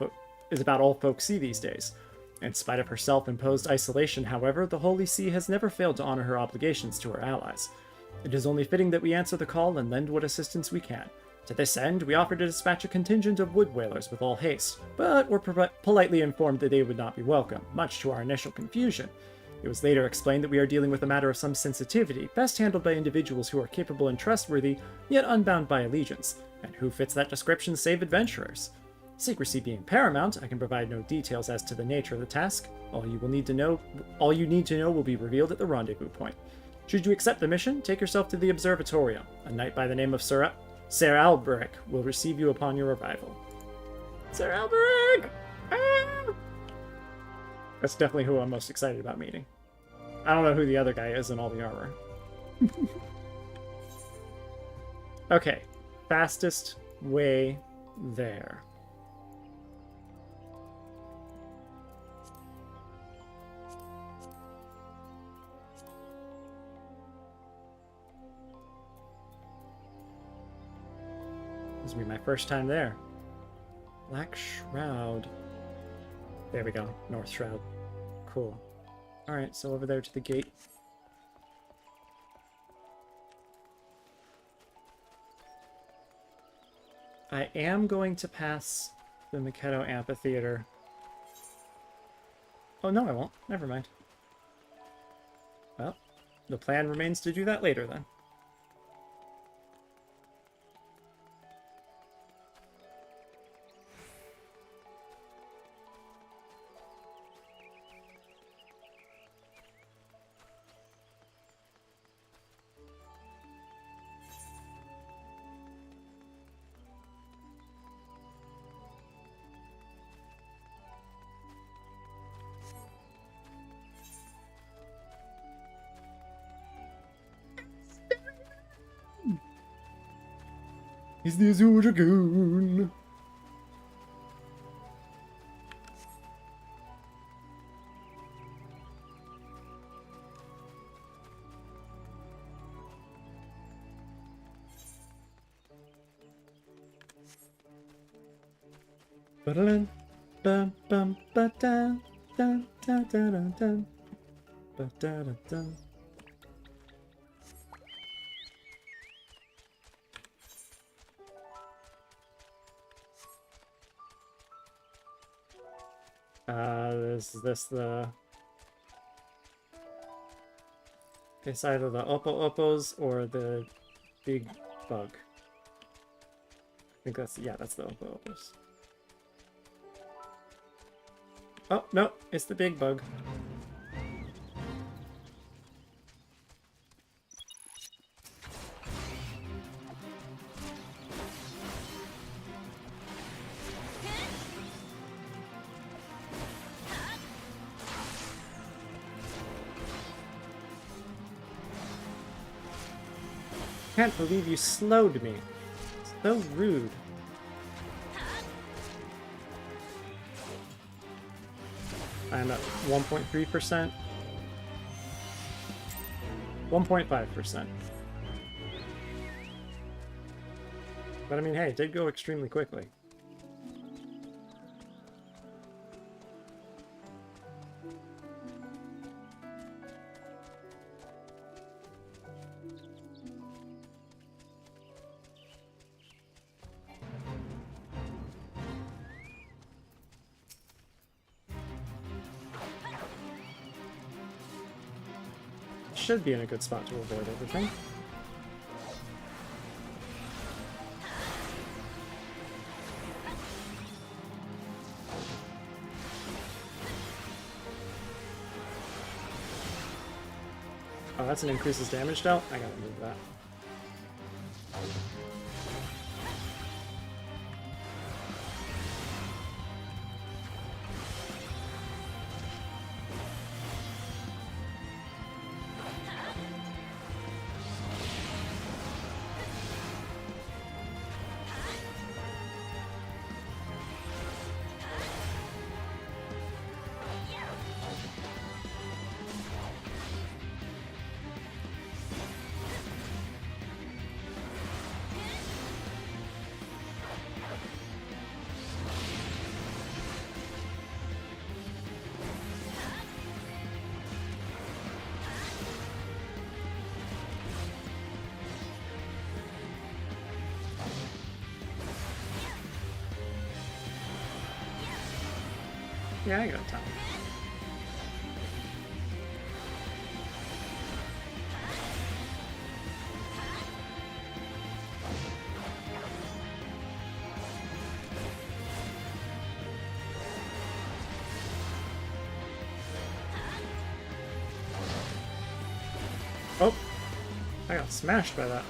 folks see these days. In spite of her self-imposed isolation, however, the Holy See has never failed to honor her obligations to her allies. It is only fitting that we answer the call and lend what assistance we can. To this end, we offer to dispatch a contingent of wood whalers with all haste, but were politely informed that they would not be welcome, much to our initial confusion. It was later explained that we are dealing with a matter of some sensitivity, best handled by individuals who are capable and trustworthy, yet unbound by allegiance, and who fits that description save adventurers. Secrecy being paramount, I can provide no details as to the nature of the task. All you need to know will be revealed at the rendezvous point. Should you accept the mission, take yourself to the observatorium. A knight by the name of Sir Alberic will receive you upon your arrival. Sir Alberic! Ah! That's definitely who I'm most excited about meeting. I don't know who the other guy is in all the armor. Okay, fastest way there. This will be my first time there. Black Shroud. There we go. North Shroud. Cool. Alright, so over there to the gate. I am going to pass the Makedo Amphitheater. Oh, no, I won't. Never mind. Well, the plan remains to do that later, then. He's the Azure Dragoon. Ba-da-dun, bum, bum, ba-dun, dun, dun, dun, dun, dun. Ba-da-dun-dun. Is this it's either the Opos or the big bug. I think that's the Opos. Oh, no, it's the big bug. Can't believe you slowed me. So rude. I'm at 1.3%. 1.5%. But I mean, hey, it did go extremely quickly. should be in a good spot to avoid everything. Oh, that's an increases damage dealt? I gotta move that. Yeah, I got time. Oh! I got smashed by that.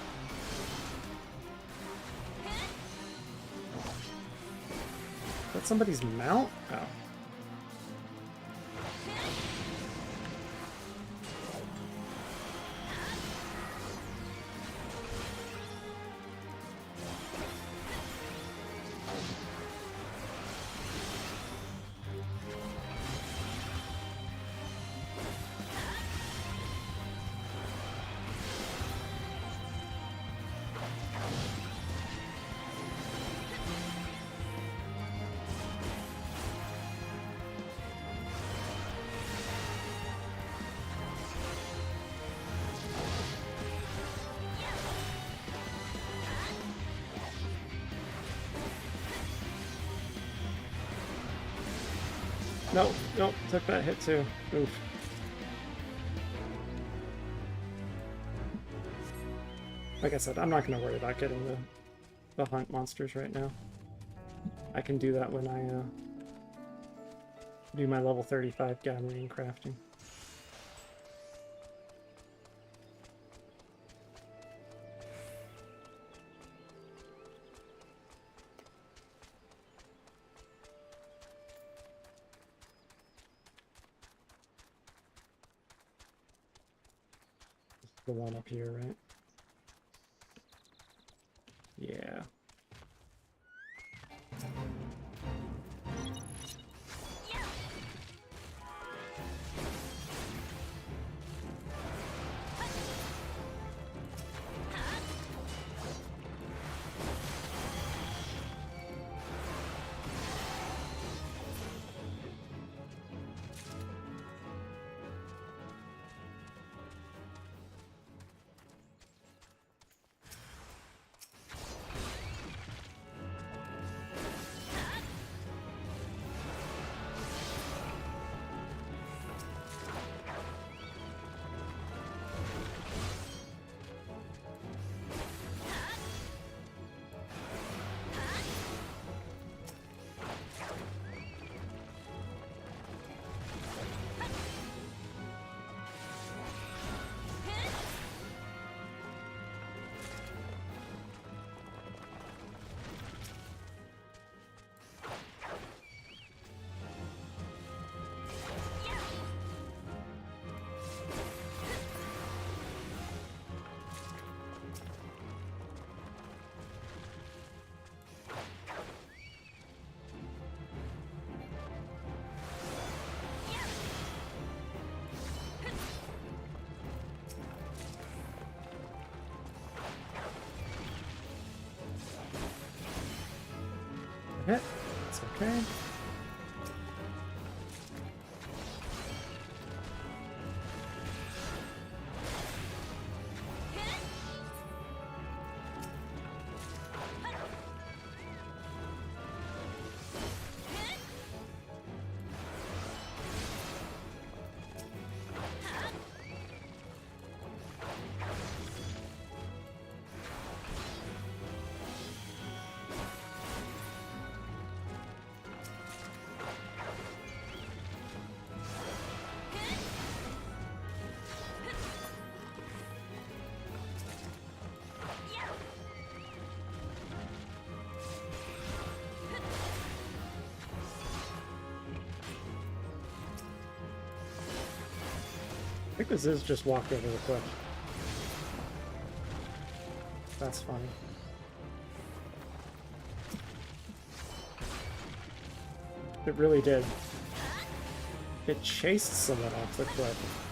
Is that somebody's mount? Oh. Nope, nope, took that hit too. Oof. Like I said, I'm not going to worry about getting the hunt monsters right now. I can do that when I do my level 35 gathering and crafting. The one up here, right? Yeah. Hit. It's okay. think this is just walked over the cliff. That's funny. It really did. It chased someone off the cliff.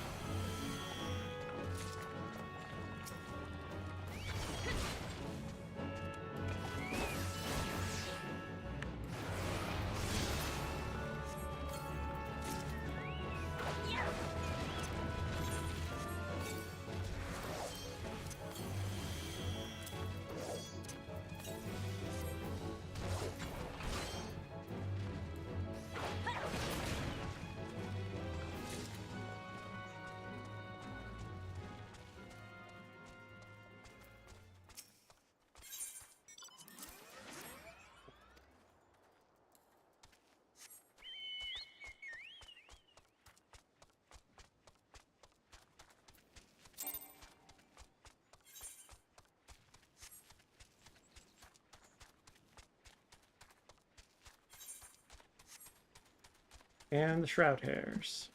And the shroud hairs.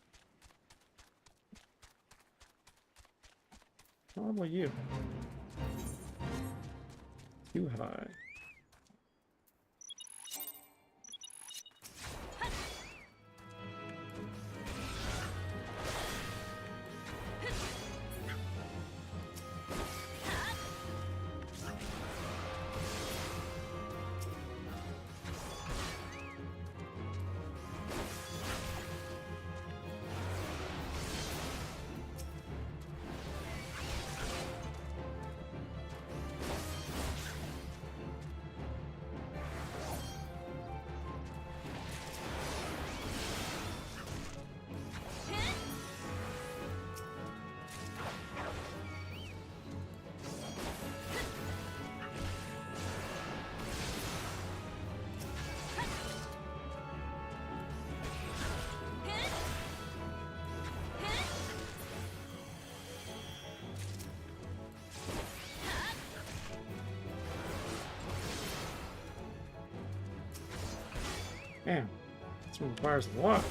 How about you? Too high. Damn, this one requires a lot.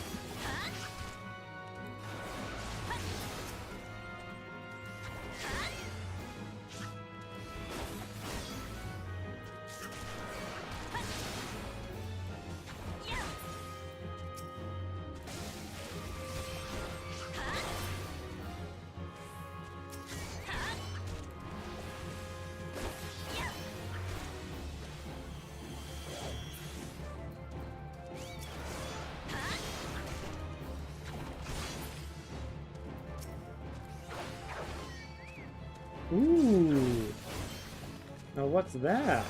Ooh. Now what's that?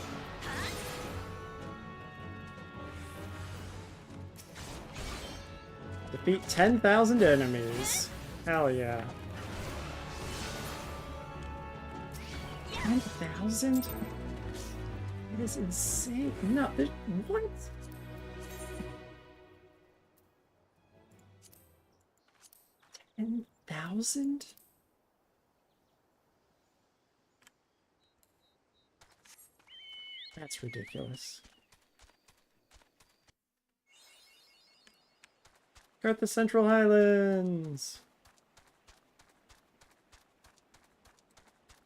Defeat 10,000 enemies. Hell yeah. 10,000? That is insane. No, what? 10,000? That's ridiculous. We're at the Central Highlands!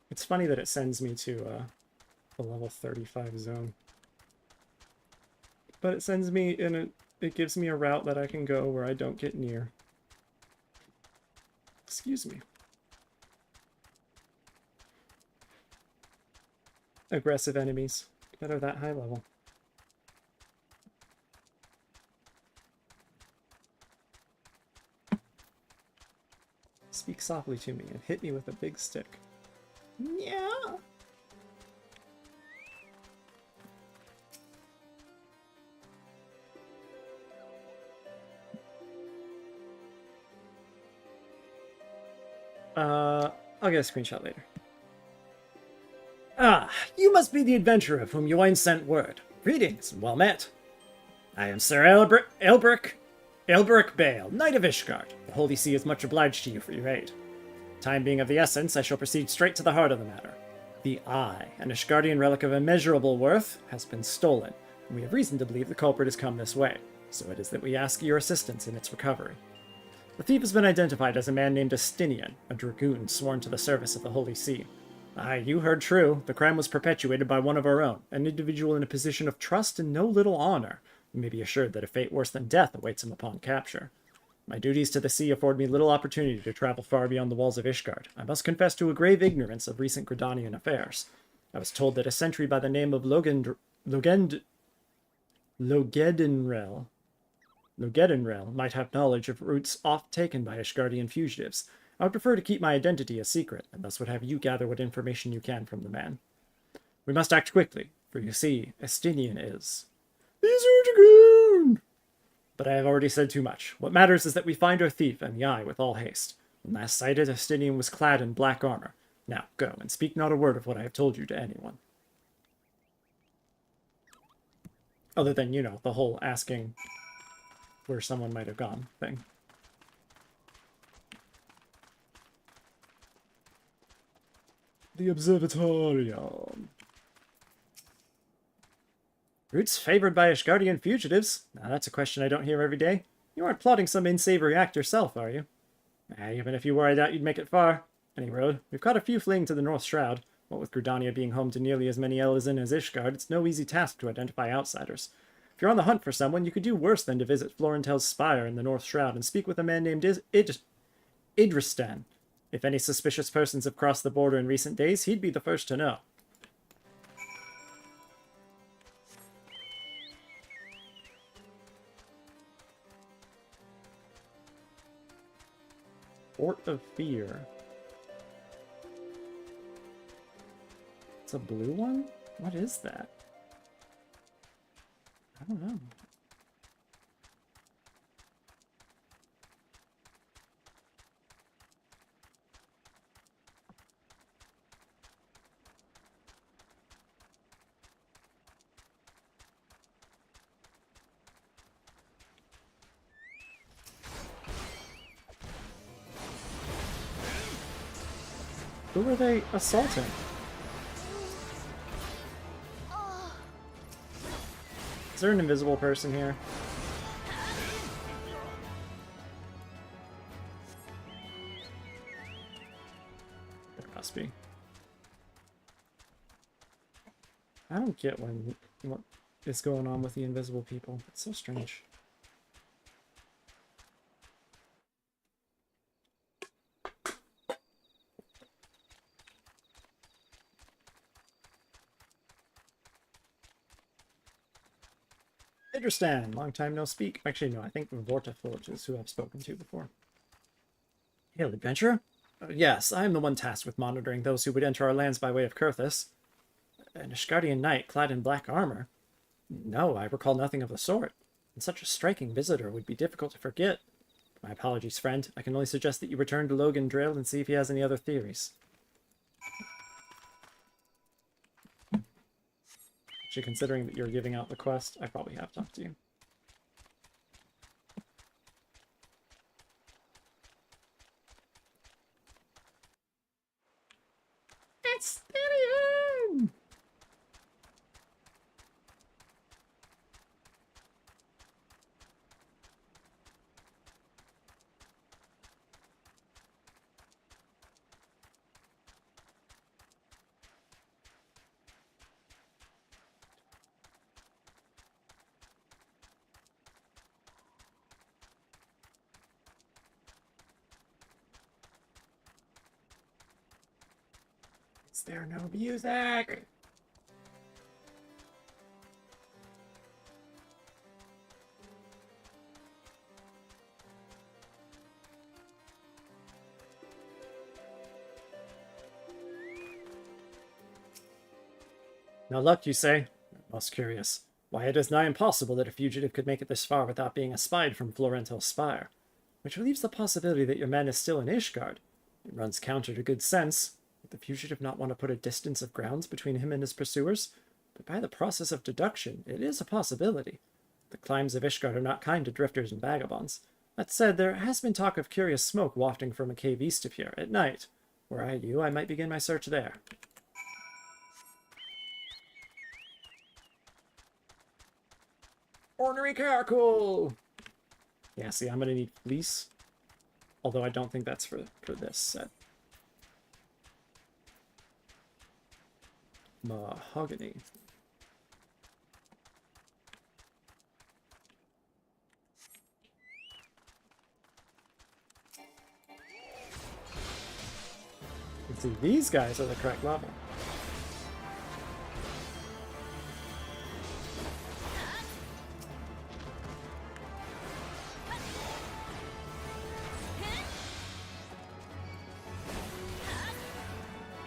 It's funny that it sends me to the level 35 zone. But it sends me in a... It gives me a route that I can go where I don't get near. Excuse me. Aggressive enemies that are that high level. Speak softly to me and hit me with a big stick. Yeah. I'll get a screenshot later. Ah, you must be the adventurer of whom Yoin sent word. Greetings, and well met. I am Sir Elbrick Bale, Knight of Ishgard. The Holy See is much obliged to you for your aid. Time being of the essence, I shall proceed straight to the heart of the matter. The Eye, an Ishgardian relic of immeasurable worth, has been stolen, and we have reason to believe the culprit has come this way, so it is that we ask your assistance in its recovery. The thief has been identified as a man named Estinian, a dragoon sworn to the service of the Holy See. Aye, you heard true. The crime was perpetuated by one of our own, an individual in a position of trust and no little honor. You may be assured that a fate worse than death awaits him upon capture. My duties to the sea afford me little opportunity to travel far beyond the walls of Ishgard. I must confess to a grave ignorance of recent Gridanian affairs. I was told that a sentry by the name of Logedenrel might have knowledge of routes oft taken by Ishgardian fugitives. I would prefer to keep my identity a secret, and thus would have you gather what information you can from the man. We must act quickly, for you see, Estinian is... the dragoon! But I have already said too much. What matters is that we find our thief and the eye with all haste. When last sighted, Estinian was clad in black armor. Now, go, and speak not a word of what I have told you to anyone. Other than, you know, the whole asking where someone might have gone thing. The Observatorium. Routes favored by Ishgardian fugitives? Now that's a question I don't hear every day. You aren't plotting some unsavory act yourself, are you? Even if you were, I doubt you'd make it far. Any road, we've caught a few fleeing to the North Shroud. What with Gridania being home to nearly as many Elezen as Ishgard, it's no easy task to identify outsiders. If you're on the hunt for someone, you could do worse than to visit Florentel's spire in the North Shroud and speak with a man named Idristan. If any suspicious persons have crossed the border in recent days, he'd be the first to know. Fort of Fear. It's a blue one? What is that? I don't know. Who are they assaulting? Is there an invisible person here? There must be. I don't get what is going on with the invisible people. It's so strange. Interesting. Long time no speak. Actually, no, I think Vortafort is who I've spoken to before. Hail, adventurer? Yes, I am the one tasked with monitoring those who would enter our lands by way of Kurthus. An Ishgardian knight clad in black armor? No, I recall nothing of the sort. And such a striking visitor would be difficult to forget. My apologies, friend. I can only suggest that you return to Logan Drill and see if he has any other theories. Actually, considering that you're giving out the quest, I probably have talked to you. It's Stadium! Is there no music? No luck, you say? Most curious. Why, it is nigh impossible that a fugitive could make it this far without being espied from Florentel's spire. Which relieves the possibility that your man is still in Ishgard. It runs counter to good sense. Would the fugitive not want to put a distance of grounds between him and his pursuers? But by the process of deduction, it is a possibility. The climes of Ishgard are not kind to drifters and vagabonds. That said, there has been talk of curious smoke wafting from a cave east of here at night. Were I you, I might begin my search there. Ornery Caracal! Yeah, see, I'm gonna need fleece. Although I don't think that's for this set. Mahogany. Let's see, these guys are the correct level.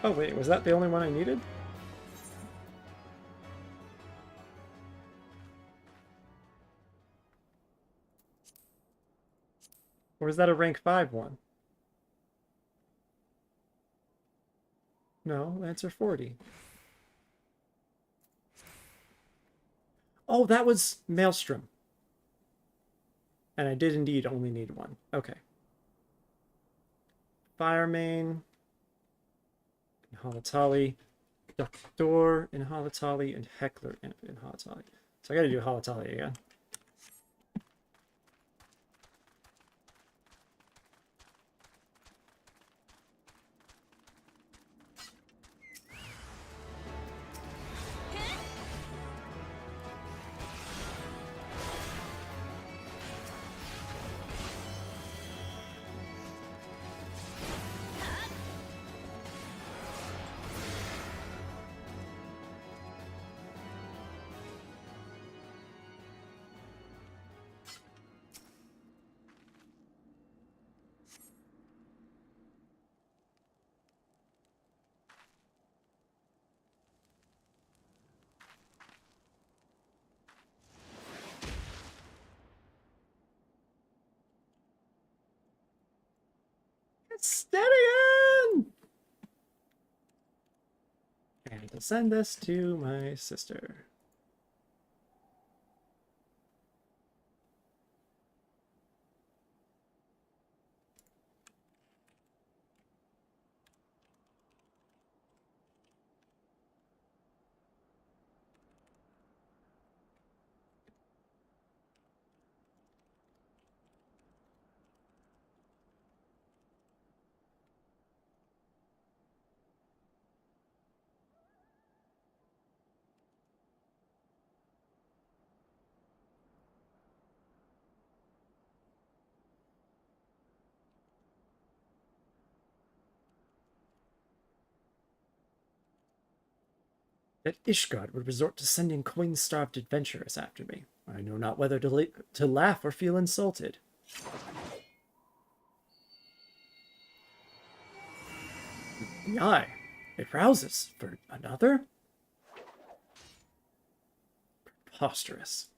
Oh wait, was that the only one I needed? Or is that a rank 5 one? No, answer 40. Oh, that was Maelstrom. And I did indeed only need one. Okay. Fire Main in Halatali, Doctor in Halatali, and Heckler in Halatali. So I gotta do Halatali again. Steady! And to send this to my sister. That Ishgard would resort to sending coin-starved adventurers after me. I know not whether to laugh or feel insulted. The eye. It rouses for another? Preposterous.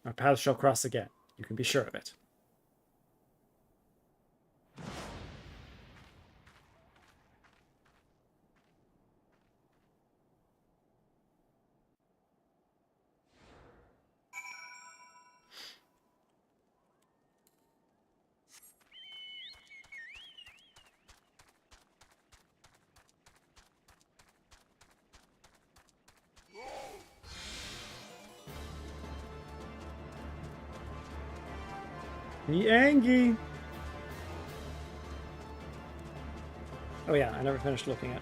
Our paths shall cross again. You can be sure of it. Be angry. Oh yeah, I never finished looking at.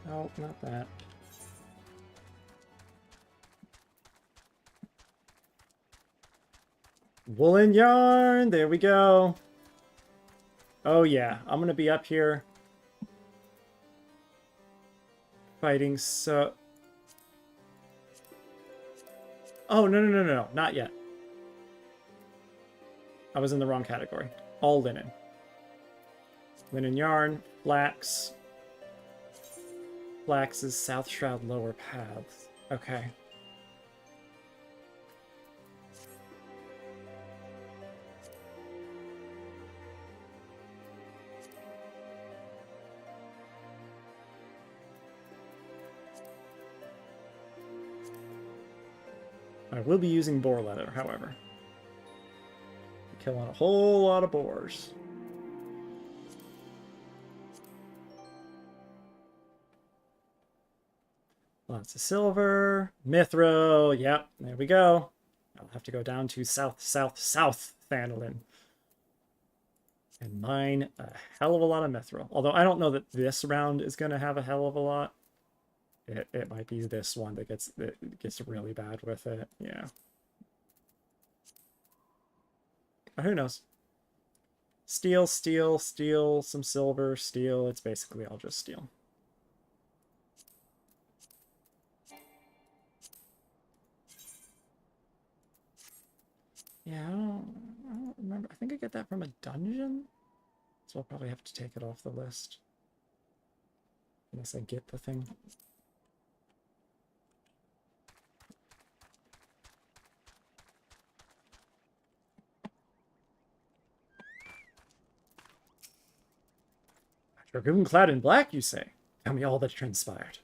Oh, not that. Woolen yarn. There we go. Oh yeah, I'm gonna be up here fighting. So. Oh no, not yet. I was in the wrong category. All linen. Linen yarn, flax. Flax is South Shroud lower paths. Okay. I will be using boar leather, however. Killing a whole lot of boars. Lots of silver. Mithril. Yep, there we go. I'll have to go down to south Thanolin and mine a hell of a lot of mithril. Although I don't know that this round is going to have a hell of a lot. It might be this one that gets really bad with it. Yeah. But who knows? Steel, steel, steel, some silver, steel. It's basically all just steel. Yeah, I don't remember. I think I get that from a dungeon. So I'll probably have to take it off the list. Unless I get the thing. Dragoon clad in black, you say? Tell me all that transpired.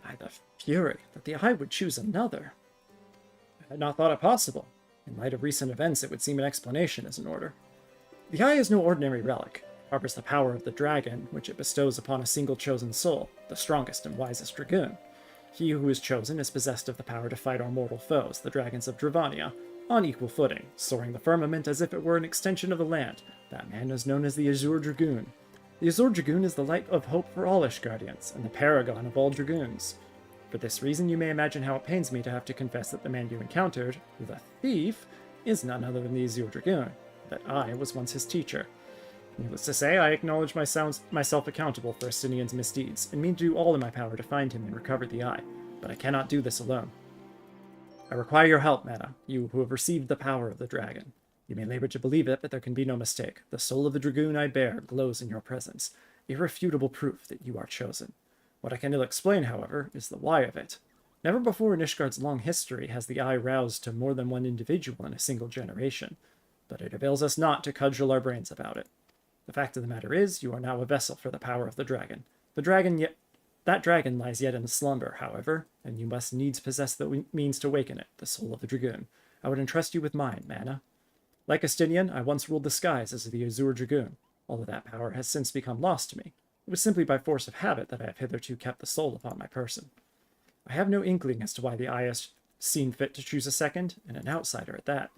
By the fury that the Eye would choose another. I had not thought it possible. In light of recent events, it would seem an explanation is in order. The Eye is no ordinary relic. It harbors the power of the dragon, which it bestows upon a single chosen soul, the strongest and wisest dragoon. He who is chosen is possessed of the power to fight our mortal foes, the dragons of Dravania, on equal footing, soaring the firmament as if it were an extension of the land. That man is known as the Azure Dragoon. The Azure Dragoon is the light of hope for all Ishgardians, and the paragon of all dragoons. For this reason, you may imagine how it pains me to have to confess that the man you encountered, the thief, is none other than the Azure Dragoon, that I was once his teacher. Needless to say, I acknowledge myself accountable for Estinian's misdeeds, and mean to do all in my power to find him and recover the Eye, but I cannot do this alone. I require your help, M'aana, you who have received the power of the dragon. You may labor to believe it, but there can be no mistake. The soul of the dragoon I bear glows in your presence, irrefutable proof that you are chosen. What I can ill explain, however, is the why of it. Never before in Ishgard's long history has the Eye roused to more than one individual in a single generation, but it avails us not to cudgel our brains about it. The fact of the matter is, you are now a vessel for the power of the dragon. That dragon lies yet in slumber, however, and you must needs possess the means to waken it, the soul of the dragoon. I would entrust you with mine, M'aana. Like Estinian, I once ruled the skies as the Azure Dragoon, although that power has since become lost to me. It was simply by force of habit that I have hitherto kept the soul upon my person. I have no inkling as to why the Eye has seen fit to choose a second, and an outsider at that.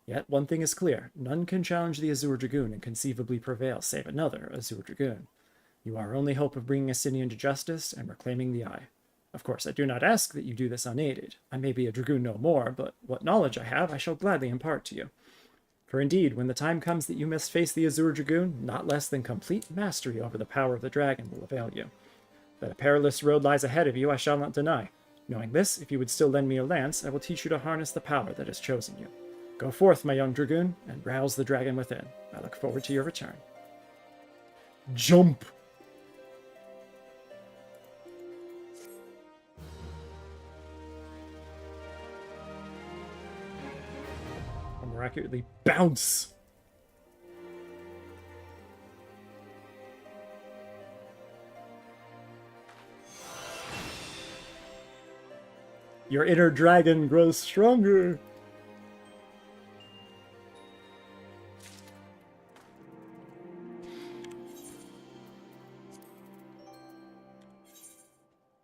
Yet one thing is clear, none can challenge the Azure Dragoon and conceivably prevail save another Azure Dragoon. You are our only hope of bringing Estinian to justice and reclaiming the Eye. Of course, I do not ask that you do this unaided. I may be a dragoon no more, but what knowledge I have I shall gladly impart to you. For indeed, when the time comes that you must face the Azure Dragoon, not less than complete mastery over the power of the dragon will avail you. That a perilous road lies ahead of you I shall not deny. Knowing this, if you would still lend me your lance, I will teach you to harness the power that has chosen you. Go forth, my young dragoon, and rouse the dragon within. I look forward to your return. Jump! Or more accurately, bounce! Your inner dragon grows stronger!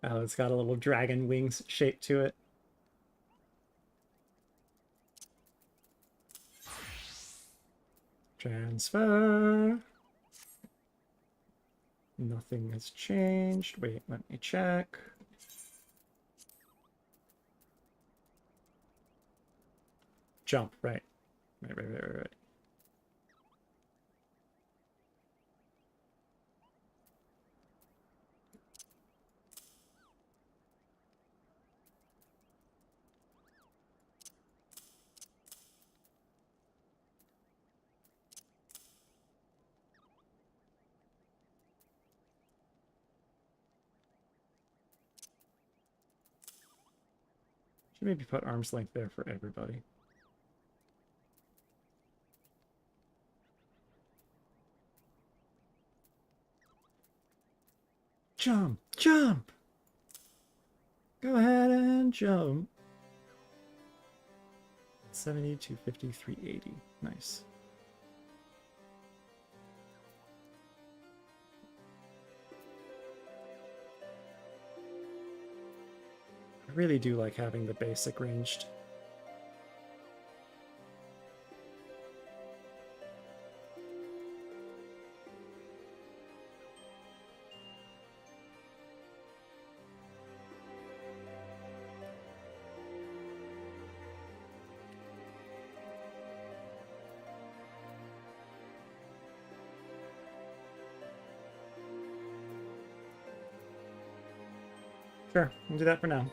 Oh, it's got a little dragon wings shape to it. Transfer. Nothing has changed. Wait, let me check. Jump, right. Right. Should maybe put arm's length there for everybody. Jump! Jump! Go ahead and jump. 70, 250, 380. Nice. really do like having the basic ranged. Sure, we'll do that for now.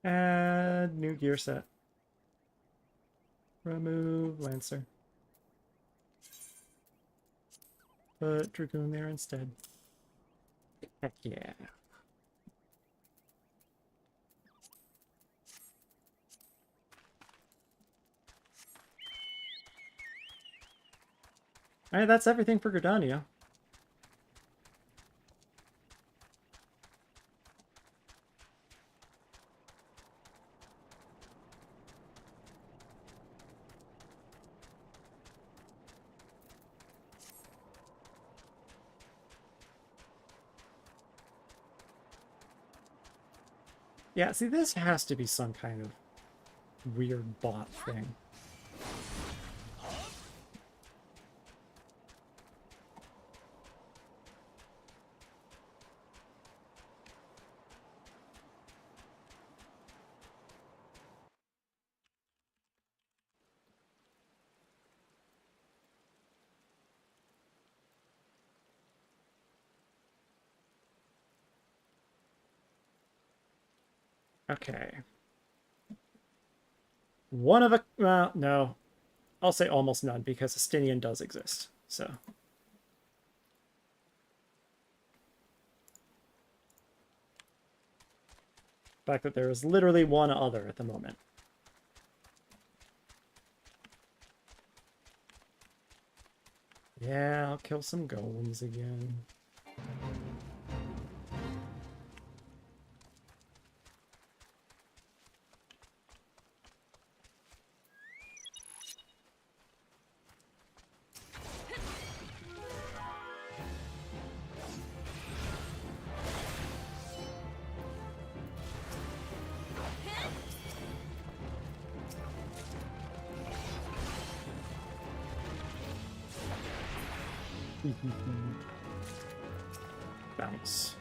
Add new gear set. Remove Lancer. Put Dragoon there instead. Heck yeah. Alright, that's everything for Gridania. Yeah, see, this has to be some kind of weird bot thing. Okay. One of a... well, no. I'll say almost none, because Estinian does exist, so... the fact that there is literally one other at the moment. Yeah, I'll kill some golems again. Bounce.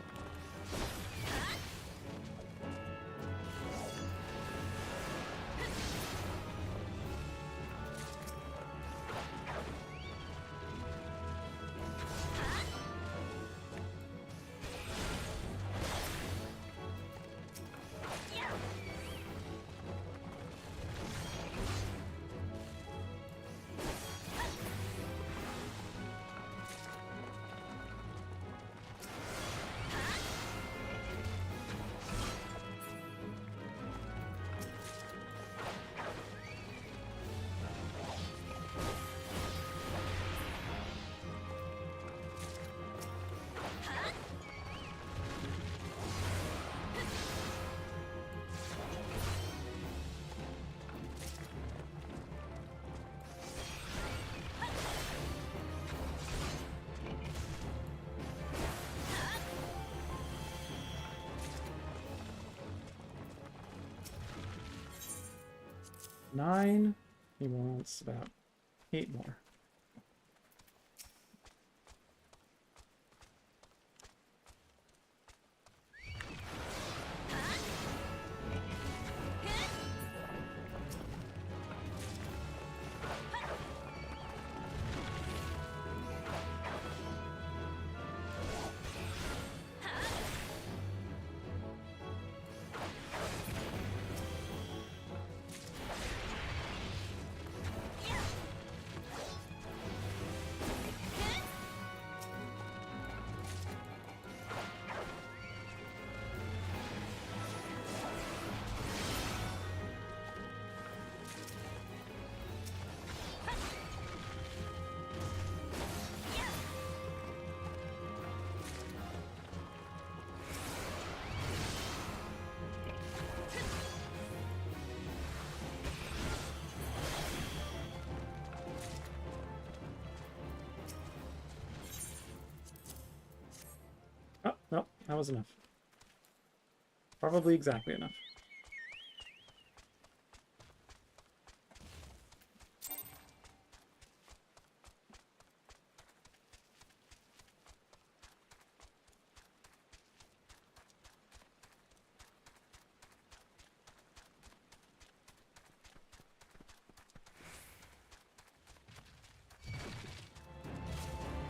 Nine. He wants about 8 more. That was enough. Probably exactly enough.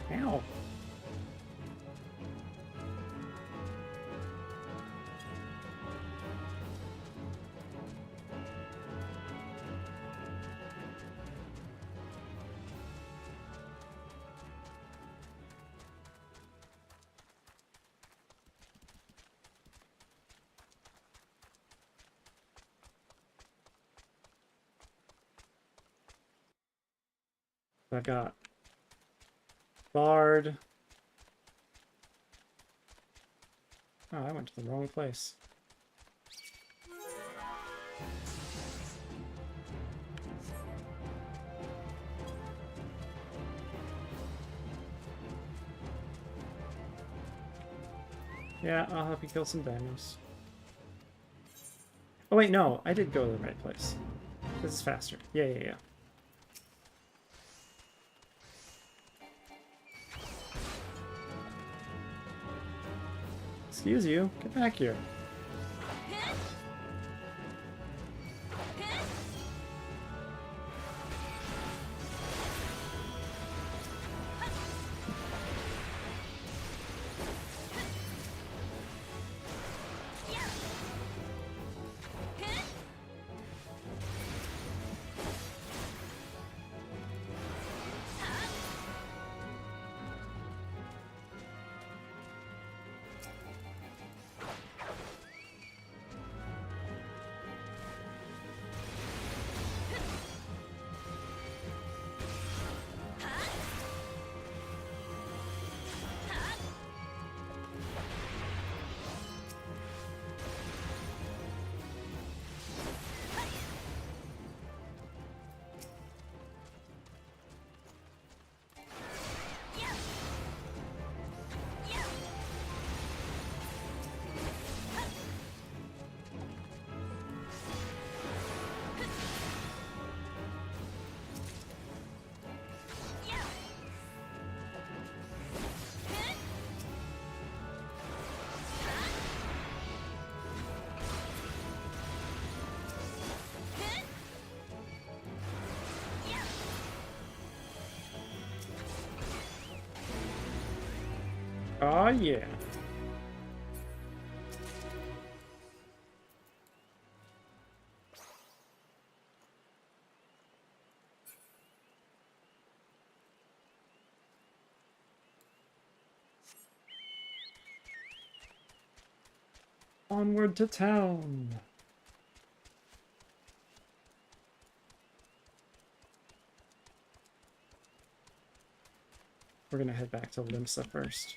Ow. I got Bard. Oh, I went to the wrong place. Yeah, I'll help you kill some dinosaurs. Oh wait, no, I did go to the right place. This is faster. Yeah, yeah, yeah. Excuse you, get back here. Oh yeah. Onward to town. We're gonna head back to Limsa first.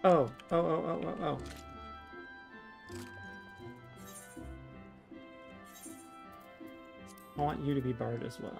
Oh. I want you to be Bard as well.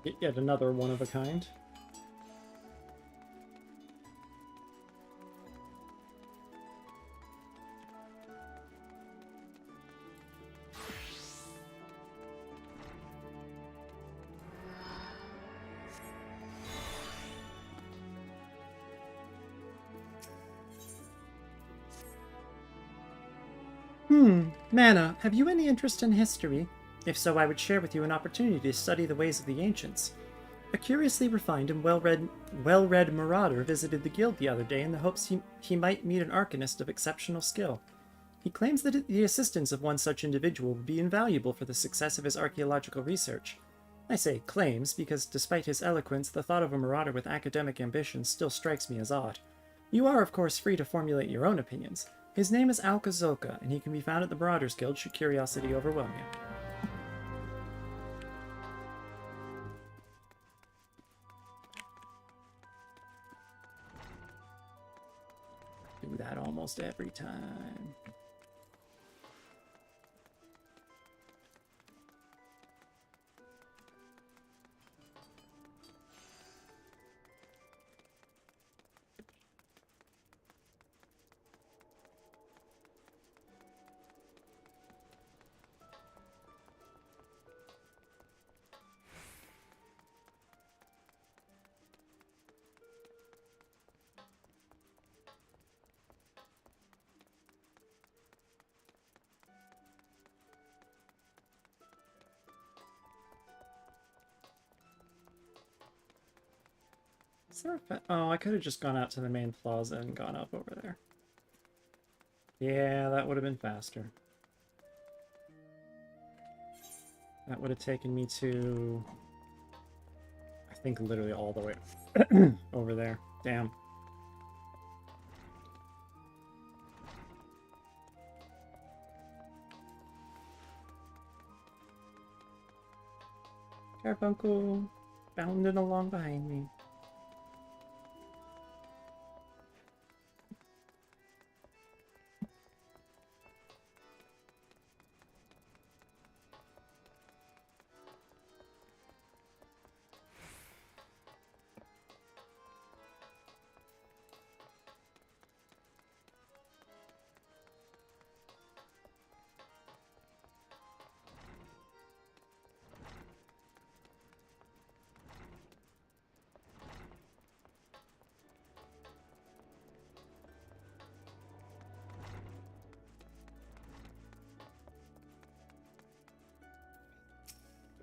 Yet another one of a kind. M'aana, have you any interest in history? If so, I would share with you an opportunity to study the ways of the ancients. A curiously refined and well-read marauder visited the guild the other day in the hopes he might meet an arcanist of exceptional skill. He claims that the assistance of one such individual would be invaluable for the success of his archaeological research. I say claims because, despite his eloquence, the thought of a marauder with academic ambitions still strikes me as odd. You are, of course, free to formulate your own opinions. His name is Alkazoka, and he can be found at the Marauders Guild should curiosity overwhelm you. Do that almost every time. Is there a oh, I could have just gone out to the main plaza and gone up over there. Yeah, that would have been faster. That would have taken me to, I think, literally all the way over there. Damn. Carbuncle bounding along behind me.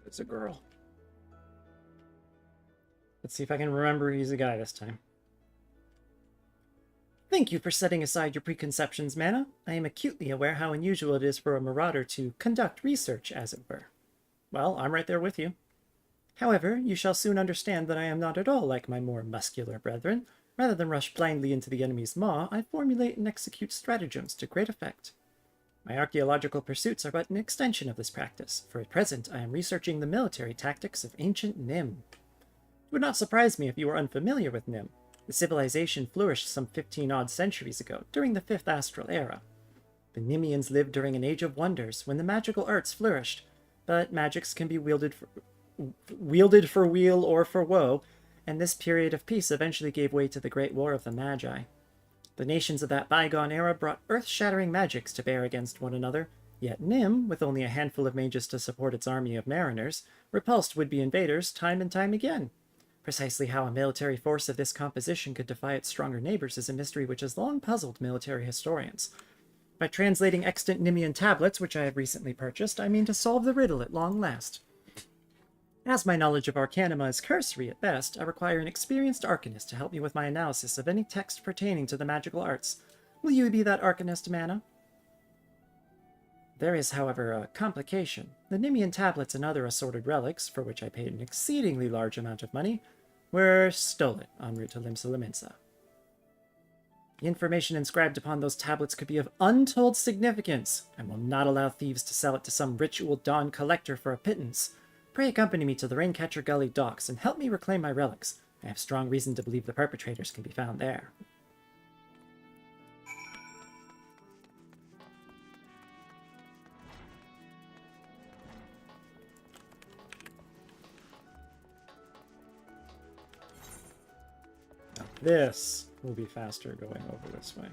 It's a girl. Let's see if I can remember he's a guy this time. Thank you for setting aside your preconceptions, M'aana. I am acutely aware how unusual it is for a marauder to conduct research, as it were. Well, I'm right there with you. However, you shall soon understand that I am not at all like my more muscular brethren. Rather than rush blindly into the enemy's maw, I formulate and execute stratagems to great effect. My archaeological pursuits are but an extension of this practice, for at present I am researching the military tactics of ancient Nim. It would not surprise me if you were unfamiliar with Nim. The civilization flourished some 15-odd centuries ago, during the 5th Astral Era. The Nimians lived during an age of wonders, when the magical arts flourished, but magics can be wielded for weal or for woe, and this period of peace eventually gave way to the Great War of the Magi. The nations of that bygone era brought earth-shattering magics to bear against one another, yet Nim, with only a handful of mages to support its army of mariners, repulsed would-be invaders time and time again. Precisely how a military force of this composition could defy its stronger neighbors is a mystery which has long puzzled military historians. By translating extant Nimian tablets, which I have recently purchased, I mean to solve the riddle at long last. As my knowledge of Arcanima is cursory at best, I require an experienced arcanist to help me with my analysis of any text pertaining to the magical arts. Will you be that arcanist, M'aana? There is, however, a complication. The Nimian tablets and other assorted relics, for which I paid an exceedingly large amount of money, were stolen en route to Limsa. The information inscribed upon those tablets could be of untold significance, and will not allow thieves to sell it to some ritual dawn collector for a pittance. Pray accompany me to the Raincatcher Gully docks and help me reclaim my relics. I have strong reason to believe the perpetrators can be found there. This will be faster going over this way.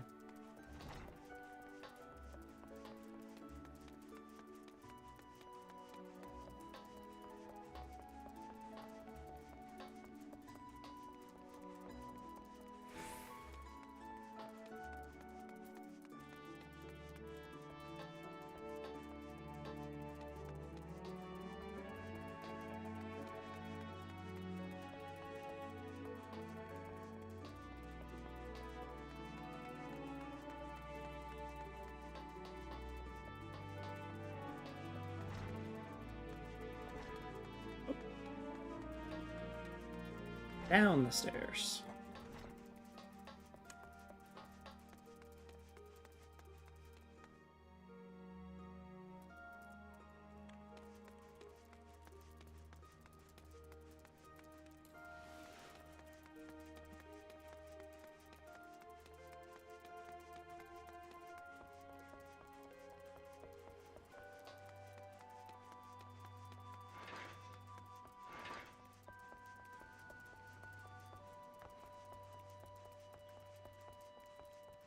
Down the stairs.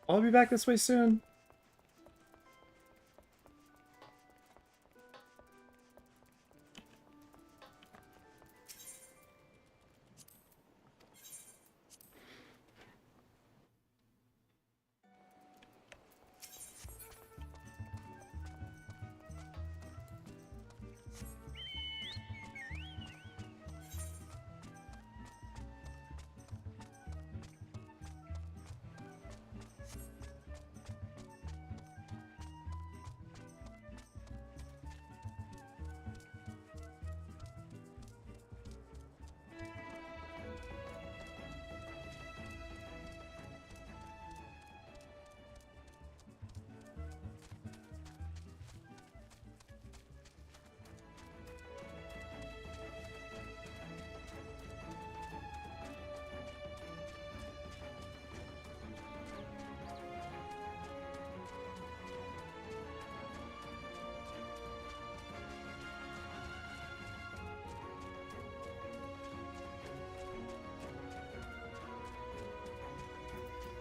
I'll be back this way soon.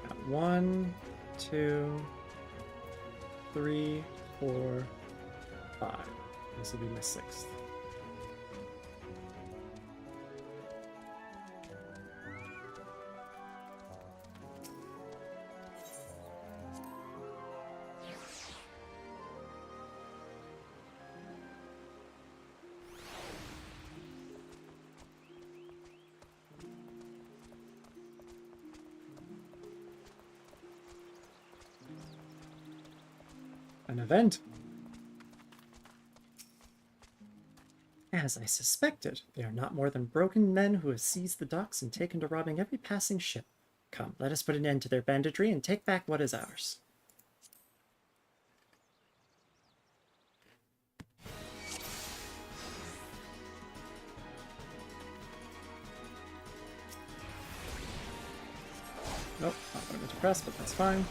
Got 1, 2, 3, 4, 5. This will be my 6th. An event. As I suspected, they are not more than broken men who have seized the docks and taken to robbing every passing ship. Come, let us put an end to their banditry and take back what is ours. Nope, not going to press, but that's fine.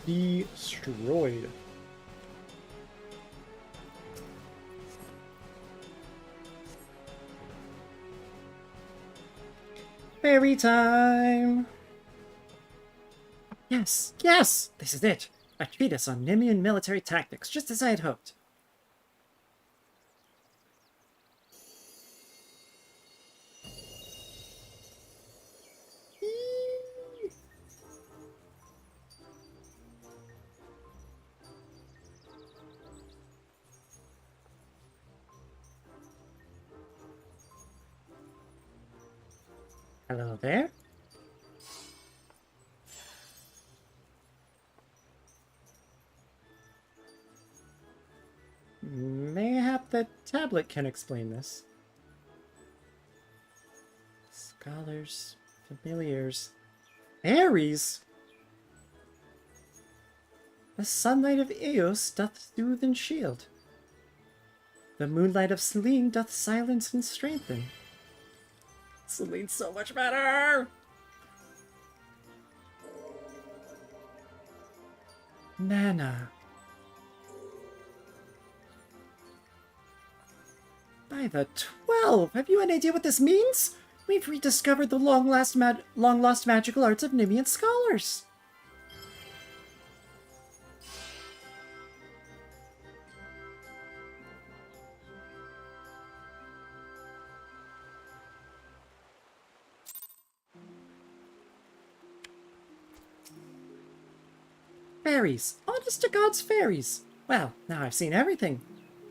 Destroyed. Fairy time! Yes, yes! This is it! A treatise on Nemean military tactics, just as I had hoped. Hello there. Mayhap the tablet can explain this. Scholars, familiars, fairies. The sunlight of Eos doth soothe and shield. The moonlight of Selene doth silence and strengthen. Selene's so much better! M'aana. By the 12! Have you any idea what this means? We've rediscovered the long-lost magical arts of Nemean scholars. Fairies! Honest to God's fairies! Well, now I've seen everything.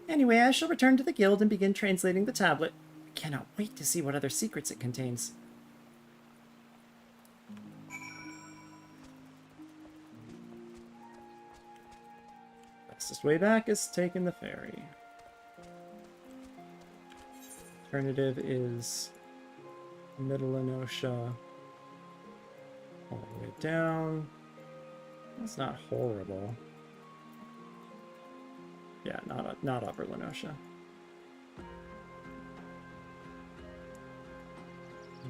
Anyway, I shall return to the guild and begin translating the tablet. I cannot wait to see what other secrets it contains. Fastest way back is taking the ferry. Alternative is Middle Enosia all the way down. That's not horrible. Yeah, not Upper Lenosha.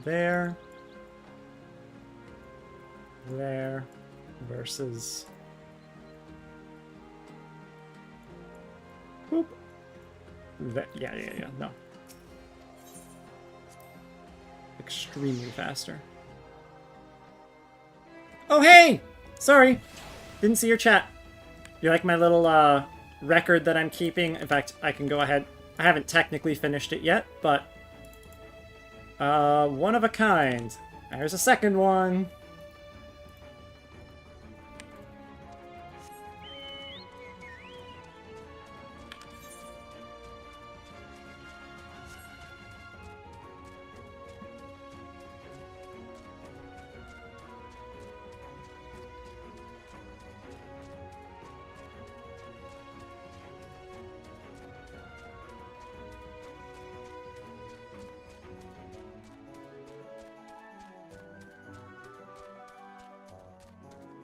There. Versus... Boop. Yeah, no. Extremely faster. Oh, hey! Sorry! Didn't see your chat. You like my little, record that I'm keeping? In fact, I can go ahead. I haven't technically finished it yet, but... one of a kind. There's a second one.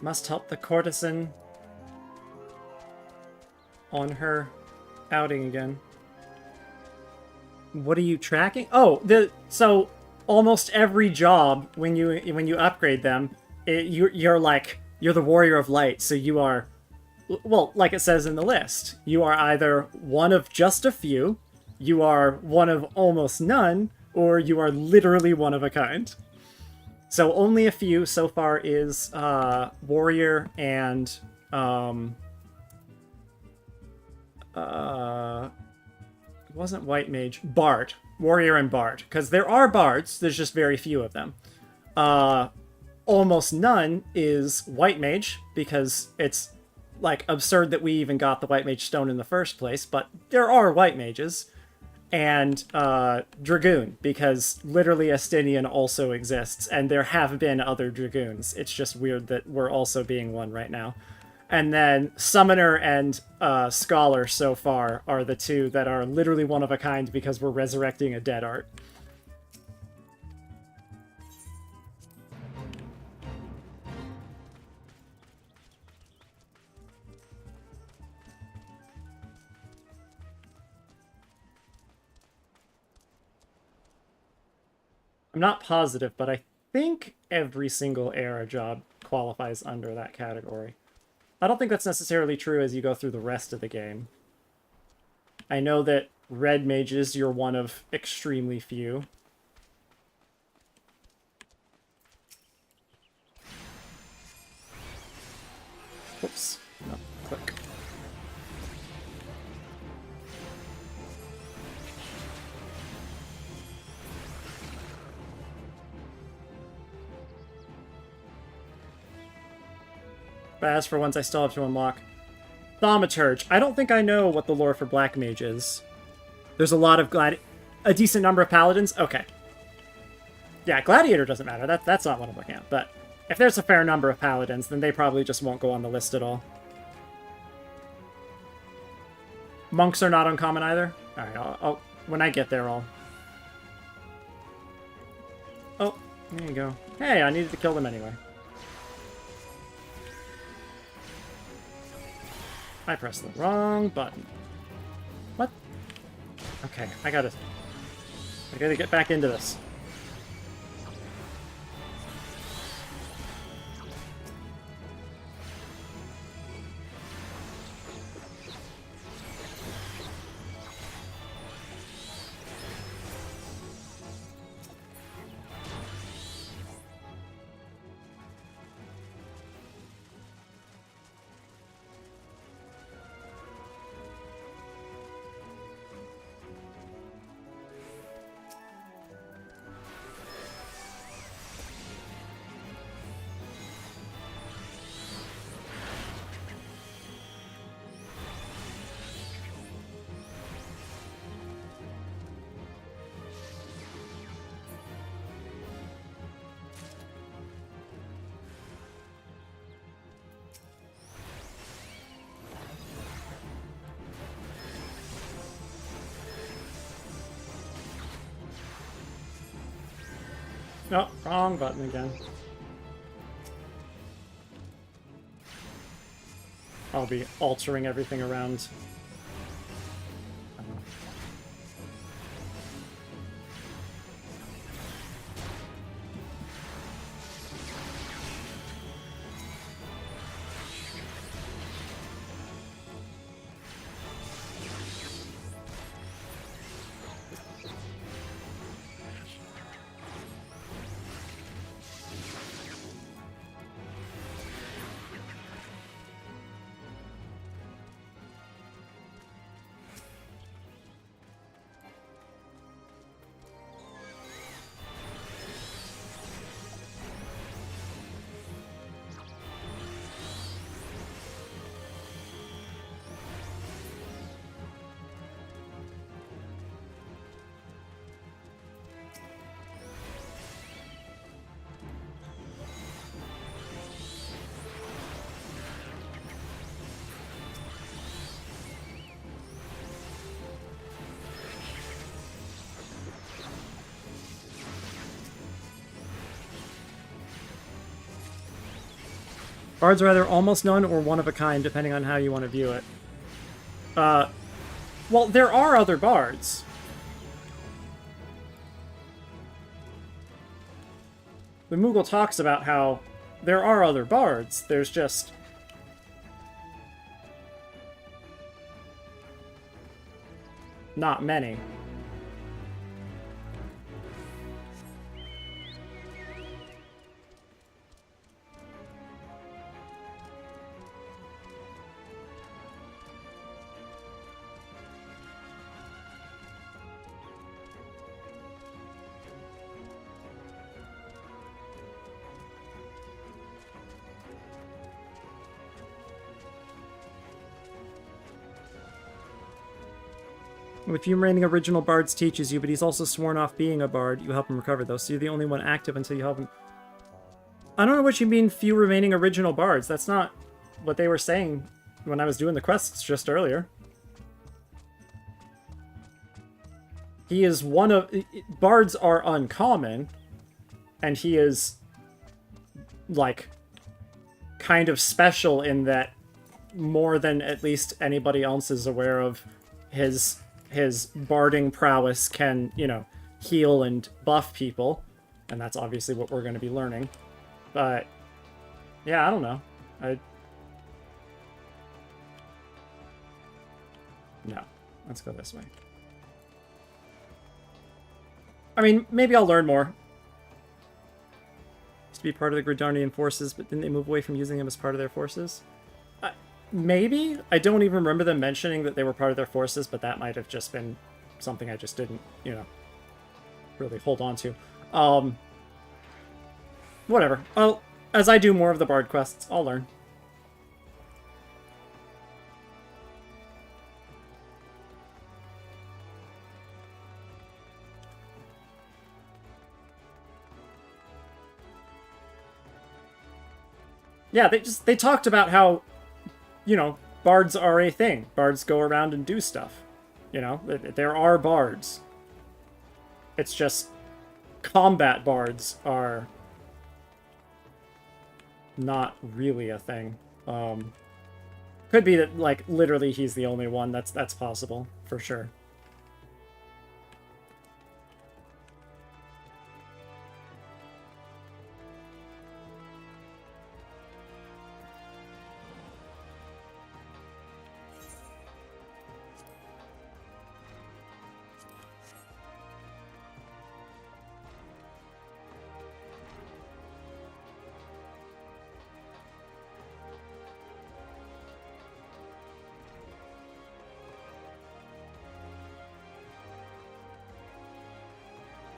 Must help the courtesan on her outing again. What are you tracking? Oh, so almost every job when you upgrade them, you're the warrior of light. So you are, well, like it says in the list, you are either one of just a few, you are one of almost none, or you are literally one of a kind. So only a few so far is warrior and it wasn't white mage, bard, warrior and bard, because there are bards, there's just very few of them. Almost none is white mage, because it's like absurd that we even got the white mage stone in the first place, but there are white mages. And Dragoon, because literally Estinian also exists, and there have been other Dragoons. It's just weird that we're also being one right now. And then Summoner and Scholar so far are the two that are literally one of a kind because we're resurrecting a dead art. I'm not positive, but I think every single era job qualifies under that category. I don't think that's necessarily true as you go through the rest of the game. I know that red mages, you're one of extremely few. Whoops. No, click. But as for ones I still have to unlock. Thaumaturge. I don't think I know what the lore for Black Mage is. There's a lot of a decent number of paladins? Okay. Yeah, Gladiator doesn't matter. That's not what I'm looking at. But if there's a fair number of paladins, then they probably just won't go on the list at all. Monks are not uncommon either? Alright, I'll when I get there, I'll... Oh, there you go. Hey, I needed to kill them anyway. I pressed the wrong button. What? Okay, I gotta get back into this. Oh, wrong button again. I'll be altering everything around. Bards are either almost none or one of a kind, depending on how you want to view it. Well, there are other bards. The Moogle talks about how there are other bards. There's just... not many. A few remaining original bards teaches you, but he's also sworn off being a bard. You help him recover, though, so you're the only one active until you help him. I don't know what you mean, few remaining original bards. That's not what they were saying when I was doing the quests just earlier. He is one of... Bards are uncommon, and he is, like, kind of special in that more than at least anybody else is aware of, his barding prowess can, you know, heal and buff people, and that's obviously what we're going to be learning. But, yeah, I don't know. No. Let's go this way. I mean, maybe I'll learn more. Used to be part of the Gridarnian forces, but didn't they move away from using them as part of their forces? maybe. I don't even remember them mentioning that they were part of their forces, but that might have just been something I just didn't, you know, really hold on to. Whatever. As I do more of the Bard quests, I'll learn. Yeah, they talked about how, you know, bards are a thing. Bards go around and do stuff. You know, there are bards. It's just combat bards are not really a thing. Could be that, like, literally he's the only one. That's possible, for sure.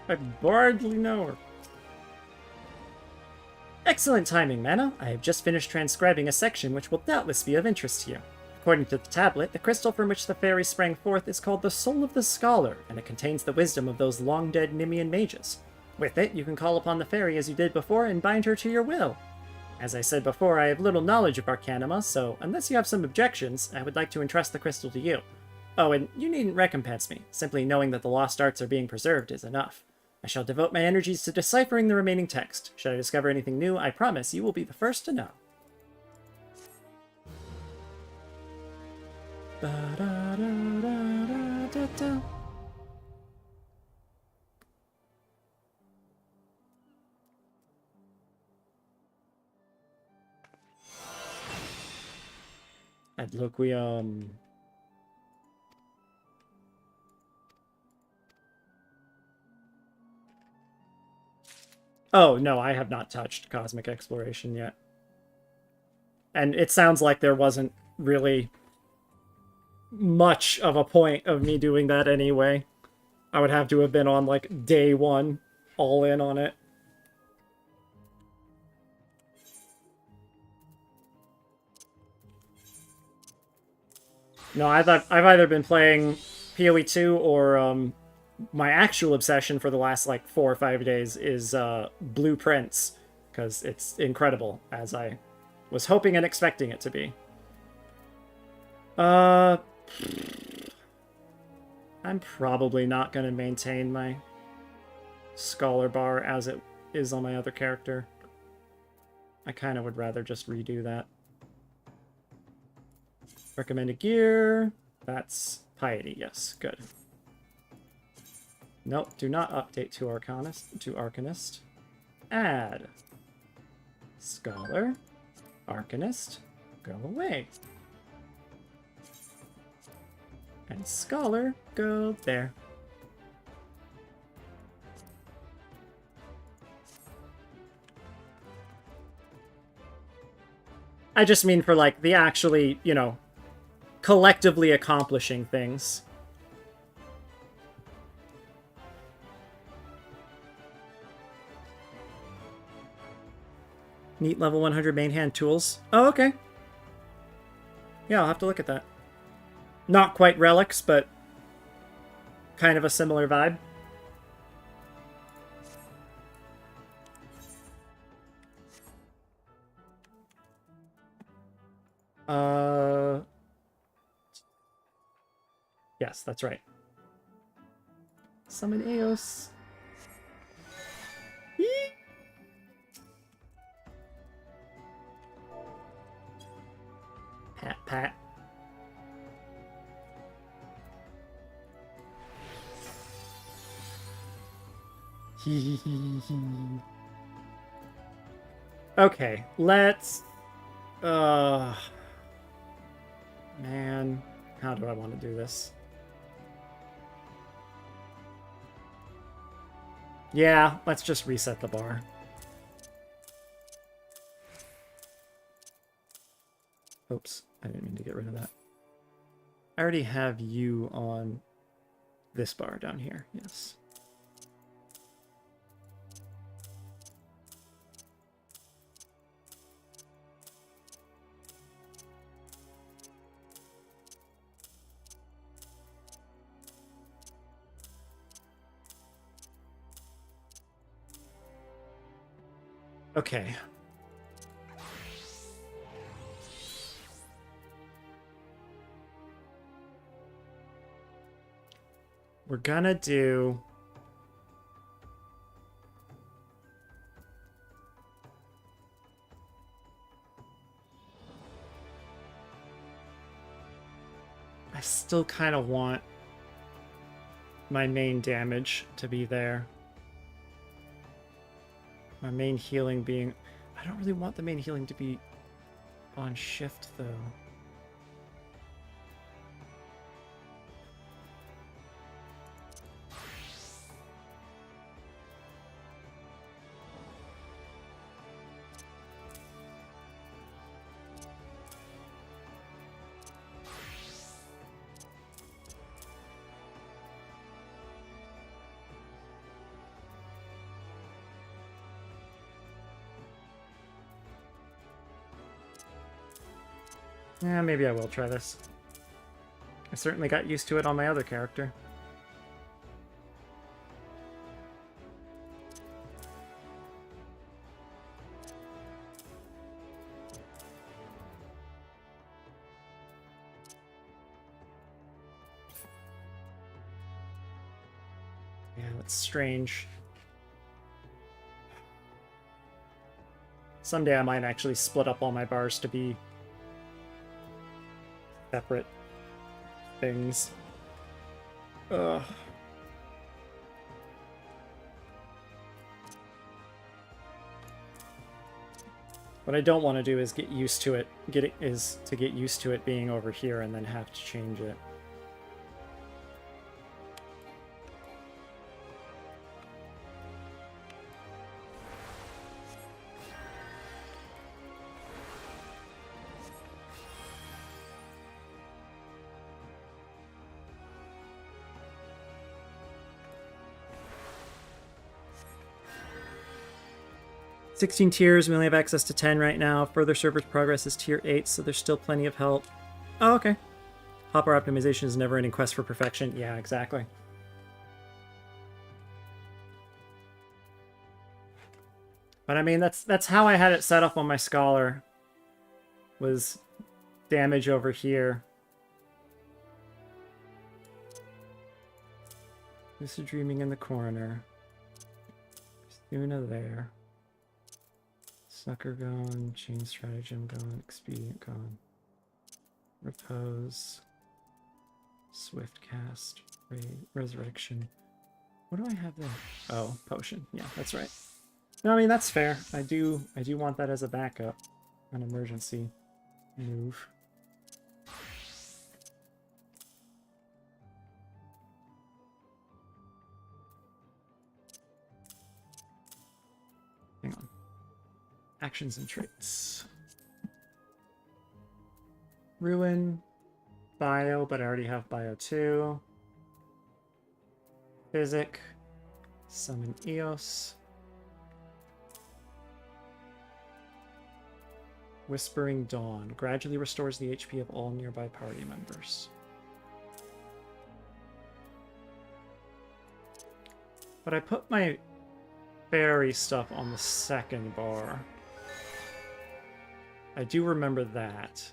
I hardly know her. Excellent timing, M'aana. I have just finished transcribing a section which will doubtless be of interest to you. According to the tablet, the crystal from which the fairy sprang forth is called the Soul of the Scholar, and it contains the wisdom of those long-dead Nemean mages. With it, you can call upon the fairy as you did before and bind her to your will. As I said before, I have little knowledge of Arcanima, so unless you have some objections, I would like to entrust the crystal to you. Oh, and you needn't recompense me. Simply knowing that the lost arts are being preserved is enough. I shall devote my energies to deciphering the remaining text. Should I discover anything new, I promise you will be the first to know. Adloquium. Oh, no, I have not touched Cosmic Exploration yet. And it sounds like there wasn't really much of a point of me doing that anyway. I would have to have been on, like, day one, all in on it. No, I've either been playing PoE 2 or, my actual obsession for the last, like, 4 or 5 days is, Blueprints, because it's incredible, as I was hoping and expecting it to be. I'm probably not going to maintain my Scholar bar as it is on my other character. I kind of would rather just redo that. Recommended gear. That's Piety, yes, good. Nope, do not update to Arcanist. Add. Scholar. Arcanist. Go away. And Scholar, go there. I just mean for, like, the actually, you know, collectively accomplishing things. Neat level 100 main hand tools. Oh, okay. Yeah, I'll have to look at that. Not quite relics, but kind of a similar vibe. Yes, that's right. Summon Eos. Yee! Pat, pat. Okay, let's... Man, how do I want to do this? Yeah, let's just reset the bar. Oops, I didn't mean to get rid of that. I already have you on this bar down here, yes. Okay. We're gonna do... I still kind of want my main damage to be there. My main healing being... I don't really want the main healing to be on shift, though. Yeah, maybe I will try this. I certainly got used to it on my other character. Yeah, that's strange. Someday I might actually split up all my bars to be separate things. Ugh. What I don't want to do is get used to it. Get used to it being over here and then have to change it. "16 tiers, we only have access to 10 right now. Further server progress is tier 8, so there's still plenty of help." Oh, okay. Hopper optimization is a never-ending quest for perfection. Yeah, exactly. But I mean, that's how I had it set up on my Scholar. Was damage over here. Lucid Dreaming in the corner. Suna there. Sucker gone, Chain Stratagem gone, Expedient gone. Repose. Swift Cast. Resurrection. What do I have there? Oh, Potion. Yeah, that's right. No, I mean, that's fair. I do want that as a backup. An emergency move. Hang on. Actions and traits. Ruin. Bio, but I already have Bio 2. Physic. Summon Eos. Whispering Dawn. Gradually restores the HP of all nearby party members. But I put my fairy stuff on the second bar. I do remember that.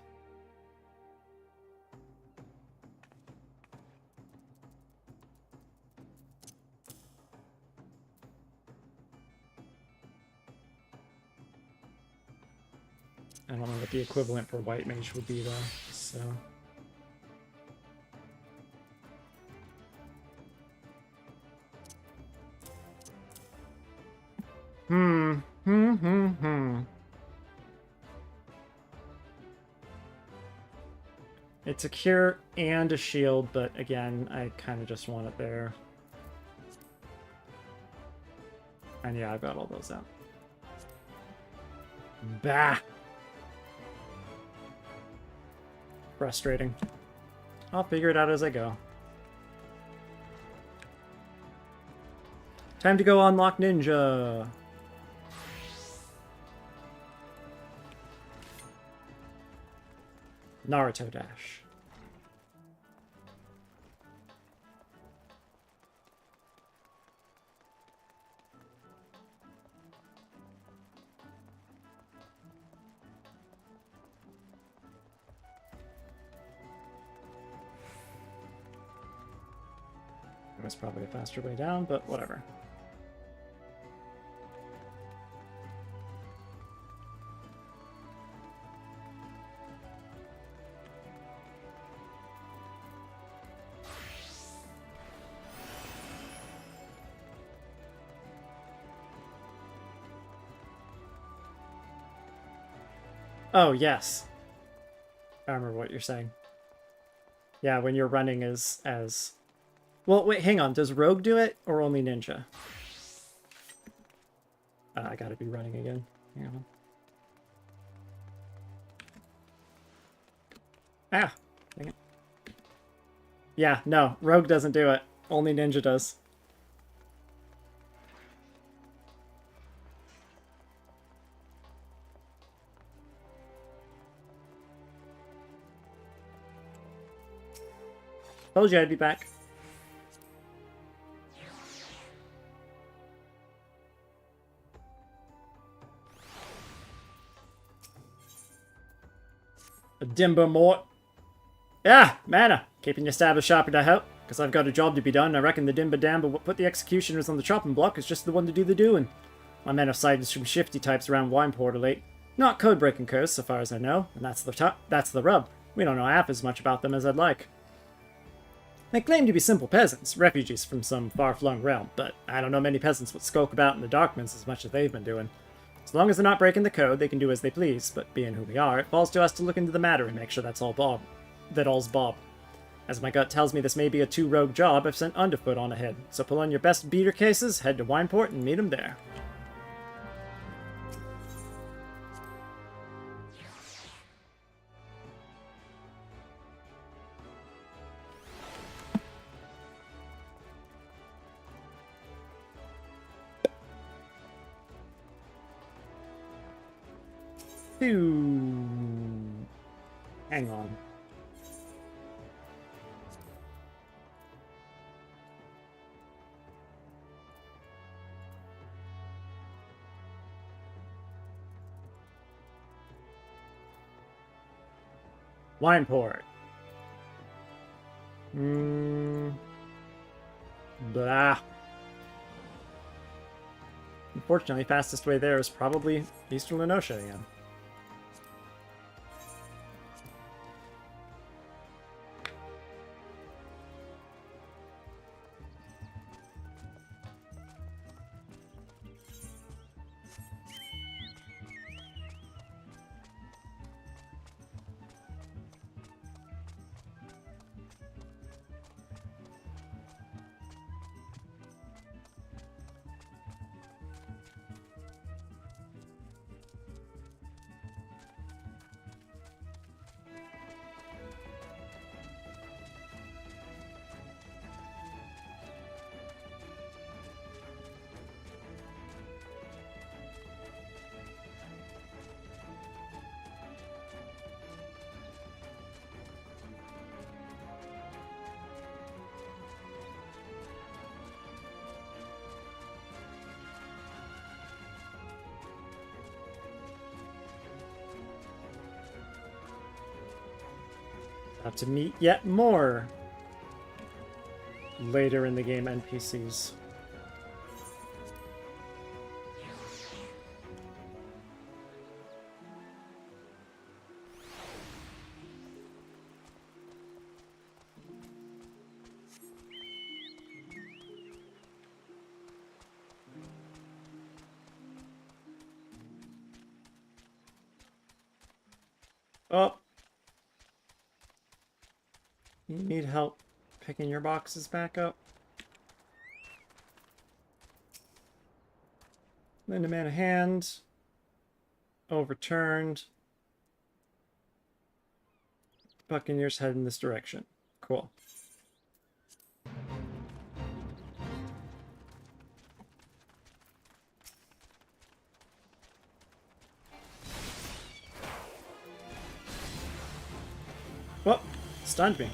I don't know what the equivalent for White Mage would be, though, so... It's a cure and a shield, but again, I kind of just want it there. And yeah, I've got all those out. Bah! frustrating. I'll figure it out as I go. Time to go unlock Ninja! Naruto Dash. There was probably a faster way down, but whatever. Oh, yes. I remember what you're saying. Yeah, when you're running as... Well, wait, hang on. Does Rogue do it, or only Ninja? I gotta be running again. Hang on. Ah! Dang it. Yeah, no. Rogue doesn't do it. Only Ninja does. Told you I'd be back. A Dimber Mort. Yeah, M'aana. Keeping your stab of sharpened, I hope. Because I've got a job to be done. I reckon the Dimber Dam but put the executioners on the chopping block is just the one to do the doing. My men have sighted some shifty types around Wineport of late. Not code-breaking curs, so far as I know, and that's the rub. We don't know half as much about them as I'd like. They claim to be simple peasants, refugees from some far-flung realm, but I don't know many peasants would skulk about in the Darkmans as much as they've been doing. As long as they're not breaking the code, they can do as they please, but being who we are, it falls to us to look into the matter and make sure that's all's Bob. As my gut tells me this may be a two-rogue job, I've sent Underfoot on ahead, so pull on your best beater cases, head to Wineport, and meet him there. Hang on. Wineport. Blah. Unfortunately, fastest way there is probably Eastern Lenosha again. Have to meet yet more later in the game NPCs. Oh. You need help picking your boxes back up? Lend a man a hand. Overturned. Buccaneers head in this direction. Cool. Whoop! Stunned me.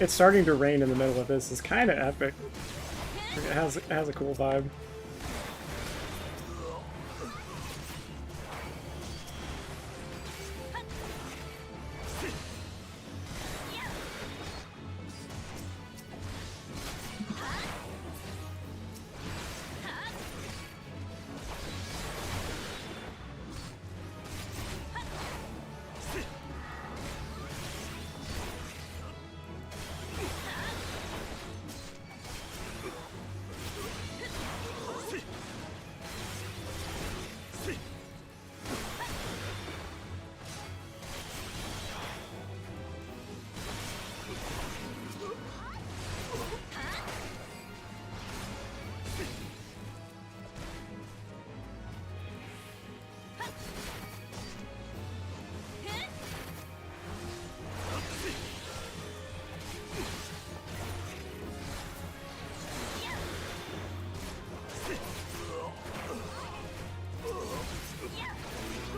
It's starting to rain in the middle of this. It's kind of epic. It has a cool vibe.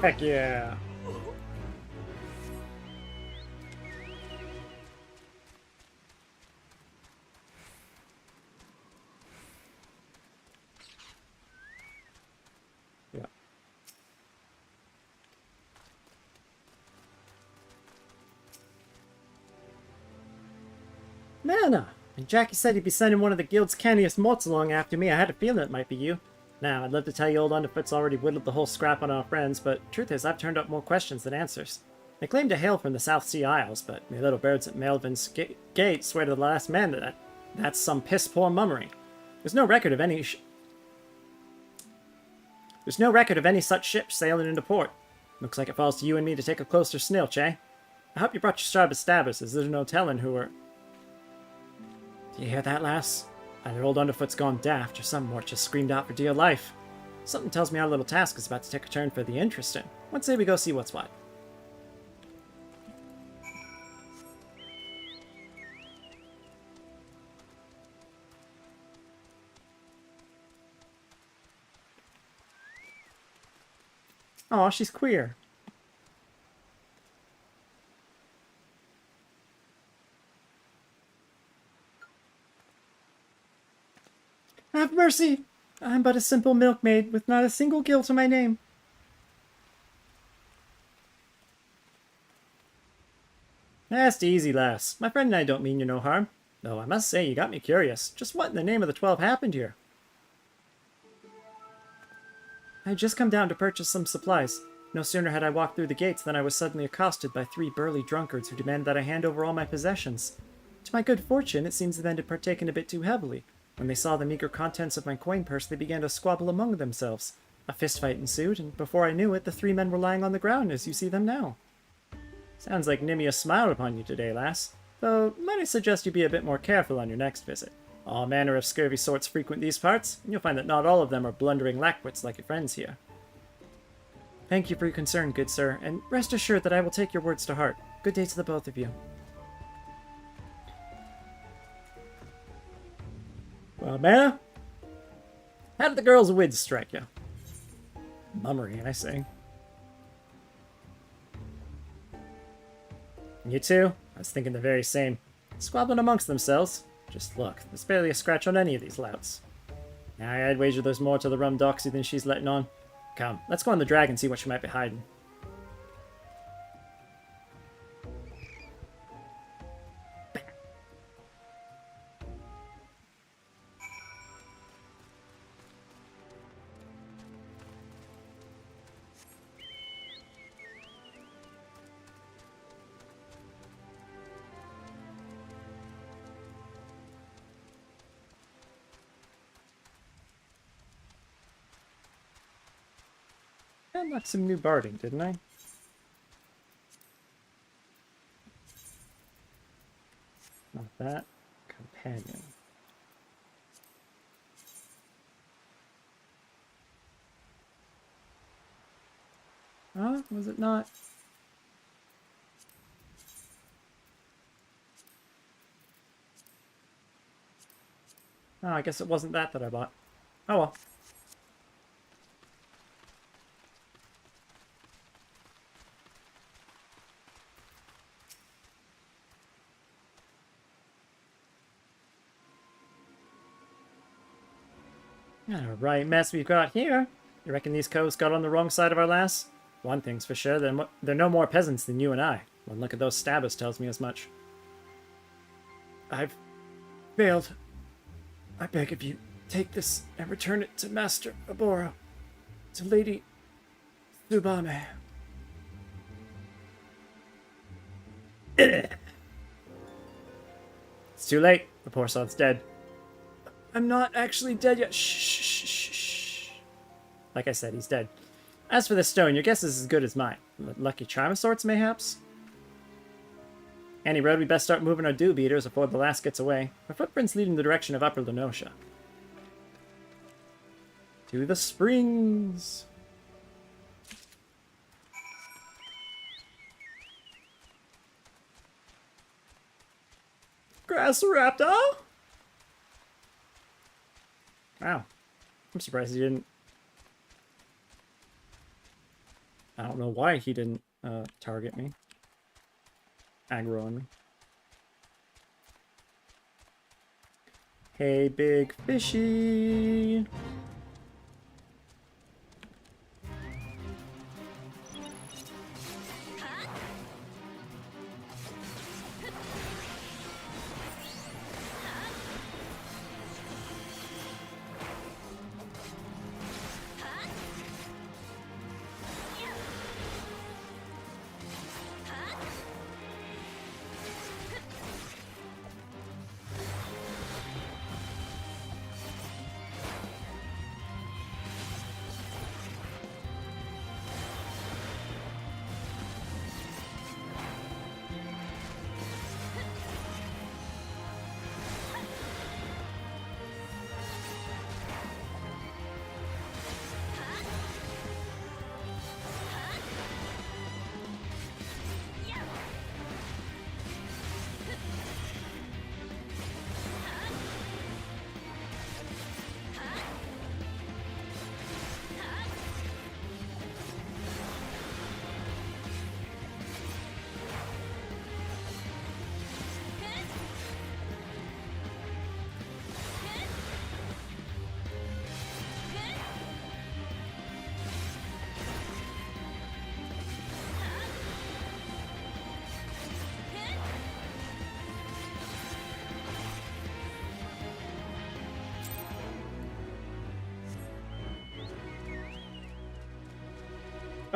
Heck yeah. Yeah. M'aana! And Jackie said he'd be sending one of the guild's canniest morts along after me. I had a feeling it might be you. Now, I'd love to tell you old Underfoot's already whittled the whole scrap on our friends, but truth is, I've turned up more questions than answers. They claim to hail from the South Sea Isles, but me little birds at Melvin's gate swear to the last man that that's some piss-poor mummery. There's no record of any such ships sailing into port. Looks like it falls to you and me to take a closer snilch, eh? I hope you brought your sharpest stabbers, as there's no telling who are... Do you hear that, lass? Either old Underfoot's gone daft, or some mort just screamed out for dear life. Something tells me our little task is about to take a turn for the interesting. Let's say we go see what's what. Aw, she's queer. Have mercy! I'm but a simple milkmaid with not a single gill to my name. Rest easy, lass. My friend and I don't mean you no harm. Though I must say, you got me curious. Just what in the name of the 12 happened here? I had just come down to purchase some supplies. No sooner had I walked through the gates than I was suddenly accosted by 3 burly drunkards who demanded that I hand over all my possessions. To my good fortune, it seems the men had partaken a bit too heavily. When they saw the meager contents of my coin purse, they began to squabble among themselves. A fistfight ensued, and before I knew it, the 3 men were lying on the ground as you see them now. Sounds like Nimia smiled upon you today, lass. Though, might I suggest you be a bit more careful on your next visit. All manner of scurvy sorts frequent these parts, and you'll find that not all of them are blundering lackwits like your friends here. Thank you for your concern, good sir, and rest assured that I will take your words to heart. Good day to the both of you. Well, M'aana, how did the girls' wids strike you? Mummery, I say. You too? I was thinking the very same. Squabbling amongst themselves. Just look, there's barely a scratch on any of these louts. I'd wager there's more to the rum doxy than she's letting on. Come, let's go on the drag and see what she might be hiding. I unlocked some new barding, didn't I? Not that. Companion. Oh, was it not? Oh, I guess it wasn't that I bought. Oh well. Alright, mess we've got here. You reckon these coves got on the wrong side of our lass? One thing's for sure, they're no more peasants than you and I. One look at those stabbers tells me as much. I've failed. I beg of you, take this and return it to Master Abora, to Lady Thubame. It's too late. The poor sod's dead. I'm not actually dead yet. Shh. Like I said, he's dead. As for the stone, your guess is as good as mine. Lucky charm of sorts, mayhaps? Any road, we best start moving our dew beaters before the last gets away. Our footprints lead in the direction of Upper Lenosha. To the springs! Grass raptor! Wow. I'm surprised he didn't... I don't know why he didn't target me. Aggro on me. Hey, big fishy!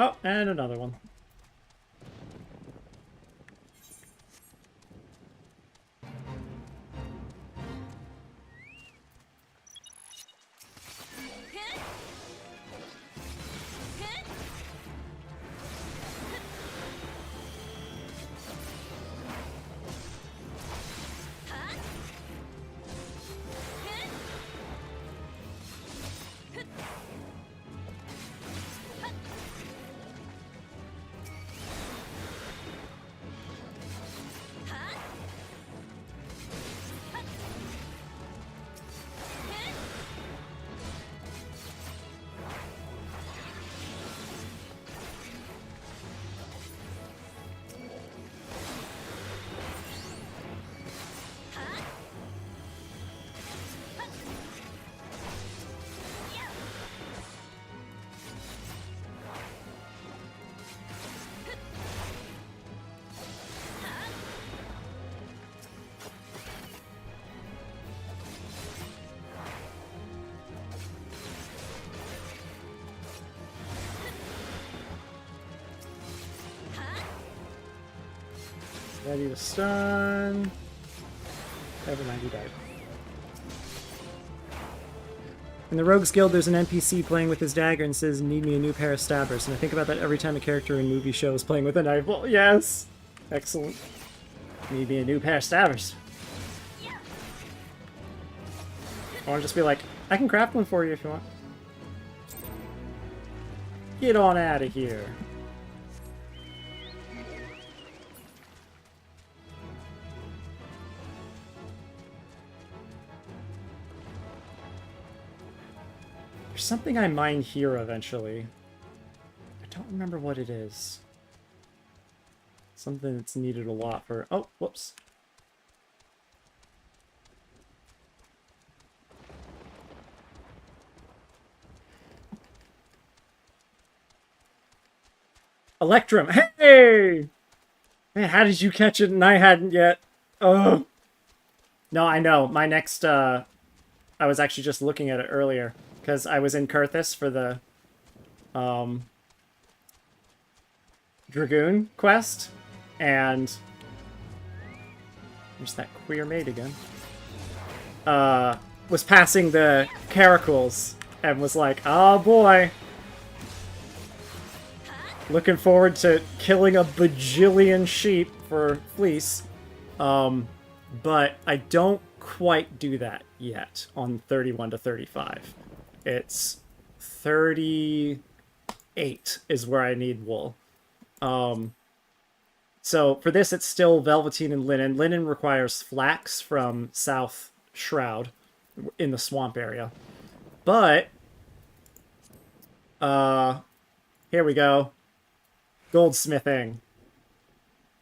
Oh, and another one. Ready to stun. Never mind, he died. In the Rogues Guild, there's an NPC playing with his dagger and says, "Need me a new pair of stabbers." And I think about that every time a character in movie shows playing with a knife. Well, yes! Excellent. Need me a new pair of stabbers. I want to just be like, I can craft one for you if you want. Get on out of here. There's something I mine here eventually. I don't remember what it is. Something that's needed a lot for... Oh, whoops. Electrum! Hey! Man, how did you catch it and I hadn't yet? Oh. No, I know. My next, I was actually just looking at it earlier. Because I was in Kurthus for the, Dragoon quest. And... There's that queer maid again. Was passing the Caracals. And was like, oh boy. Looking forward to killing a bajillion sheep for fleece. But I don't quite do that yet on 31 to 35. It's 38 is where I need wool. So for this, it's still velveteen and linen. Linen requires flax from South Shroud in the swamp area. But, here we go. Goldsmithing.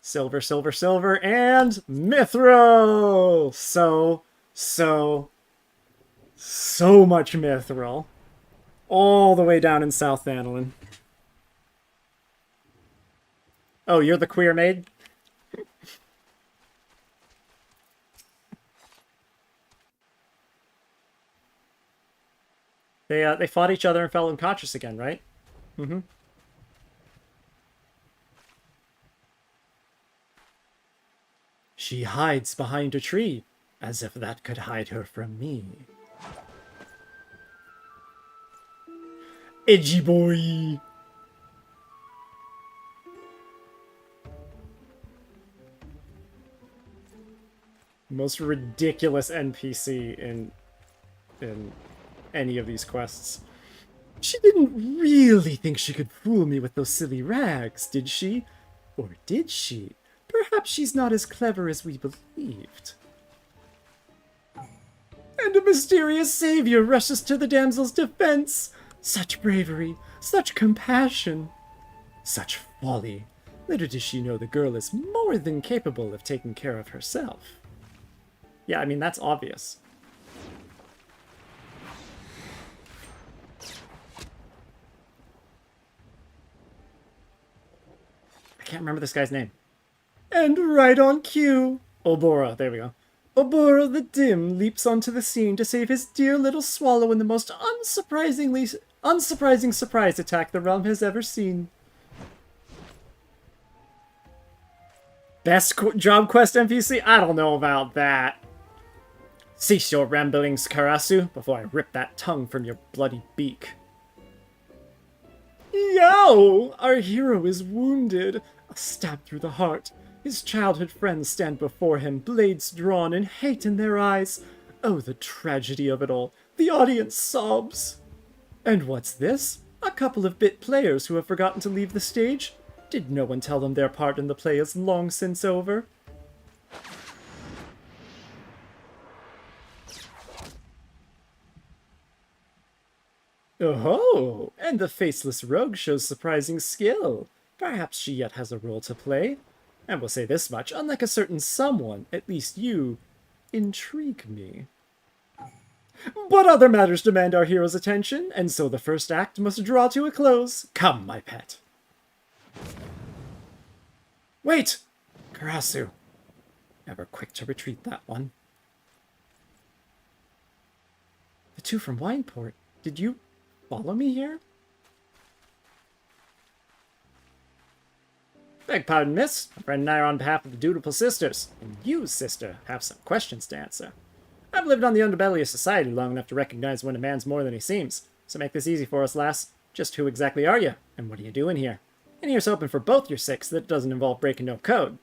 Silver, silver, silver, and mithril! So much mithril. All the way down in South Anilin. Oh, you're the queer maid? They fought each other and fell unconscious again, right? Mm-hmm. She hides behind a tree, as if that could hide her from me. Edgy boy! Most ridiculous NPC in any of these quests. She didn't really think she could fool me with those silly rags, did she? Or did she? Perhaps she's not as clever as we believed. And a mysterious savior rushes to the damsel's defense. Such bravery, such compassion, such folly. Little does she know the girl is more than capable of taking care of herself. Yeah, I mean, that's obvious. I can't remember this guy's name. And right on cue, Obora, there we go. Obora the Dim leaps onto the scene to save his dear little swallow in the most unsurprising surprise attack the realm has ever seen. Best job quest NPC? I don't know about that. Cease your ramblings, Karasu, before I rip that tongue from your bloody beak. Yo! Our hero is wounded. A stab through the heart. His childhood friends stand before him, blades drawn and hate in their eyes. Oh, the tragedy of it all. The audience sobs. And what's this? A couple of bit players who have forgotten to leave the stage? Did no one tell them their part in the play is long since over? Oh, and the faceless rogue shows surprising skill. Perhaps she yet has a role to play. And we'll say this much, unlike a certain someone, at least you intrigue me. But other matters demand our hero's attention, and so the first act must draw to a close. Come, my pet. Wait! Karasu. Ever quick to retreat, that one. The two from Wineport, did you follow me here? Beg pardon, miss. My friend and I are on behalf of the dutiful sisters, and you, sister, have some questions to answer. I've lived on the underbelly of society long enough to recognize when a man's more than he seems. So make this easy for us, lass. Just who exactly are you, and what are you doing here? And here's hoping for both your sakes that it doesn't involve breaking no code.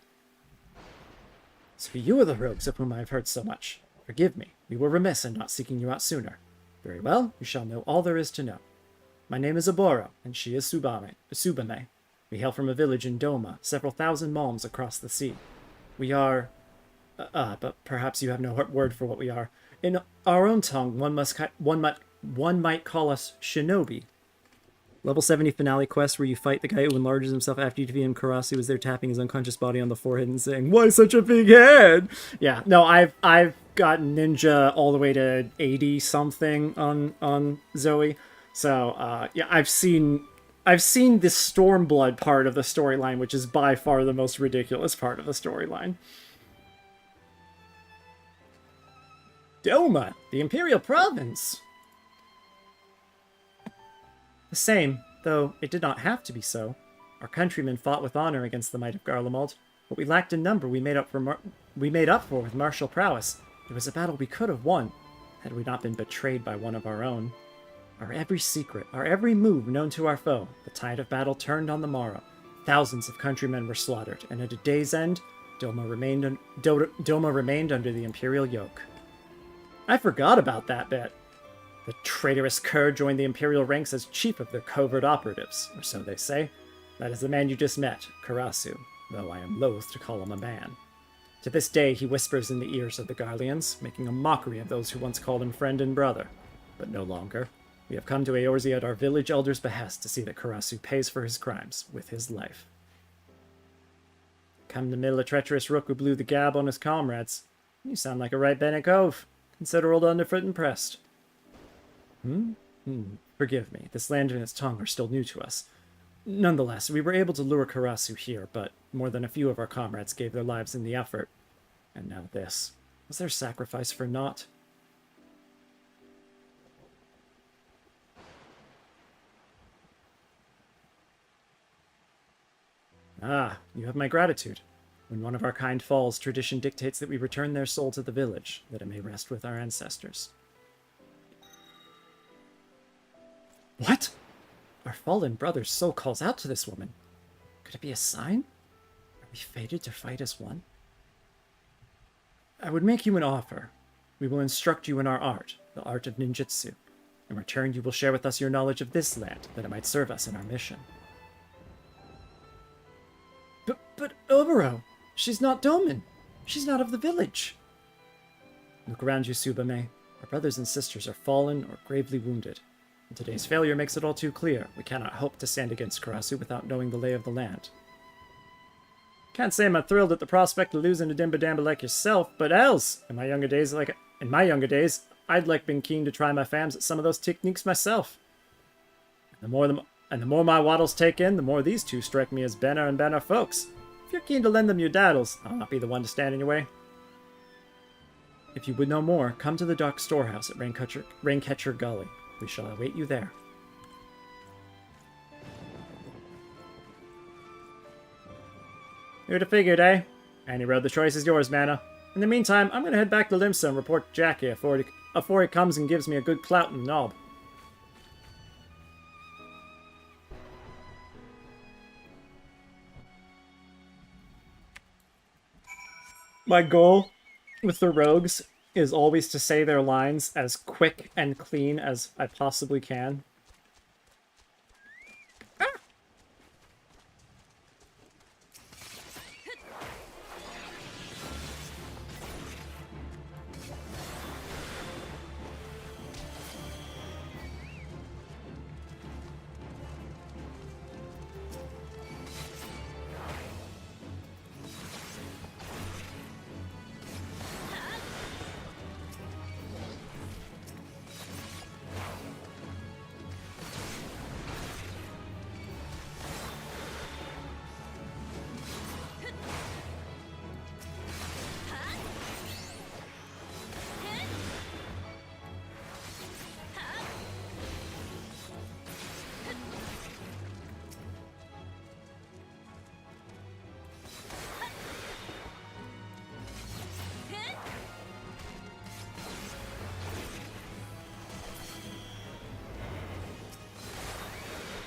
So you are the rogues of whom I have heard so much. Forgive me, we were remiss in not seeking you out sooner. Very well, you shall know all there is to know. My name is Aboro, and she is Subame. We hail from a village in Doma, several thousand malms across the sea. We are... but perhaps you have no word for what we are. In our own tongue, one might call us shinobi. Level 70 finale quest where you fight the guy who enlarges himself after you defeat him. Karasu was there tapping his unconscious body on the forehead and saying, "Why such a big head?" Yeah, no, I've gotten ninja all the way to 80 something on Zoe. So yeah, I've seen the Stormblood part of the storyline, which is by far the most ridiculous part of the storyline. Doma, the Imperial Province. The same, though it did not have to be so. Our countrymen fought with honor against the might of Garlemald. What we lacked in number, we made up for with martial prowess. It was a battle we could have won, had we not been betrayed by one of our own. Our every secret, our every move known to our foe, the tide of battle turned on the morrow. Thousands of countrymen were slaughtered, and at a day's end, Doma remained under the Imperial yoke. I forgot about that bit. The traitorous Kerr joined the Imperial ranks as chief of their covert operatives, or so they say. That is the man you just met, Karasu, though I am loath to call him a man. To this day he whispers in the ears of the Garleans, making a mockery of those who once called him friend and brother. But no longer. We have come to Eorzea at our village elder's behest to see that Karasu pays for his crimes with his life. Come to middle a treacherous rook who blew the gab on his comrades. You sound like a right Bennett Cove. Consider old Underfoot impressed. Forgive me, this land and its tongue are still new to us. Nonetheless, we were able to lure Karasu here, but more than a few of our comrades gave their lives in the effort. And now this. Was their sacrifice for naught? Ah, you have my gratitude. When one of our kind falls, tradition dictates that we return their soul to the village, that it may rest with our ancestors. What? Our fallen brother's soul calls out to this woman. Could it be a sign? Are we fated to fight as one? I would make you an offer. We will instruct you in our art, the art of ninjutsu. In return, you will share with us your knowledge of this land, that it might serve us in our mission. But Oboro, she's not Doman. She's not of the village. Look around you, Subame. Our brothers and sisters are fallen or gravely wounded. And today's failure makes it all too clear. We cannot hope to stand against Karasu without knowing the lay of the land. Can't say I'm thrilled at the prospect of losing a Dimba Damba like yourself, but else, in my younger days, I'd been keen to try my fams at some of those techniques myself. And the more my waddles take in, the more these two strike me as Benner and Benner folks. If you're keen to lend them your daddles, I'll not be the one to stand in your way. If you would know more, come to the Dark Storehouse at Raincatcher Gully. We shall await you there. Who'd have figured, eh? Any road, the choice is yours, M'aana. In the meantime, I'm gonna head back to Limsa and report to Jackie before he comes and gives me a good clout in the knob. My goal with the rogues is always to say their lines as quick and clean as I possibly can.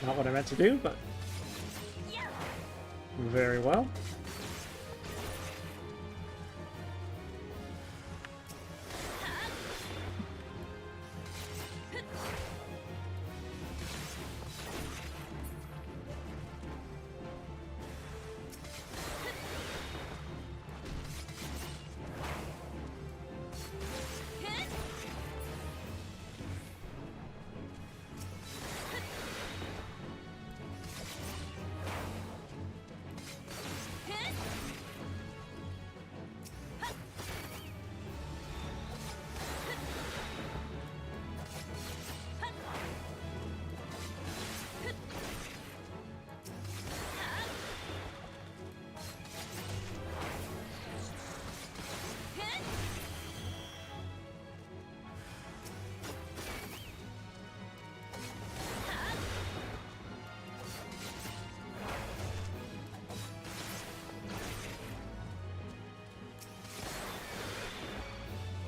Not what I meant to do, but very well.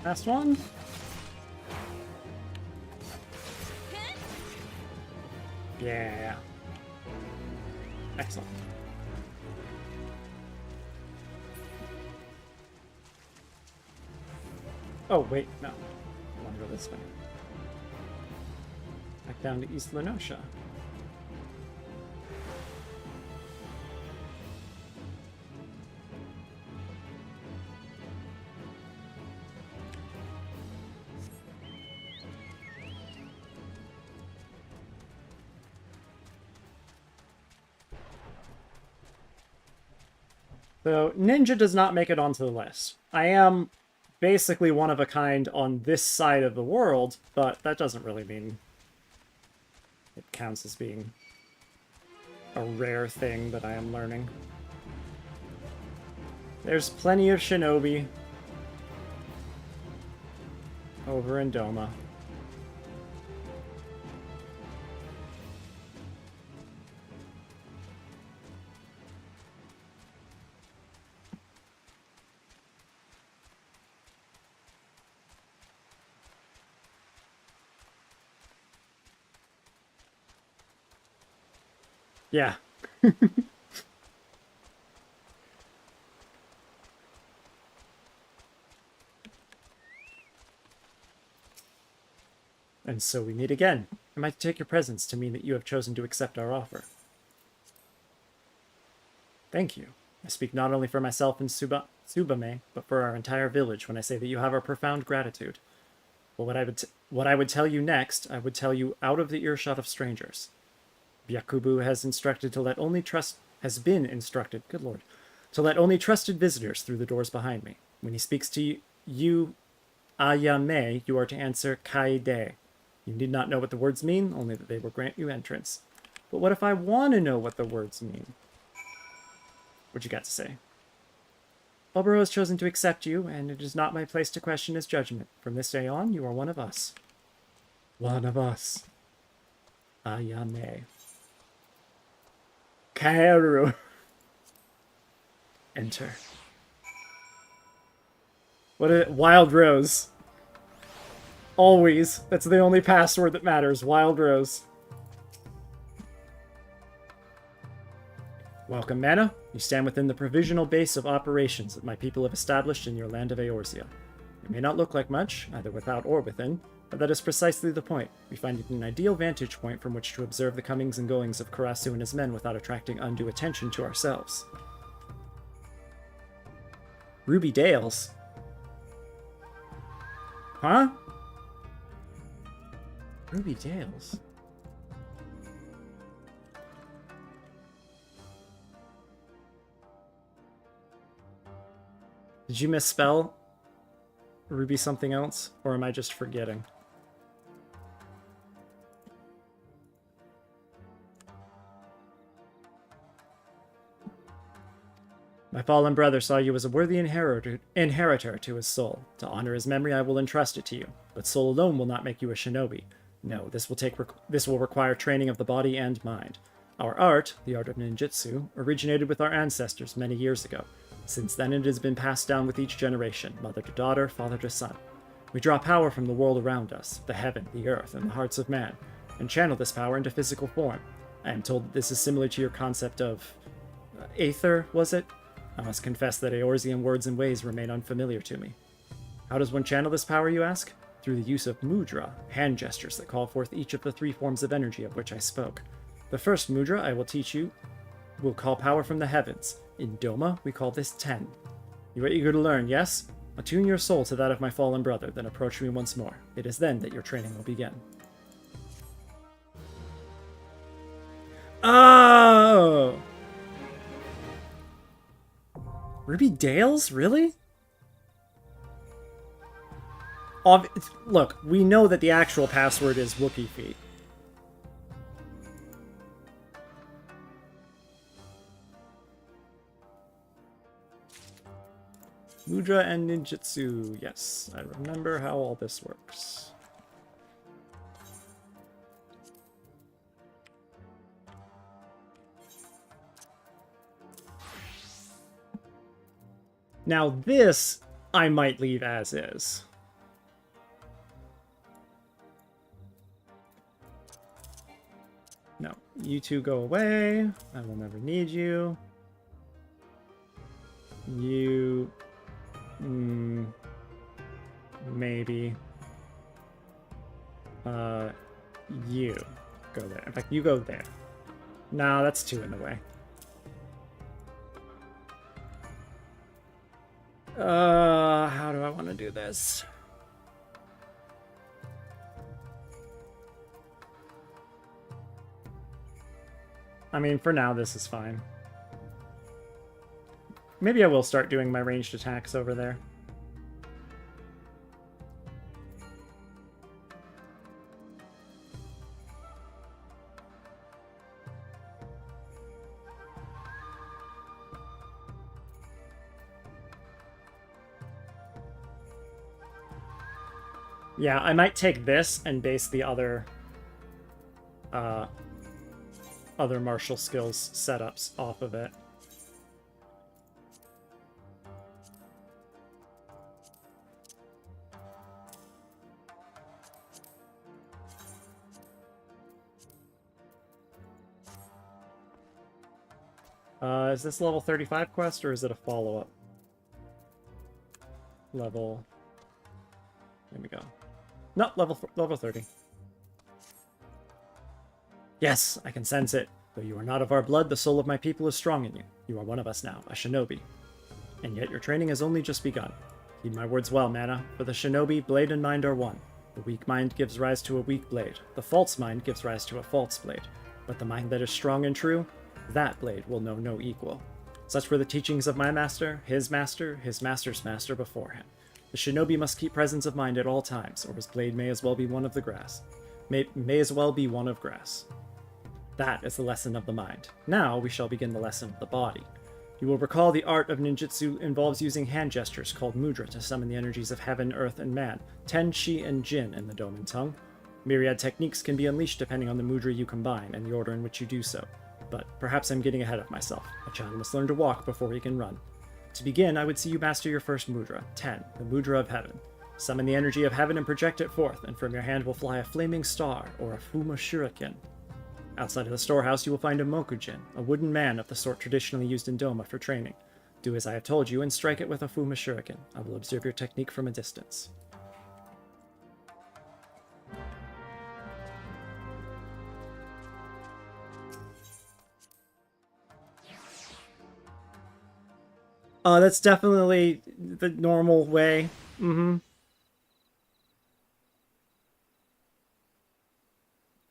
Last one. Yeah. Excellent. Oh, wait, no. I want to go this way. Back down to East Lenosha. So, ninja does not make it onto the list. I am basically one of a kind on this side of the world, but that doesn't really mean it counts as being a rare thing that I am learning. There's plenty of shinobi over in Doma. Yeah. And so we meet again. Am I to take your presence to mean that you have chosen to accept our offer? Thank you. I speak not only for myself and Tsubame, but for our entire village when I say that you have our profound gratitude. But what I would tell you next, I would tell you out of the earshot of strangers. Byakubu has been instructed, good lord, to let only trusted visitors through the doors behind me. When he speaks to you, Ayame, you are to answer Kaide. You need not know what the words mean, only that they will grant you entrance. But what if I want to know what the words mean? What you got to say? Oboro has chosen to accept you, and it is not my place to question his judgment. From this day on, you are one of us. One of us. Ayame. Kaeru. Enter. What a Wild Rose. Always. That's the only password that matters. Wild Rose. Welcome, M'aana. You stand within the provisional base of operations that my people have established in your land of Eorzea. It may not look like much, either without or within, but that is precisely the point. We find it an ideal vantage point from which to observe the comings and goings of Karasu and his men without attracting undue attention to ourselves. Ruby Dales? Huh? Ruby Dales? Did you misspell Ruby something else, or am I just forgetting? My fallen brother saw you as a worthy inheritor to his soul. To honor his memory, I will entrust it to you. But soul alone will not make you a shinobi. No, this will require training of the body and mind. Our art, the art of ninjutsu, originated with our ancestors many years ago. Since then, it has been passed down with each generation, mother to daughter, father to son. We draw power from the world around us, the heaven, the earth, and the hearts of man, and channel this power into physical form. I am told that this is similar to your concept of aether, was it? I must confess that Eorzean words and ways remain unfamiliar to me. How does one channel this power, you ask? Through the use of mudra, hand gestures that call forth each of the 3 forms of energy of which I spoke. The first mudra I will teach you will call power from the heavens. In Doma, we call this Ten. You are eager to learn, yes? Attune your soul to that of my fallen brother, then approach me once more. It is then that your training will begin. Oh! Ruby Dales? Really? Look, we know that the actual password is Wookiee Feet. Mudra and ninjutsu. Yes, I remember how all this works. Now this, I might leave as is. No, you two go away. I will never need you. You... maybe. You go there. In fact, you go there. No, that's 2 in the way. How do I want to do this? I mean, for now, this is fine. Maybe I will start doing my ranged attacks over there. Yeah, I might take this and base the other martial skills setups off of it. Is this level 35 quest, or is it a follow-up? Level... There we go. No, level 30. Yes, I can sense it. Though you are not of our blood, the soul of my people is strong in you. You are one of us now, a shinobi. And yet your training has only just begun. Heed my words well, M'aana. For the shinobi, blade and mind are one. The weak mind gives rise to a weak blade. The false mind gives rise to a false blade. But the mind that is strong and true, that blade will know no equal. Such were the teachings of my master, his master's master before him. The shinobi must keep presence of mind at all times, or his blade may as well be one of the grass. May as well be one of grass. That is the lesson of the mind. Now we shall begin the lesson of the body. You will recall the art of ninjutsu involves using hand gestures called mudra to summon the energies of heaven, earth, and man, ten, chi, and jin in the Doman tongue. Myriad techniques can be unleashed depending on the mudra you combine and the order in which you do so. But perhaps I'm getting ahead of myself. A child must learn to walk before he can run. To begin, I would see you master your first mudra, 10, the mudra of heaven. Summon the energy of heaven and project it forth, and from your hand will fly a flaming star, or a fuma shuriken. Outside of the storehouse, you will find a mokujin, a wooden man of the sort traditionally used in Doma for training. Do as I have told you and strike it with a fuma shuriken. I will observe your technique from a distance. That's definitely the normal way.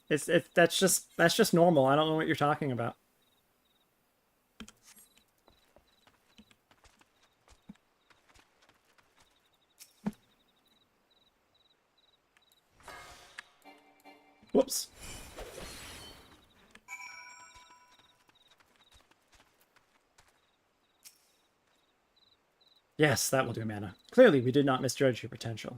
That's just normal. I don't know what you're talking about. Whoops. Yes, that will do, M'aana. Clearly, we did not misjudge your potential.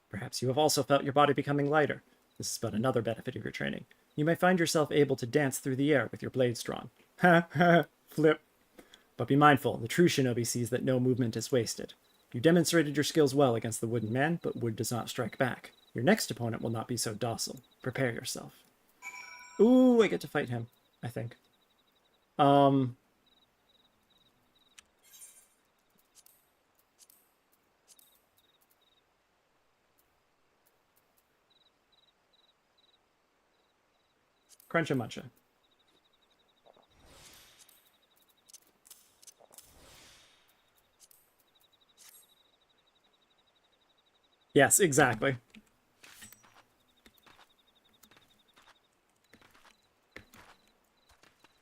Perhaps you have also felt your body becoming lighter. This is but another benefit of your training. You may find yourself able to dance through the air with your blades drawn. Ha ha, flip. But be mindful, the true shinobi sees that no movement is wasted. You demonstrated your skills well against the wooden man, but wood does not strike back. Your next opponent will not be so docile. Prepare yourself. Ooh, I get to fight him. I think. Crunch a muncha. Yes, exactly.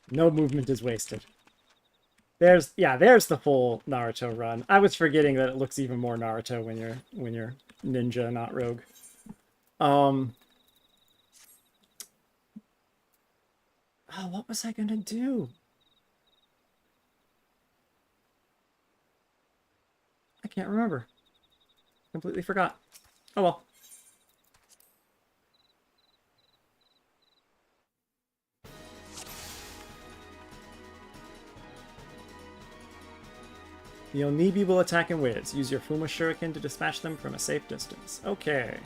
No movement is wasted. There's the full Naruto run. I was forgetting that it looks even more Naruto when you're ninja, not rogue. Oh, what was I gonna do? I can't remember. Completely forgot. Oh well. The Onibi will attack in waves. Use your Fuma Shuriken to dispatch them from a safe distance. Okay.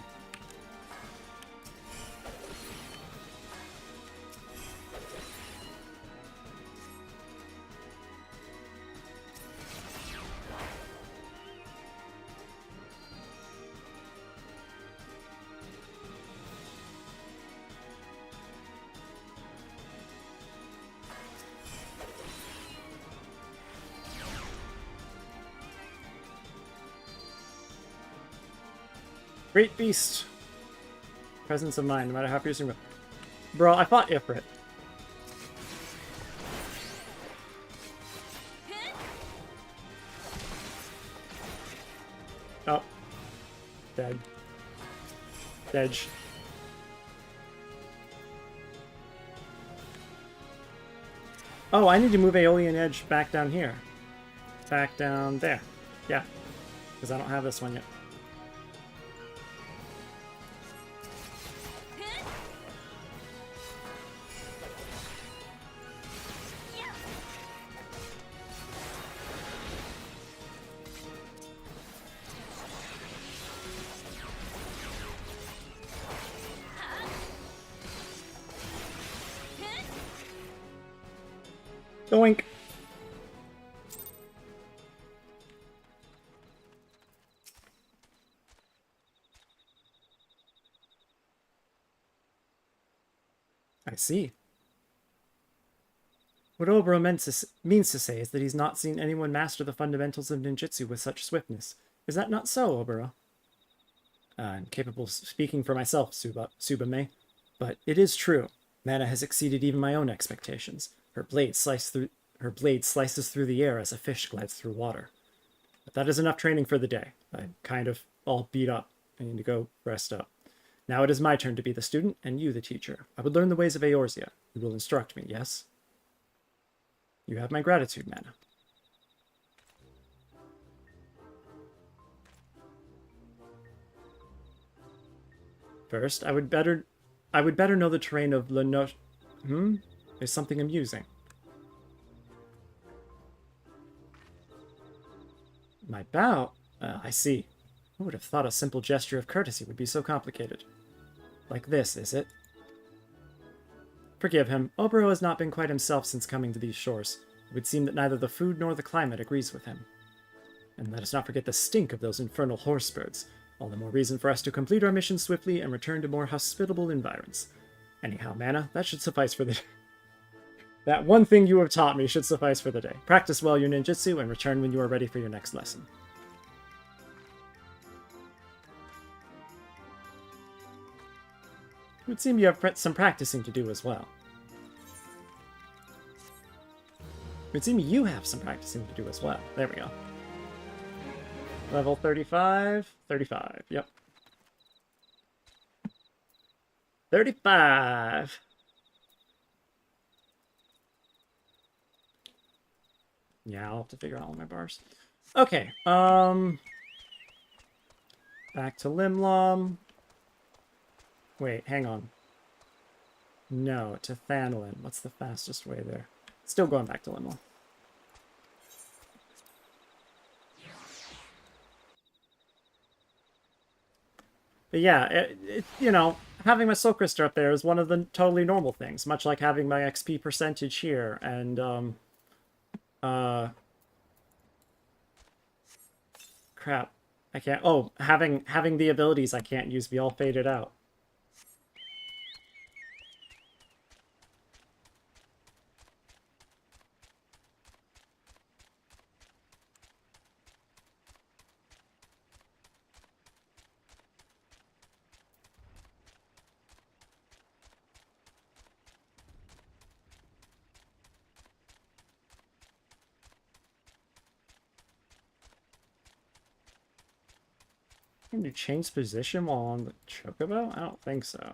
Great Beast. Presence of mind, no matter how piercing. Bro, I fought Ifrit. Oh. Dead. Edge. Oh, I need to move Aeolian Edge back down here. Back down there. Yeah. Because I don't have this one yet. Doink. I see. What Oboro means to say is that he's not seen anyone master the fundamentals of ninjutsu with such swiftness. Is that not so, Oboro? I'm capable of speaking for myself, Tsubame. But it is true. M'aana has exceeded even my own expectations. Her blade slices through the air as a fish glides through water. But that is enough training for the day. I'm kind of all beat up. I need to go rest up. Now it is my turn to be the student, and you the teacher. I would learn the ways of Eorzea. You will instruct me, yes? You have my gratitude, M'aana. First, I would better know the terrain of Lenoche. There's something amusing. My bow? I see. Who would have thought a simple gesture of courtesy would be so complicated? Like this, is it? Forgive him. Oboro has not been quite himself since coming to these shores. It would seem that neither the food nor the climate agrees with him. And let us not forget the stink of those infernal horse birds. All the more reason for us to complete our mission swiftly and return to more hospitable environs. Anyhow, M'aana, that should suffice for the day. That one thing you have taught me should suffice for the day. Practice well your ninjutsu and return when you are ready for your next lesson. It would seem you have some practicing to do as well. It would seem you have some practicing to do as well. There we go. Level 35. 35, yep. 35! Yeah, I'll have to figure out all my bars. Okay, back to Limlom. Wait, hang on. No, to Thanolin. What's the fastest way there? Still going back to Limlom. But yeah, you know, having my soul crystal up there is one of the totally normal things, much like having my XP percentage here, and, crap. I can't... Oh, having the abilities I can't use be all faded out. Can you change position while on the chocobo? I don't think so.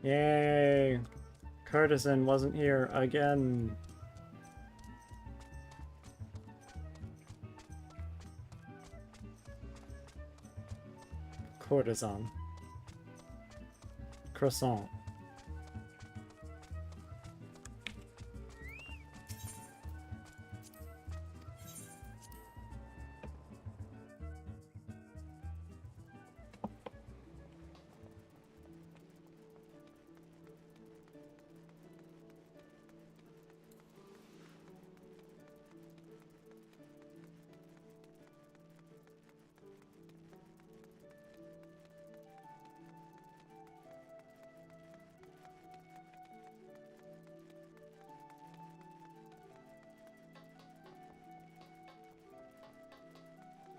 Yay! Courtesan wasn't here again. Courtesan. Croissant.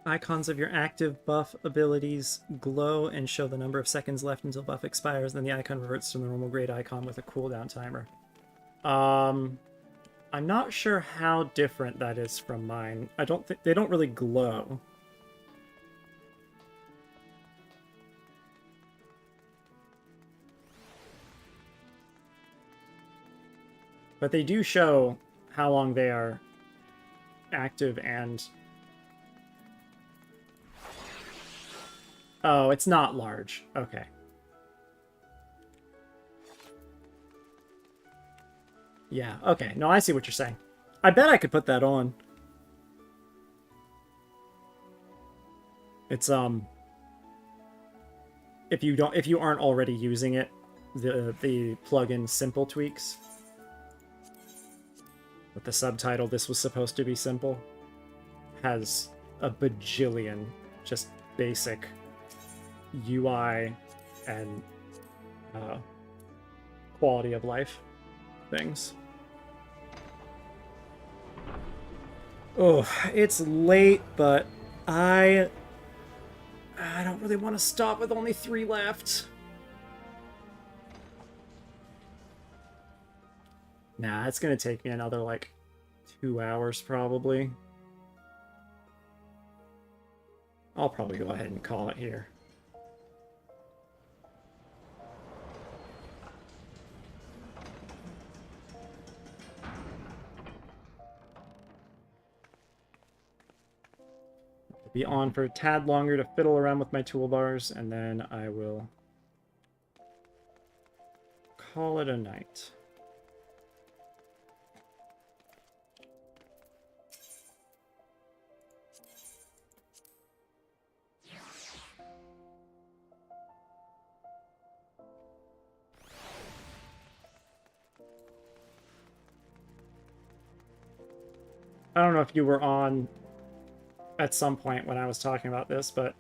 Icons of your active buff abilities glow and show the number of seconds left until buff expires, then the icon reverts to the normal grade icon with a cooldown timer. I'm not sure how different that is from mine. I don't think... They don't really glow. But they do show how long they are active and... Oh, it's not large. Okay. Yeah, okay. No, I see what you're saying. I bet I could put that on. It's, if you aren't already using it, the plugin Simple Tweaks. With the subtitle, "This was supposed to be simple," has a bajillion just basic UI and quality of life things. Oh, it's late, but I don't really want to stop with only 3 left. Nah, it's gonna take me another, like, 2 hours, probably. I'll probably go ahead and call it here. I'll be on for a tad longer to fiddle around with my toolbars, and then I will call it a night. I don't know if you were on at some point when I was talking about this, but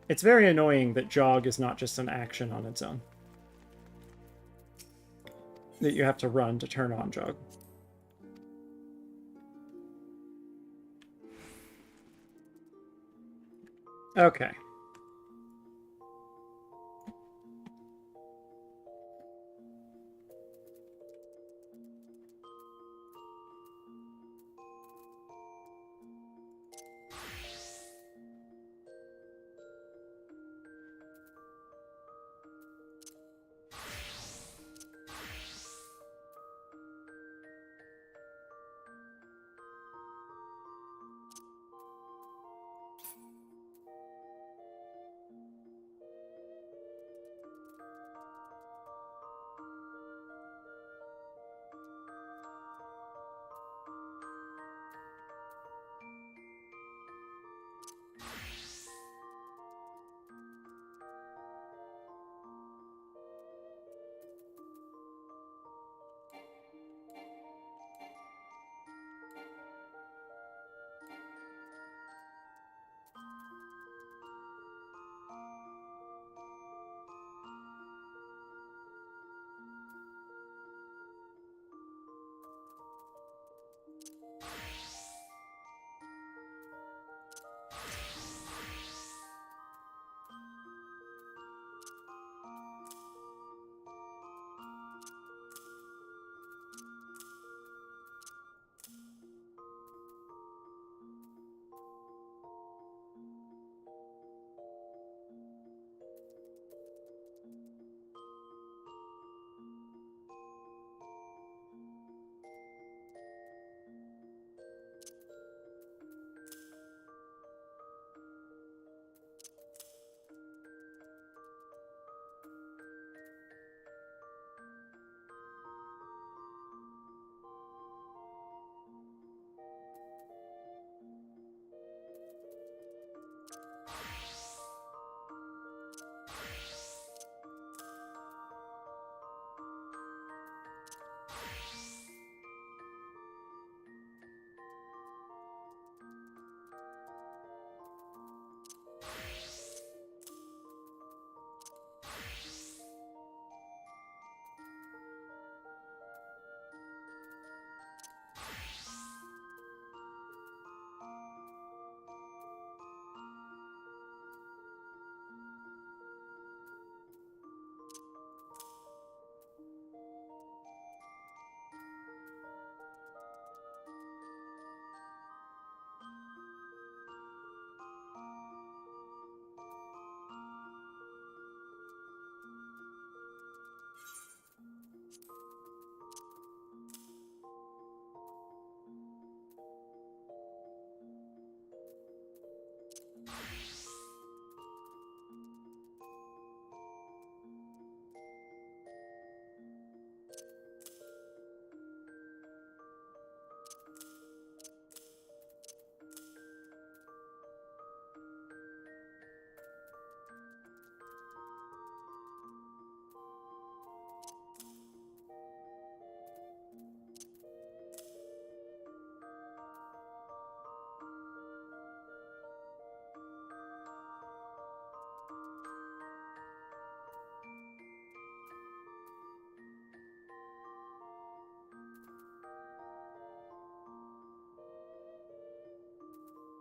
it's very annoying that jog is not just an action on its own. That you have to run to turn on jog. Okay.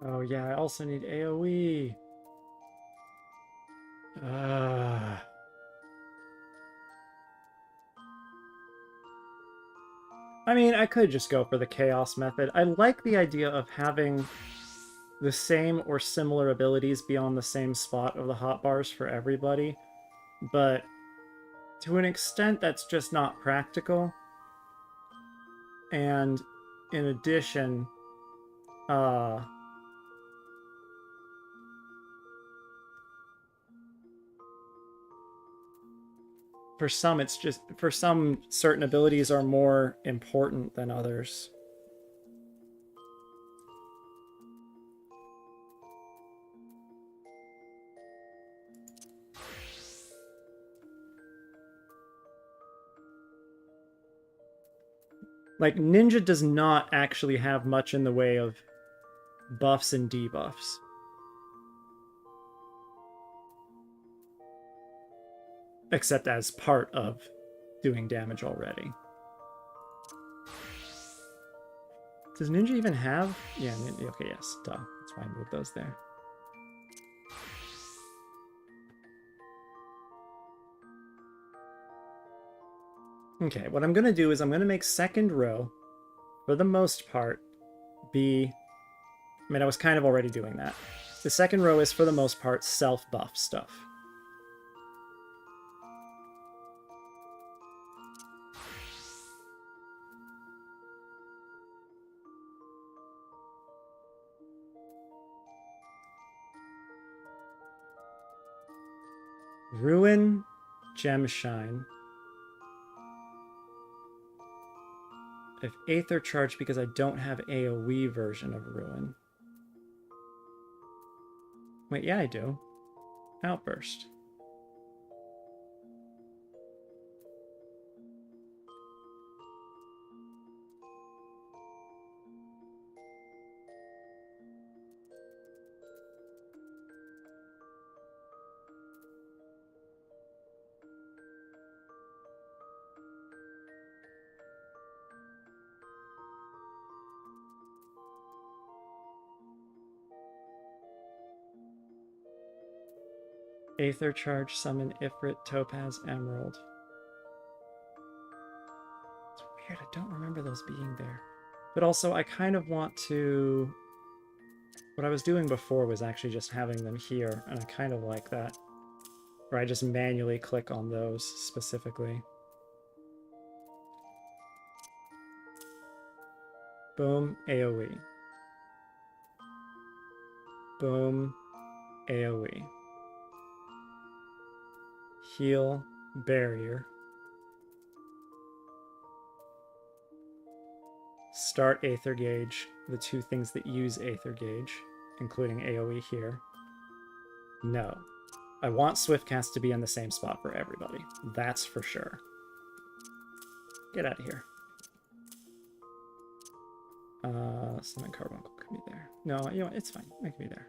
Oh yeah, I also need AoE. I mean, I could just go for the chaos method. I like the idea of having the same or similar abilities be on the same spot of the hotbars for everybody, but to an extent that's just not practical. And in addition, for some it's just, for some certain abilities are more important than others. Like, Ninja does not actually have much in the way of buffs and debuffs. Except as part of doing damage already. Does Ninja even have... Yeah, okay, yes, duh. That's why I moved those there. Okay, what I'm going to do is I'm going to make second row, for the most part, be... I mean, I was kind of already doing that. The second row is, for the most part, self-buff stuff. Ruin, Gemshine. I have Aether Charge because I don't have AoE version of Ruin. Wait, yeah, I do. Outburst. Aether Charge, Summon Ifrit, Topaz, Emerald. It's weird, I don't remember those being there. But also, I kind of want to... What I was doing before was actually just having them here, and I kind of like that. Where I just manually click on those specifically. Boom, AoE. Boom, AoE. Heal, barrier. Start Aether Gauge, the two things that use Aether Gauge, including AoE here. No. I want Swiftcast to be in the same spot for everybody. That's for sure. Get out of here. Summon Carbuncle could be there. No, you know what? It's fine. It can be there.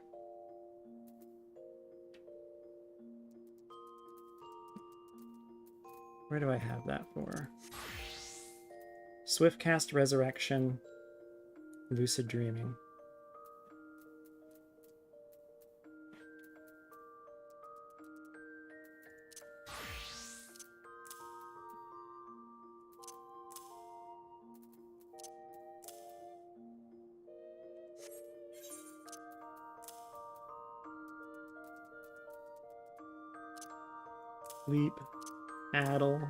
Where do I have that for? Swiftcast, Resurrection, Lucid Dreaming. Leap, Addle.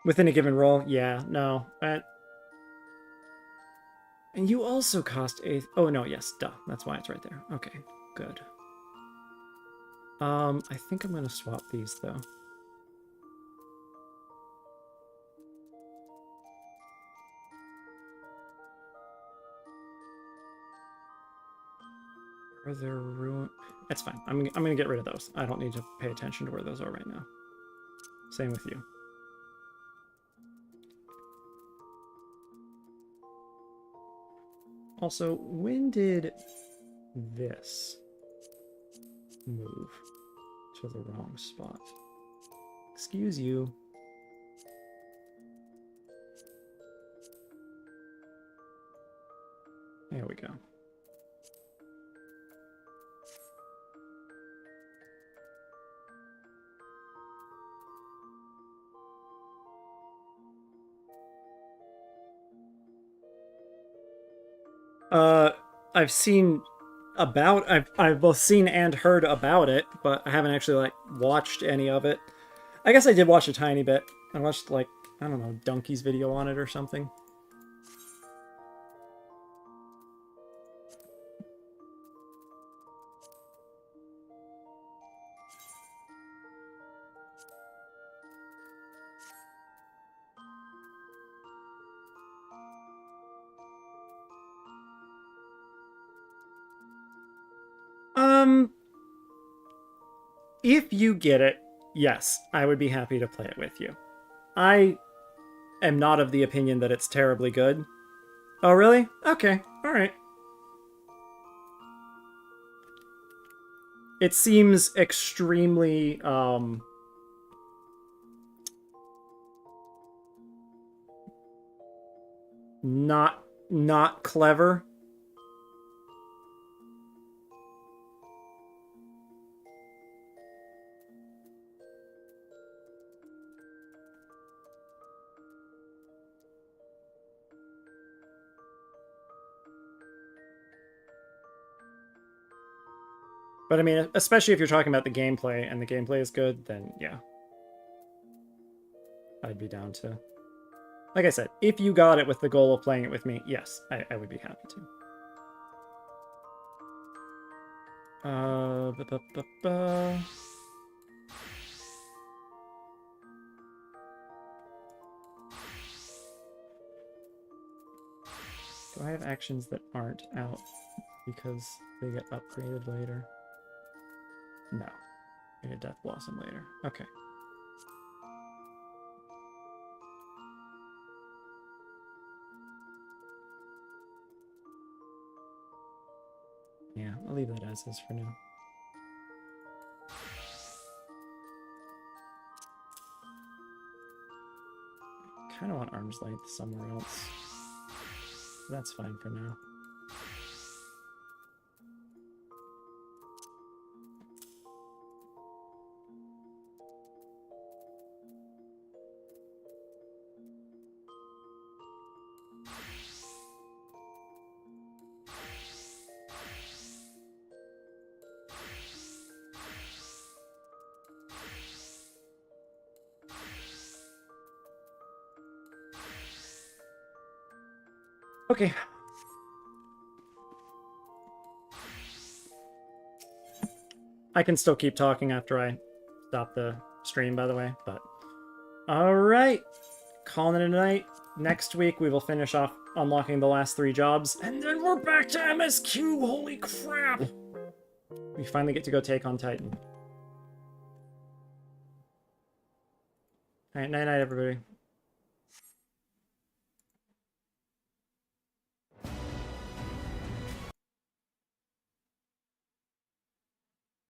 Within a given roll? Yeah, no. And you also cost a... Oh, no, yes, duh. That's why it's right there. Okay, good. I think I'm going to swap these, though. Are there ruin... That's fine. I'm going to get rid of those. I don't need to pay attention to where those are right now. Same with you. Also, when did this? move to the wrong spot. Excuse you. There we go. I've both seen and heard about it, but I haven't actually like watched any of it. I guess I did watch a tiny bit. I watched like, I don't know, Donkey's video on it or something. If you get it, yes, I would be happy to play it with you. I am not of the opinion that it's terribly good. Oh, really? Okay, alright. It seems extremely, not clever. But I mean, especially if you're talking about the gameplay, and the gameplay is good, then yeah. I'd be down to... Like I said, if you got it with the goal of playing it with me, yes, I would be happy to. Do I have actions that aren't out because they get upgraded later? No. I get Death Blossom later. Okay. Yeah, I'll leave that as is for now. I kind of want arm's length somewhere else. That's fine for now. Okay. I can still keep talking after I stop the stream, by the way, but... Alright. Calling it a night. Next week, we will finish off unlocking the last 3 jobs, and then we're back to MSQ! Holy crap! We finally get to go take on Titan. Alright, night-night, everybody.